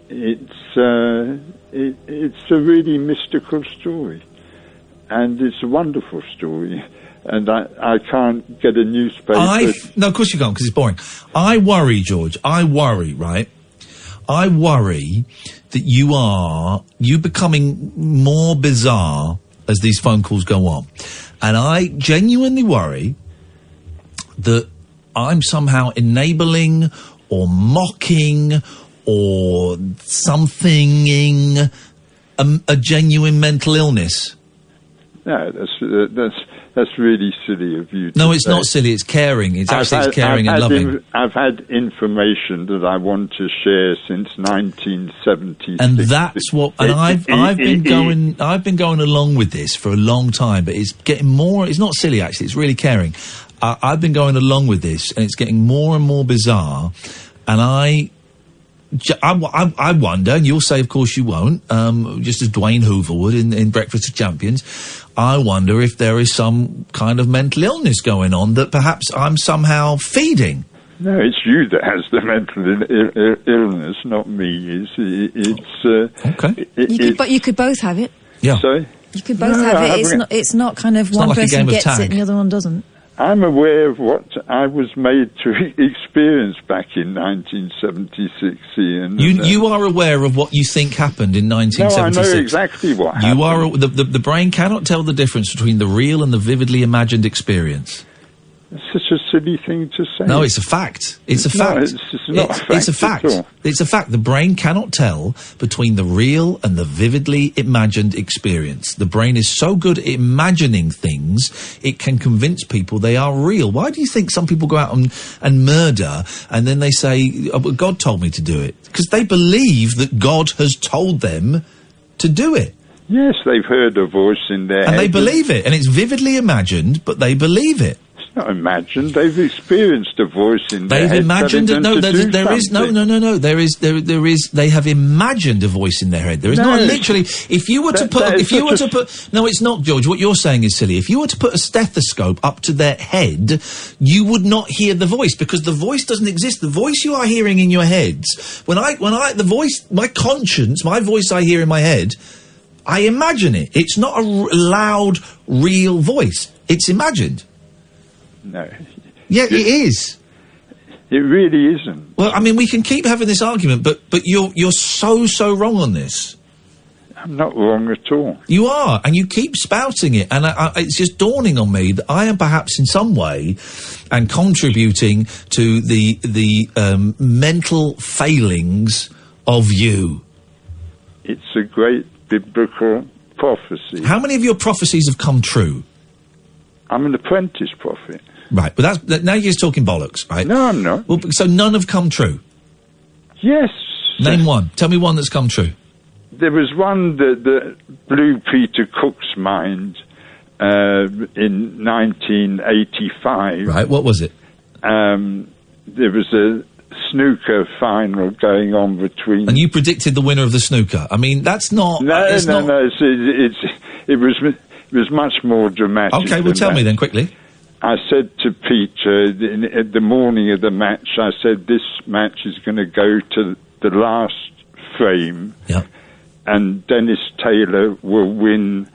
It's a really mystical story, and it's a wonderful story. And I can't get a newspaper. No, of course you can't, because it's boring. I worry, George. Right? I worry that you becoming more bizarre as these phone calls go on. And I genuinely worry that I'm somehow enabling or mocking or something a genuine mental illness. No, that's really silly of you. No, it's not silly. It's caring. It's caring and loving. I've had information that I want to share since 1976. And that's what. And I've been going along with this for a long time, but it's getting more. It's not silly actually. It's really caring. I've been going along with this, and it's getting more and more bizarre. And I wonder, and you'll say, of course, you won't, just as Dwayne Hoover would in Breakfast of Champions, I wonder if there is some kind of mental illness going on that perhaps I'm somehow feeding. No, it's you that has the mental illness, not me. Okay. But you could both have it. Yeah. Sorry? You could both have it. It's not kind of one person gets it and the other one doesn't. I'm aware of what I was made to experience back in 1976, Ian. You are aware of what you think happened in 1976? No, I know exactly what happened. You are. The brain cannot tell the difference between the real and the vividly imagined experience. It's such a silly thing to say. No, it's a fact. It's a fact. It's not a fact. It's a fact. At all. It's a fact. The brain cannot tell between the real and the vividly imagined experience. The brain is so good at imagining things, it can convince people they are real. Why do you think some people go out and murder and then they say, oh, God told me to do it? Because they believe that God has told them to do it. Yes, they've heard a voice in their head. And they believe it. And it's vividly imagined, but they believe it. Not imagined. They've experienced a voice in their head. They've imagined it. No, there is no. There is. They have imagined a voice in their head. There is not literally. If you were to put, no, it's not, George. What you're saying is silly. If you were to put a stethoscope up to their head, you would not hear the voice because the voice doesn't exist. The voice you are hearing in your heads, the voice, my conscience, my voice I hear in my head, I imagine it. It's not a loud, real voice. It's imagined. No. Yeah, it is. It really isn't. Well, I mean, we can keep having this argument, but you're so wrong on this. I'm not wrong at all. You are, and you keep spouting it, and it's just dawning on me that I am perhaps in some way and contributing to the mental failings of you. It's a great biblical prophecy. How many of your prophecies have come true? I'm an apprentice prophet. Right, but now you're just talking bollocks, right? No, I'm not. Well, so none have come true? Yes. Name one. Tell me one that's come true. There was one that blew Peter Cook's mind in 1985. Right, what was it? There was a snooker final going on between... And you predicted the winner of the snooker. I mean, that's not... No. It was much more dramatic. Okay, well, tell me then, quickly. I said to Peter, at the morning of the match, I said, this match is going to go to the last frame, and Dennis Taylor will win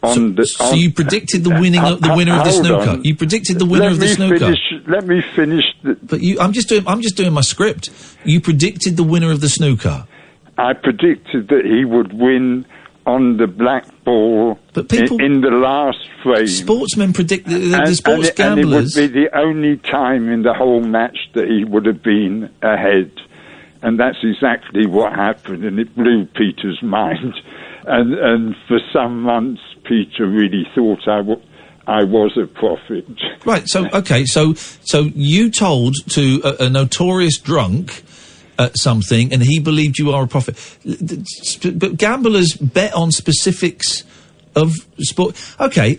on the... So you predicted the winner of the snooker? You predicted the winner of the snooker? Let me finish. But I'm just doing my script. You predicted the winner of the snooker? I predicted that he would win on the black ball in the last frame. Sportsmen predict the sports gamblers. And it would be the only time in the whole match that he would have been ahead. And that's exactly what happened, and it blew Peter's mind. And for some months, Peter really thought I was a prophet. Right, so you told to a notorious drunk something, and he believed you are a prophet. But gamblers bet on specifics of sport. Okay.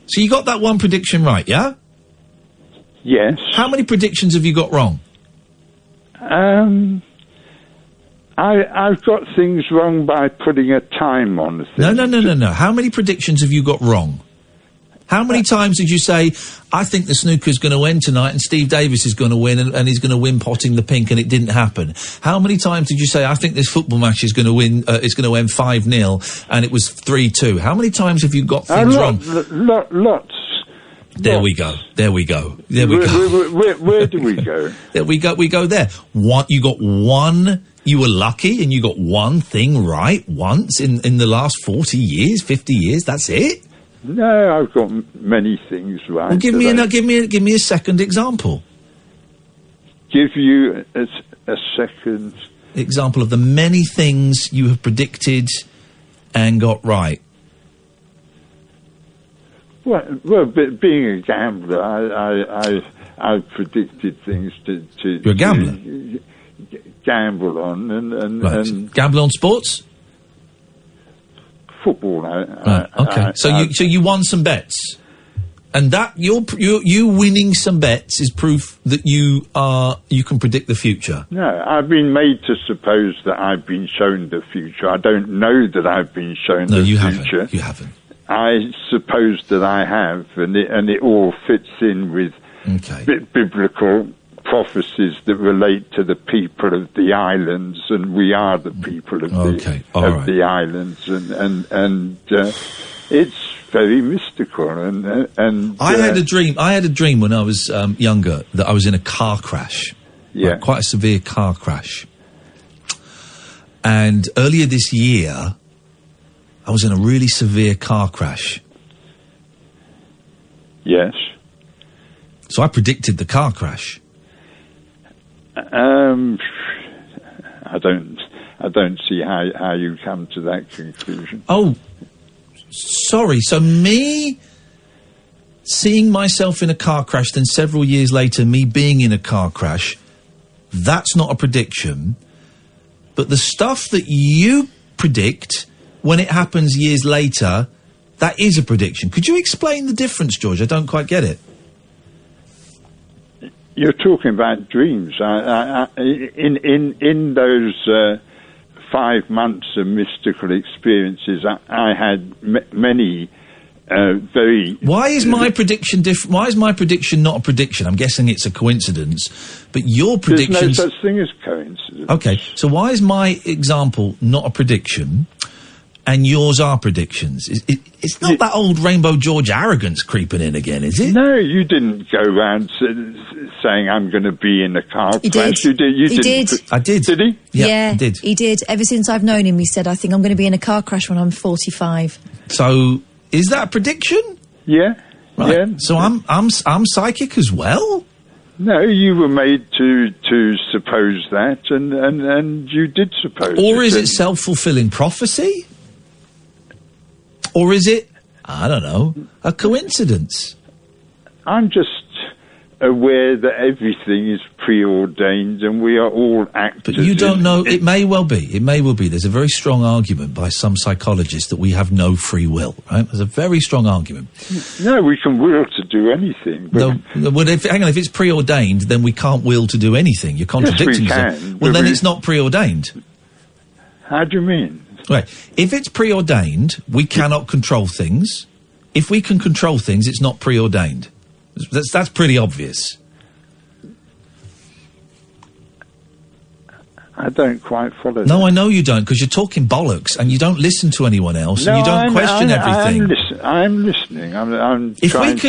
So you got that one prediction right, yeah? Yes. How many predictions have you got wrong? I've got things wrong by putting a time on the thing. No. How many predictions have you got wrong? How many times did you say, I think the snooker's going to end tonight and Steve Davis is going to win and he's going to win potting the pink, and it didn't happen? How many times did you say, I think this football match is going to win, it's going to end 5-0 and it was 3-2? How many times have you got things wrong? Lots. There we go. Where do we go? There we go. We go there. You got one. You were lucky, and you got one thing right once in the last 40 years, 50 years. That's it. No, I've got many things right. Well, give me a second example. Give you a second example of the many things you have predicted and got right. Well, being a gambler, I predicted things to. You're a gambler. Gamble on and gamble on sports. Football. Okay. So you won some bets, and that you winning some bets is proof that you can predict the future. No, I've been made to suppose that I've been shown the future. I don't know that I've been shown the future. You haven't. I suppose that I have, and it all fits in with biblical prophecies that relate to the people of the islands, and we are the people of the islands, and it's very mystical. And I had a dream when I was younger that I was in a car crash, quite a severe car crash, and earlier this year I was in a really severe car crash. Yes. So I predicted the car crash. I don't see how you come to that conclusion. Oh, sorry. So me seeing myself in a car crash, then several years later me being in a car crash, that's not a prediction. But the stuff that you predict when it happens years later, that is a prediction. Could you explain the difference, George? I don't quite get it. You're talking about dreams. In those 5 months of mystical experiences, I had many very... Why is my prediction different? Why is my prediction not a prediction? I'm guessing it's a coincidence, but your predictions... There's no such thing as coincidence. Okay, so why is my example not a prediction and yours are predictions? It's not that old Rainbow George arrogance creeping in again, is it? No, you didn't go around saying I'm going to be in a car crash. He did. You did. I did. Did he? Yeah, I did. He did. Ever since I've known him, he said, I think I'm going to be in a car crash when I'm 45. So, is that a prediction? Yeah. Right. Yeah. So I'm psychic as well? No, you were made to suppose that, and you did suppose Or is it self-fulfilling prophecy? Or is it, I don't know, a coincidence? I'm just aware that everything is preordained and we are all actors. But you don't know. It may well be. It may well be. There's a very strong argument by some psychologists that we have no free will, right? There's a very strong argument. No, we can will to do anything. But Well, hang on. If it's preordained, then we can't will to do anything. You're contradicting yes, we yourself. can, Well, then it's not preordained. How do you mean? Right. If it's preordained, we cannot control things. If we can control things, it's not preordained. That's pretty obvious. I don't quite follow. No, I know you don't, because you're talking bollocks and you don't listen to anyone else and you don't question everything. I'm listening. I'm if trying. we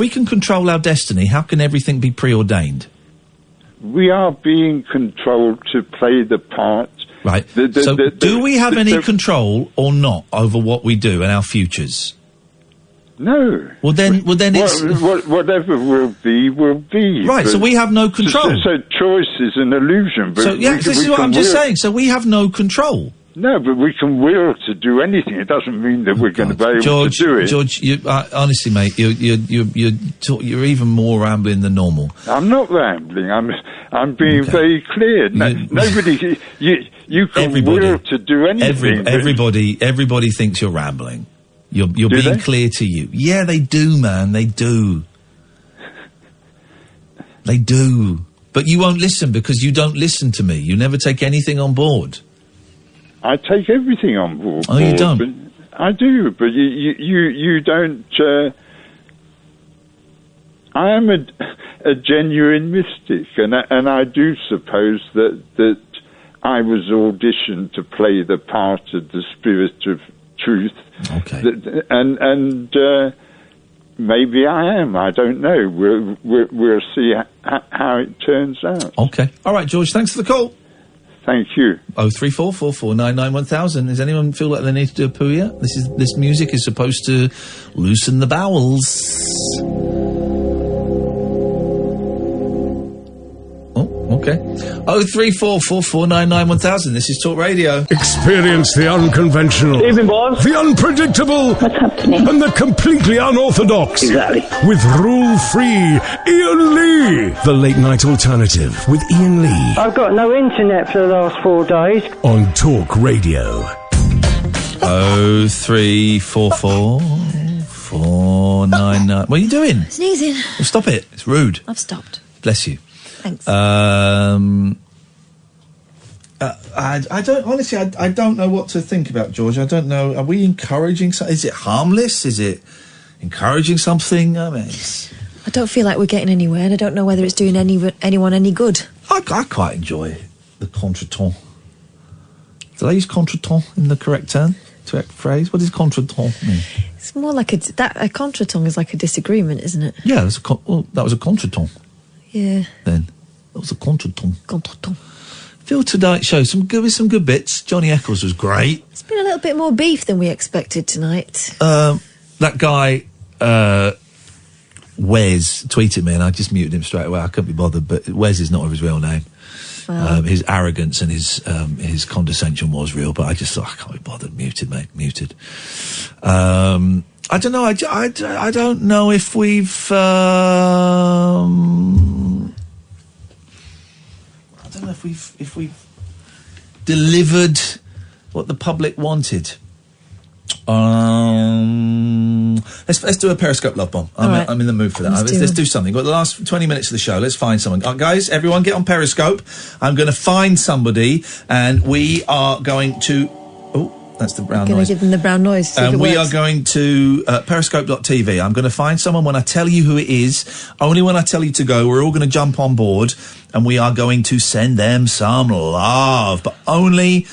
can control our destiny, how can everything be preordained? We are being controlled to play the part. Right. Do we have any control or not over what we do and our futures? No. Well, then it's whatever will be, will be. Right. So we have no control. So choice is an illusion. But this is what I'm just saying. So we have no control. No, but we can will to do anything. It doesn't mean that we're going to be able to do it. George, honestly, mate, you're even more rambling than normal. I'm not rambling. I'm being very clear. Nobody, you can will to do anything. Everybody thinks you're rambling. You're being clear to you. Yeah, they do, man. They do. They do. But you won't listen because you don't listen to me. You never take anything on board. I take everything on board. Oh, you don't? I do, but you don't. I am a genuine mystic, and I do suppose that I was auditioned to play the part of the spirit of truth. Okay. And maybe I am. I don't know. We'll see how it turns out. Okay. All right, George. Thanks for the call. Thank you. 03444991000. Does anyone feel like they need to do a poo yet? This music is supposed to loosen the bowels. Okay. 03444991000. This is Talk Radio. Experience the unconventional. Evening, boss. The unpredictable. What's happening? And the completely unorthodox. Exactly. With rule-free Iain Lee. The Late Night Alternative with Iain Lee. I've got no internet for the last 4 days. On Talk Radio. 0344499. What are you doing? Sneezing. Well, stop it. It's rude. I've stopped. Bless you. Thanks. I don't honestly. I don't know what to think about George. I don't know. Are we encouraging? Is it harmless? Is it encouraging something? I mean, I don't feel like we're getting anywhere, and I don't know whether it's doing anyone any good. I quite enjoy the contretemps. Did I use contretemps in the correct phrase? What does contretemps mean? It's more like a contretemps is like a disagreement, isn't it? Yeah, that was a contretemps. Yeah. Then that was a contretemps. Contretemps. Phil tonight's show some good bits. Johnny Echols was great. It's been a little bit more beef than we expected tonight. That guy Wes tweeted me, and I just muted him straight away. I couldn't be bothered. But Wes is not his real name. Wow. His arrogance and his condescension was real, but I just thought I can't be bothered. Muted, mate. Muted. I don't know. I don't know if we've. I don't know if we've delivered what the public wanted. Let's do a Periscope love bomb. I'm in the mood for that. Let's do something. We've got the last 20 minutes of the show. Let's find someone. Guys, everyone get on Periscope. I'm going to find somebody, and we are going to. Oh, that's the brown noise. Going to give them the brown noise. We are going to periscope.tv. I'm going to find someone. When I tell you who it is, only when I tell you to go, we're all going to jump on board, and we are going to send them some love, but only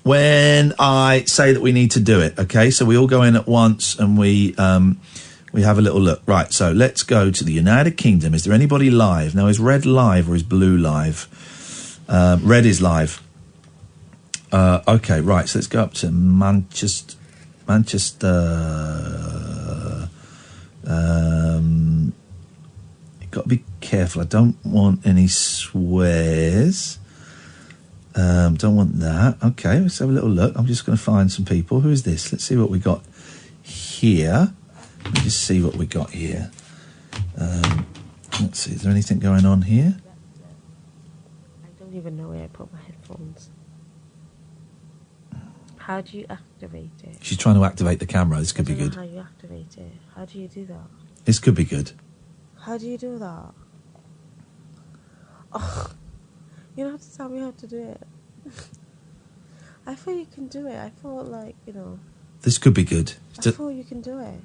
when I say that we need to do it. Okay, so we all go in at once, and we have a little look. Right, so let's go to the United Kingdom. Is there anybody live? Now, is red live or is blue live? Red is live. Okay, right, so let's go up to Manchester. You've got to be careful. I don't want any swears. Don't want that. Okay, let's have a little look. I'm just going to find some people. Who is this? Let's see what we got. here. Let me just see what we got here. Let's see, is there anything going on here? I don't even know where I put my headphones. How do you activate it? She's trying to activate the camera. This could be good. How you activate it? How do you do that? This could be good. How do you do that? Oh, you don't have to tell me how to do it. I thought you can do it. I thought, like, you know. This could be good. I thought you can do it.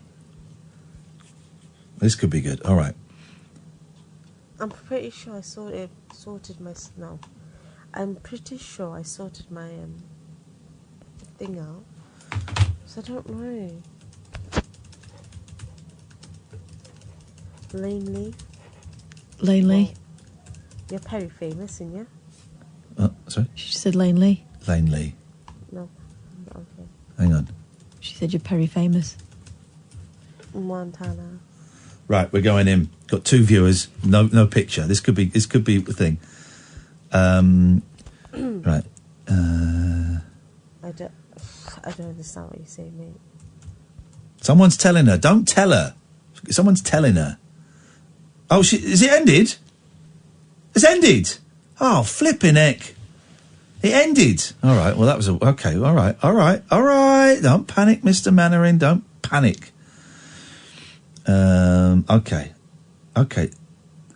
This could be good. All right. I'm pretty sure I sorted my. No. I'm pretty sure I sorted my thing out. So I don't know. Lanely. Lanely. You're very famous, aren't you? Sorry? She said Lanely. Lanely. No. Okay. Hang on. She said you're very famous. Montana. Right, we're going in. Got 2 viewers. No picture. This could be the thing. Right. I don't understand what you're saying, mate. Someone's telling her. Don't tell her. Someone's telling her. Oh, is it ended? It's ended. Oh, flipping heck. It ended. All right. Well, that was okay. All right. Don't panic, Mr. Mannering. Don't panic. Okay.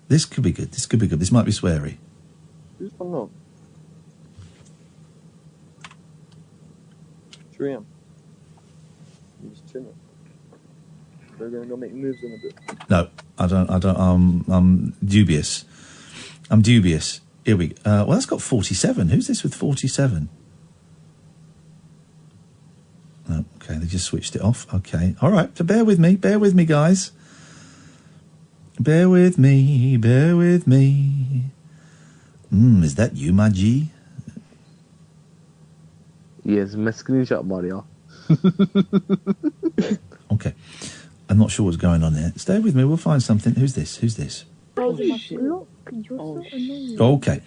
This could be good. This might be sweary. Who's coming on? 3 a.m. I'm just chilling. They're going to go make moves in a bit. No, I don't. I'm dubious. Here we go. Well, that's got 47. Who's this with 47? Oh, okay, they just switched it off. Okay. All right, so bear with me, guys. Bear with me. Is that you, my G? Yes, my screenshot, Mario. Okay. I'm not sure what's going on there. Stay with me, we'll find something. Who's this? Oh, look, you're so annoying. Okay.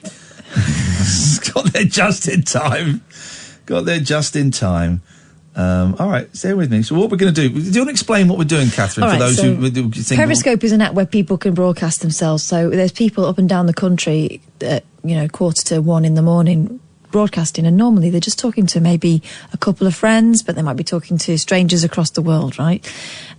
Got there just in time. All right, stay with me. So what we're going to do you want to explain what we're doing, Catherine, for those who think... Periscope is an app where people can broadcast themselves. So there's people up and down the country at, 1:45 in the morning broadcasting, and normally they're just talking to maybe a couple of friends, but they might be talking to strangers across the world, right?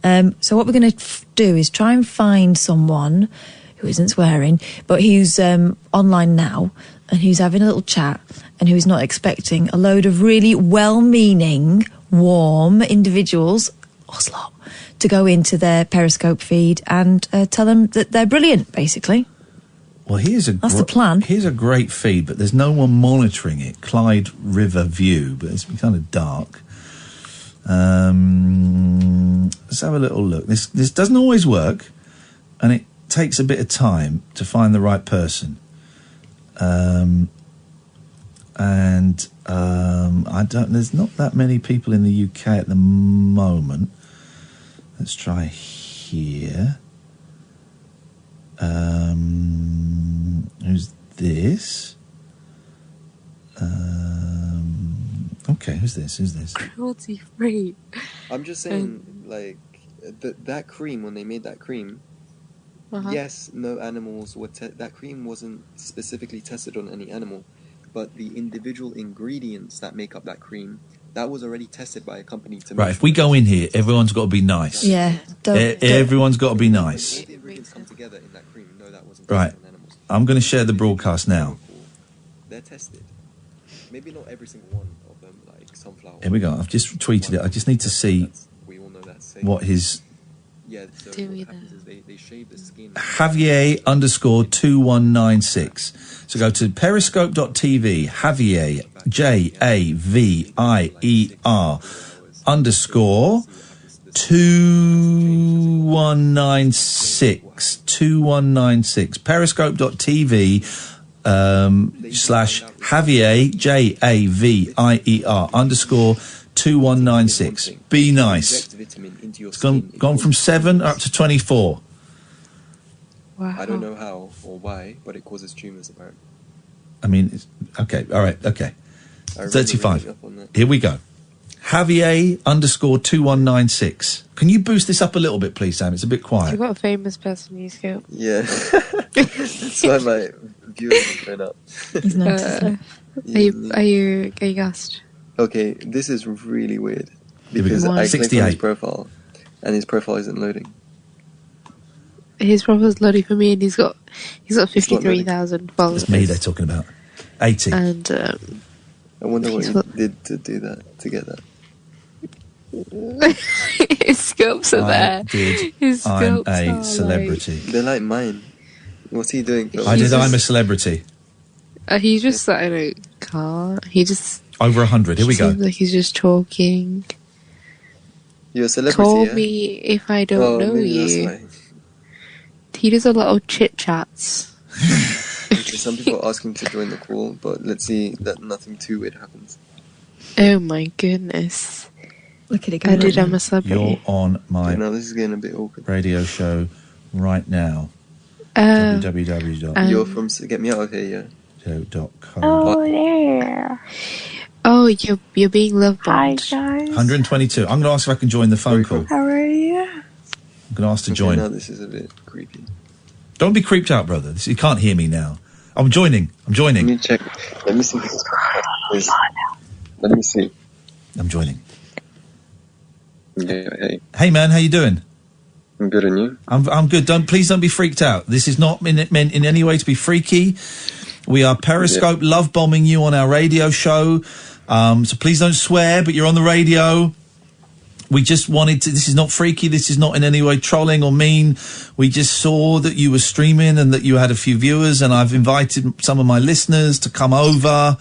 So what we're going to do is try and find someone who isn't swearing, but who's online now, and who's having a little chat, and who's not expecting a load of really well-meaning, warm individuals, Oslo, to go into their Periscope feed and tell them that they're brilliant, basically. Well, that's the plan. Here's a great feed, but there's no one monitoring it. Clyde River View, but it's kind of dark. Let's have a little look. This doesn't always work, and it takes a bit of time to find the right person. There's not that many people in the UK at the moment. Let's try here. Who's this? Okay, who's this? Cruelty free. I'm just saying, that cream, when they made that cream, yes, no animals were that cream wasn't specifically tested on any animal, but the individual ingredients that make up that cream, that was already tested by a company to Right, if we go in here, everyone's got to be nice. Yeah. Everyone's got to be nice. All the ingredients come together in that cream. No, that wasn't Right. tested on animals. I'm going to share the broadcast now. They're tested. Maybe not every single one of them, like sunflower. Here we go. I've just tweeted it. I just need to see what his... Yeah, so what happens is they shave the skin. Javier_2196. So go to periscope.tv, Javier, JAVIER_2196. Periscope.tv /Javier, JAVIER_2196. Be nice. It's gone from 7 up to 24. Wow. I don't know how or why, but it causes tumours apparently. I mean, okay, all right, okay. 35. Here we go. Javier _2196. Can you boost this up a little bit, please, Sam? It's a bit quiet. You've got a famous person you scope. Yeah. That's why my viewers are going up. He's noticed. Are you gassed? Okay, this is really weird. Here we go. Because I clicked on his 68. profile, and his profile isn't loading. His profile's loading for me, and he's got 53,000 followers. It's me they're talking about. 80. And I wonder what he did to do that, to get that. his scopes are there. His I'm scopes a are celebrity. They're like mine. What's he doing? I'm a celebrity. He just sat in a car. He just Over 100. Here we go. seems like he's just talking. You're a celebrity. Call yeah? me if I don't know maybe you. That's why. He does a lot of chit chats. Okay, some people are asking to join the call, but let's see that nothing too weird happens. Oh my goodness! Look at it I go. did. I'm a celebrity. You're on my Now this is getting a bit awkward. radio show right now. You're from Get Me Out of Here, yeah. Oh yeah. Oh, you're being love bombed. Hi guys. 122. I'm going to ask if I can join the phone call. How are you? I'm going to ask to join. Now this is a bit creepy. Don't be creeped out, brother. You can't hear me now. I'm joining. Let me check. Let me see. Let me see. I'm joining. Yeah, hey. Hey, man, how you doing? I'm good, and you? I'm good. Please don't be freaked out. This is not meant in any way to be freaky. We are Periscope love bombing you on our radio show. So please don't swear, but you're on the radio. We just wanted to, this is not freaky, this is not in any way trolling or mean. We just saw that you were streaming and that you had a few viewers, and I've invited some of my listeners to come over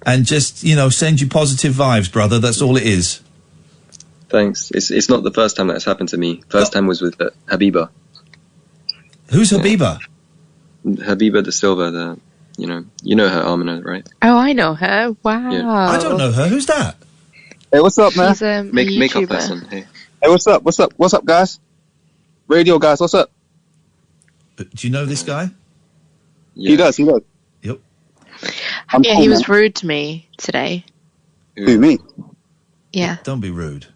and just, send you positive vibes, brother. That's all it is. Thanks. It's not the first time that's happened to me. First time was with Habiba. Who's Habiba? Habiba da Silva, you know her, Amina, right? Oh, I know her. Wow. Yeah. I don't know her. Who's that? Hey, what's up, man? She's a Makeup YouTuber. person. Hey, what's up? What's up, guys? Radio guys, what's up? Do you know this guy? Yeah. He does. Yep. Yeah, he was rude to me today. Who, me? Yeah. Don't be rude.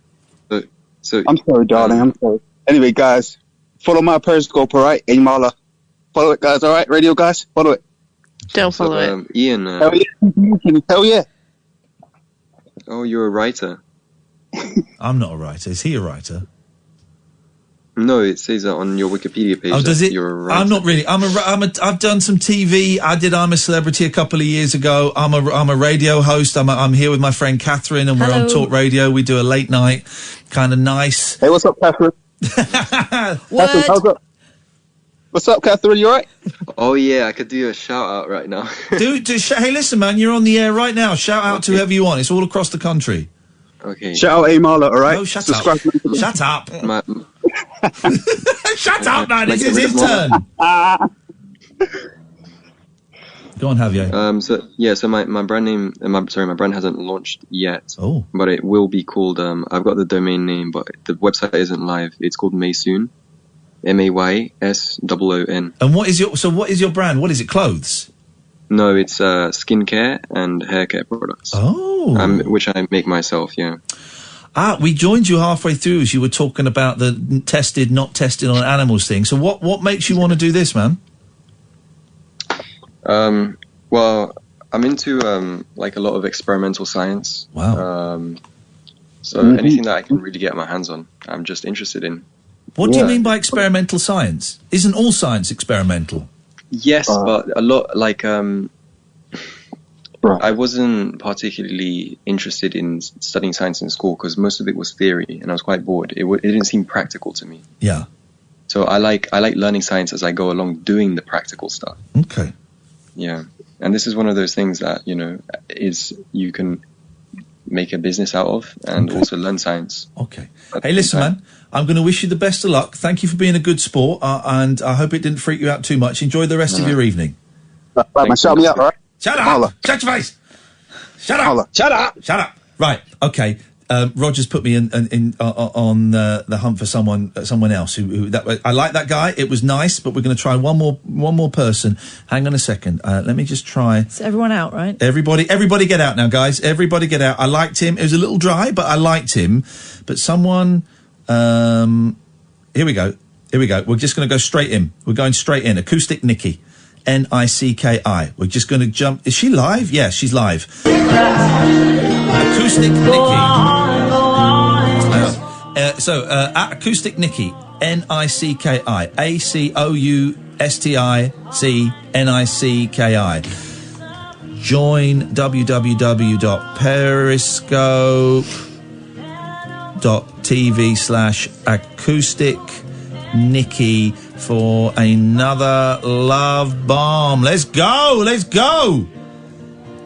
So I'm sorry, darling. I'm sorry. Anyway, guys, follow my Periscope, all right? Mala. Follow it, guys, all right? Radio guys, follow it. Don't follow it. Ian. Hell yeah. Hell yeah. Oh, you're a writer. I'm not a writer. Is he a writer? No, it says that on your Wikipedia page. Oh, does it? You're a writer. I'm not really. I've done some TV. I did I'm a Celebrity a couple of years ago. I'm a radio host. I'm here with my friend Katherine, and we're on Talk Radio. We do a late night, kind of nice. Hey, what's up, Katherine? Katherine, how's up? What's up, Katherine? You all right? Oh yeah, I could do a shout out right now. Hey, listen, man, you're on the air right now. Shout out to whoever you want. It's all across the country. Okay. Shout out Mala, all right? No, shut up. Shut up. Shut up, man. It's his turn. Go on, Javier. So my brand name, my brand hasn't launched yet. Oh. But it will be called. I've got the domain name, but the website isn't live. It's called Maysoon. MAYSOON. And what is your brand? What is it? Clothes? No, it's skincare and hair care products. Oh. Which I make myself, yeah. We joined you halfway through as you were talking about the tested, not tested on animals thing. So what makes you want to do this, man? Well, I'm into like a lot of experimental science. Wow. So anything that I can really get my hands on, I'm just interested in. What do you mean by experimental science? Isn't all science experimental? Yes, but a lot like I wasn't particularly interested in studying science in school because most of it was theory, and I was quite bored. It didn't seem practical to me. Yeah. So I like learning science as I go along, doing the practical stuff. Okay. Yeah, and this is one of those things that is you can make a business out of and also learn science. Okay. Hey, listen, man. I'm going to wish you the best of luck. Thank you for being a good sport, and I hope it didn't freak you out too much. Enjoy the rest of your evening. Right, man, shout me out, all right? Shut up! Shut your face! Shut up! Shut up! Shut up! Right, okay. Roger's put me on the hunt for someone else. I like that guy. It was nice, but we're going to try one more person. Hang on a second. Let me just try. Is everyone out, right? Everybody get out now, guys. Everybody get out. I liked him. It was a little dry, but I liked him. But someone. Here we go. We're just going to go straight in. We're going straight in. Acoustic Nicki. Nicki. We're just going to jump. Is she live? Yeah, she's live. Acoustic Nicki. At Acoustic Nicki. Nicki. ACOUSTICNICKI. Join www.periscope.tv/Acoustic Nicki for another love bomb. Let's go.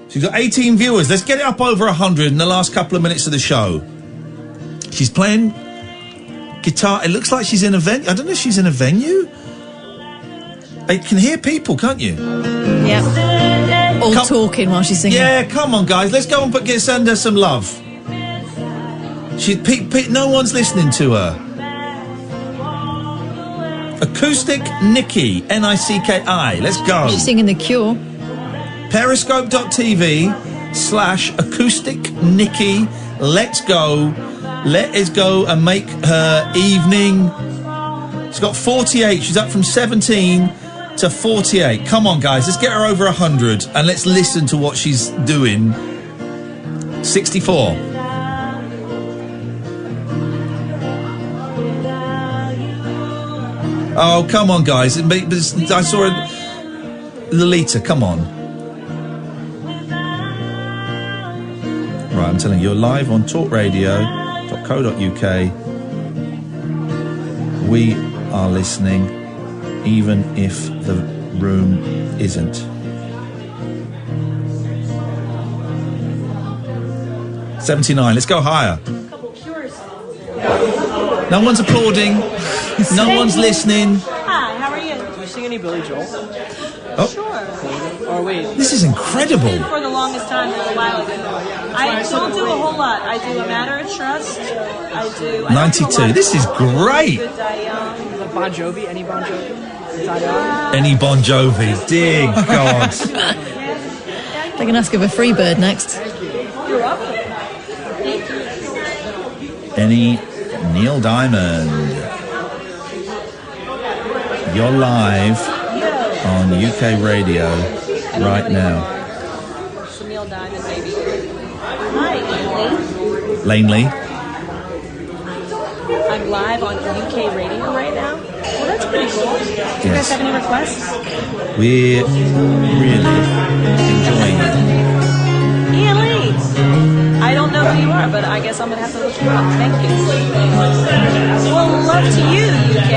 She's got 18 viewers. Let's get it up over 100 in the last couple of minutes of the show. She's playing guitar. It looks like she's in a venue. I don't know if she's in a venue. You can hear people, can't you? Yeah. All talking while she's singing. Yeah, come on, guys. Let's go and send her some love. No one's listening to her. Acoustic Nicki. Nicki. Let's go. She's singing The Cure. Periscope.tv/Acoustic Nicki. Let's go. Let us go and make her evening. She's got 48. She's up from 17 to 48. Come on, guys. Let's get her over 100 and let's listen to what she's doing. 64. Oh, come on, guys. I saw it. Lolita, come on. Right, I'm telling you, you're live on talkradio.co.uk. We are listening, even if the room isn't. 79, let's go higher. No one's applauding. No one's listening. Hi, how are you? Do you sing any Billy Joel? Oh. Sure. Or wait. This is incredible. For the longest time, a while ago. I don't do a whole lot. I do A Matter of Trust. I do 92. This is great. Bon Jovi? Any Bon Jovi? Any Bon Jovi. Dear God. They're going to ask her for Freebird next. You're welcome. Thank you. Any Neil Diamond. You're live on UK radio right now. Some Neil Diamond, maybe. Hi, Lane Lee. I'm live on UK radio right now. Well, that's pretty cool. Do you guys have any requests? We're really enjoying it. Iain Lee. I don't know who you are, but I guess I'm going to have to look you up. Thank you. Well, love to you, UK.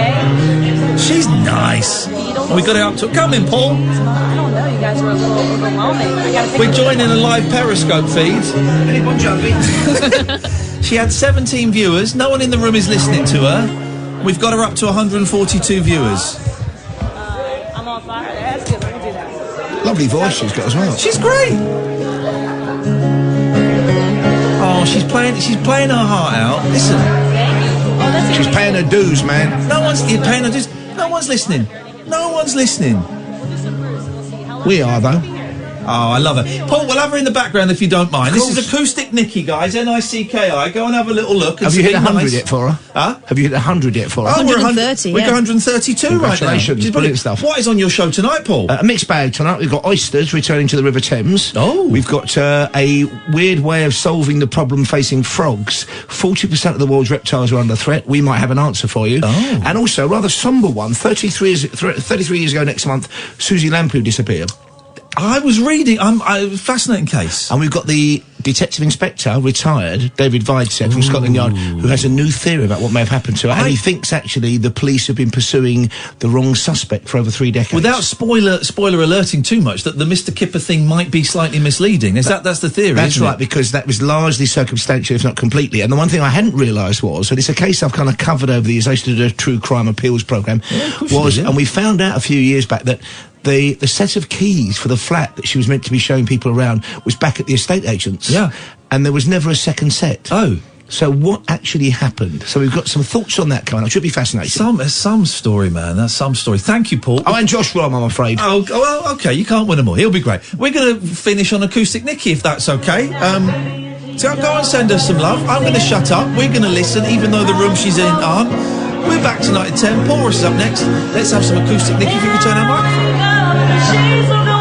She's nice. We got it up to... Come in, Paul. I don't know. You guys are a little overwhelming. We're joining a live Periscope feed. She had 17 viewers. No one in the room is listening to her. We've got her up to 142 viewers. I'm on fire. That's good. We'll do that. Lovely voice she's got as well. She's great. Oh, she's playing her heart out. Listen. She's paying her dues, man. No one's paying her dues. No one's listening. No one's listening. We are, though. Oh, I love her. Paul, we'll have her in the background if you don't mind. This is Acoustic Nicki, guys. Nicki. Go and have a little look. Have you hit 100 yet for her? Huh? Have you hit 100 yet for her? Oh, 130, we're 132 right now. Congratulations, brilliant stuff. What is on your show tonight, Paul? A mixed bag tonight. We've got oysters returning to the River Thames. Oh. We've got a weird way of solving the problem facing frogs. 40% of the world's reptiles are under threat. We might have an answer for you. Oh. And also, a rather sombre one. 33 years ago next month, Susie Lamplugh disappeared. I was reading. Fascinating case. And we've got the Detective Inspector, retired, David Videsett from Scotland Yard, who has a new theory about what may have happened to her. And he thinks, actually, the police have been pursuing the wrong suspect for over 3 decades. Without spoiler alerting too much, that the Mr. Kipper thing might be slightly misleading. That's the theory, That's isn't right, it? because that was largely circumstantial, if not completely. And the one thing I hadn't realised was, and it's a case I've kind of covered over the years, I used to do a true crime appeals programme, and we found out a few years back that the set of keys for the flat that she was meant to be showing people around was back at the estate agents. Yeah. And there was never a second set. Oh. So what actually happened? So we've got some thoughts on that coming up. Should be fascinating. Some story, man. That's some story. Thank you, Paul. Oh, and Josh Rom, I'm afraid. Oh, well, okay. You can't win them all. He'll be great. We're going to finish on Acoustic Nicki, if that's okay. So go and send us some love. I'm going to shut up. We're going to listen, even though the room she's in aren't. We're back tonight at 10. Paul Ross is up next. Let's have some Acoustic Nicki if you can turn our microphone.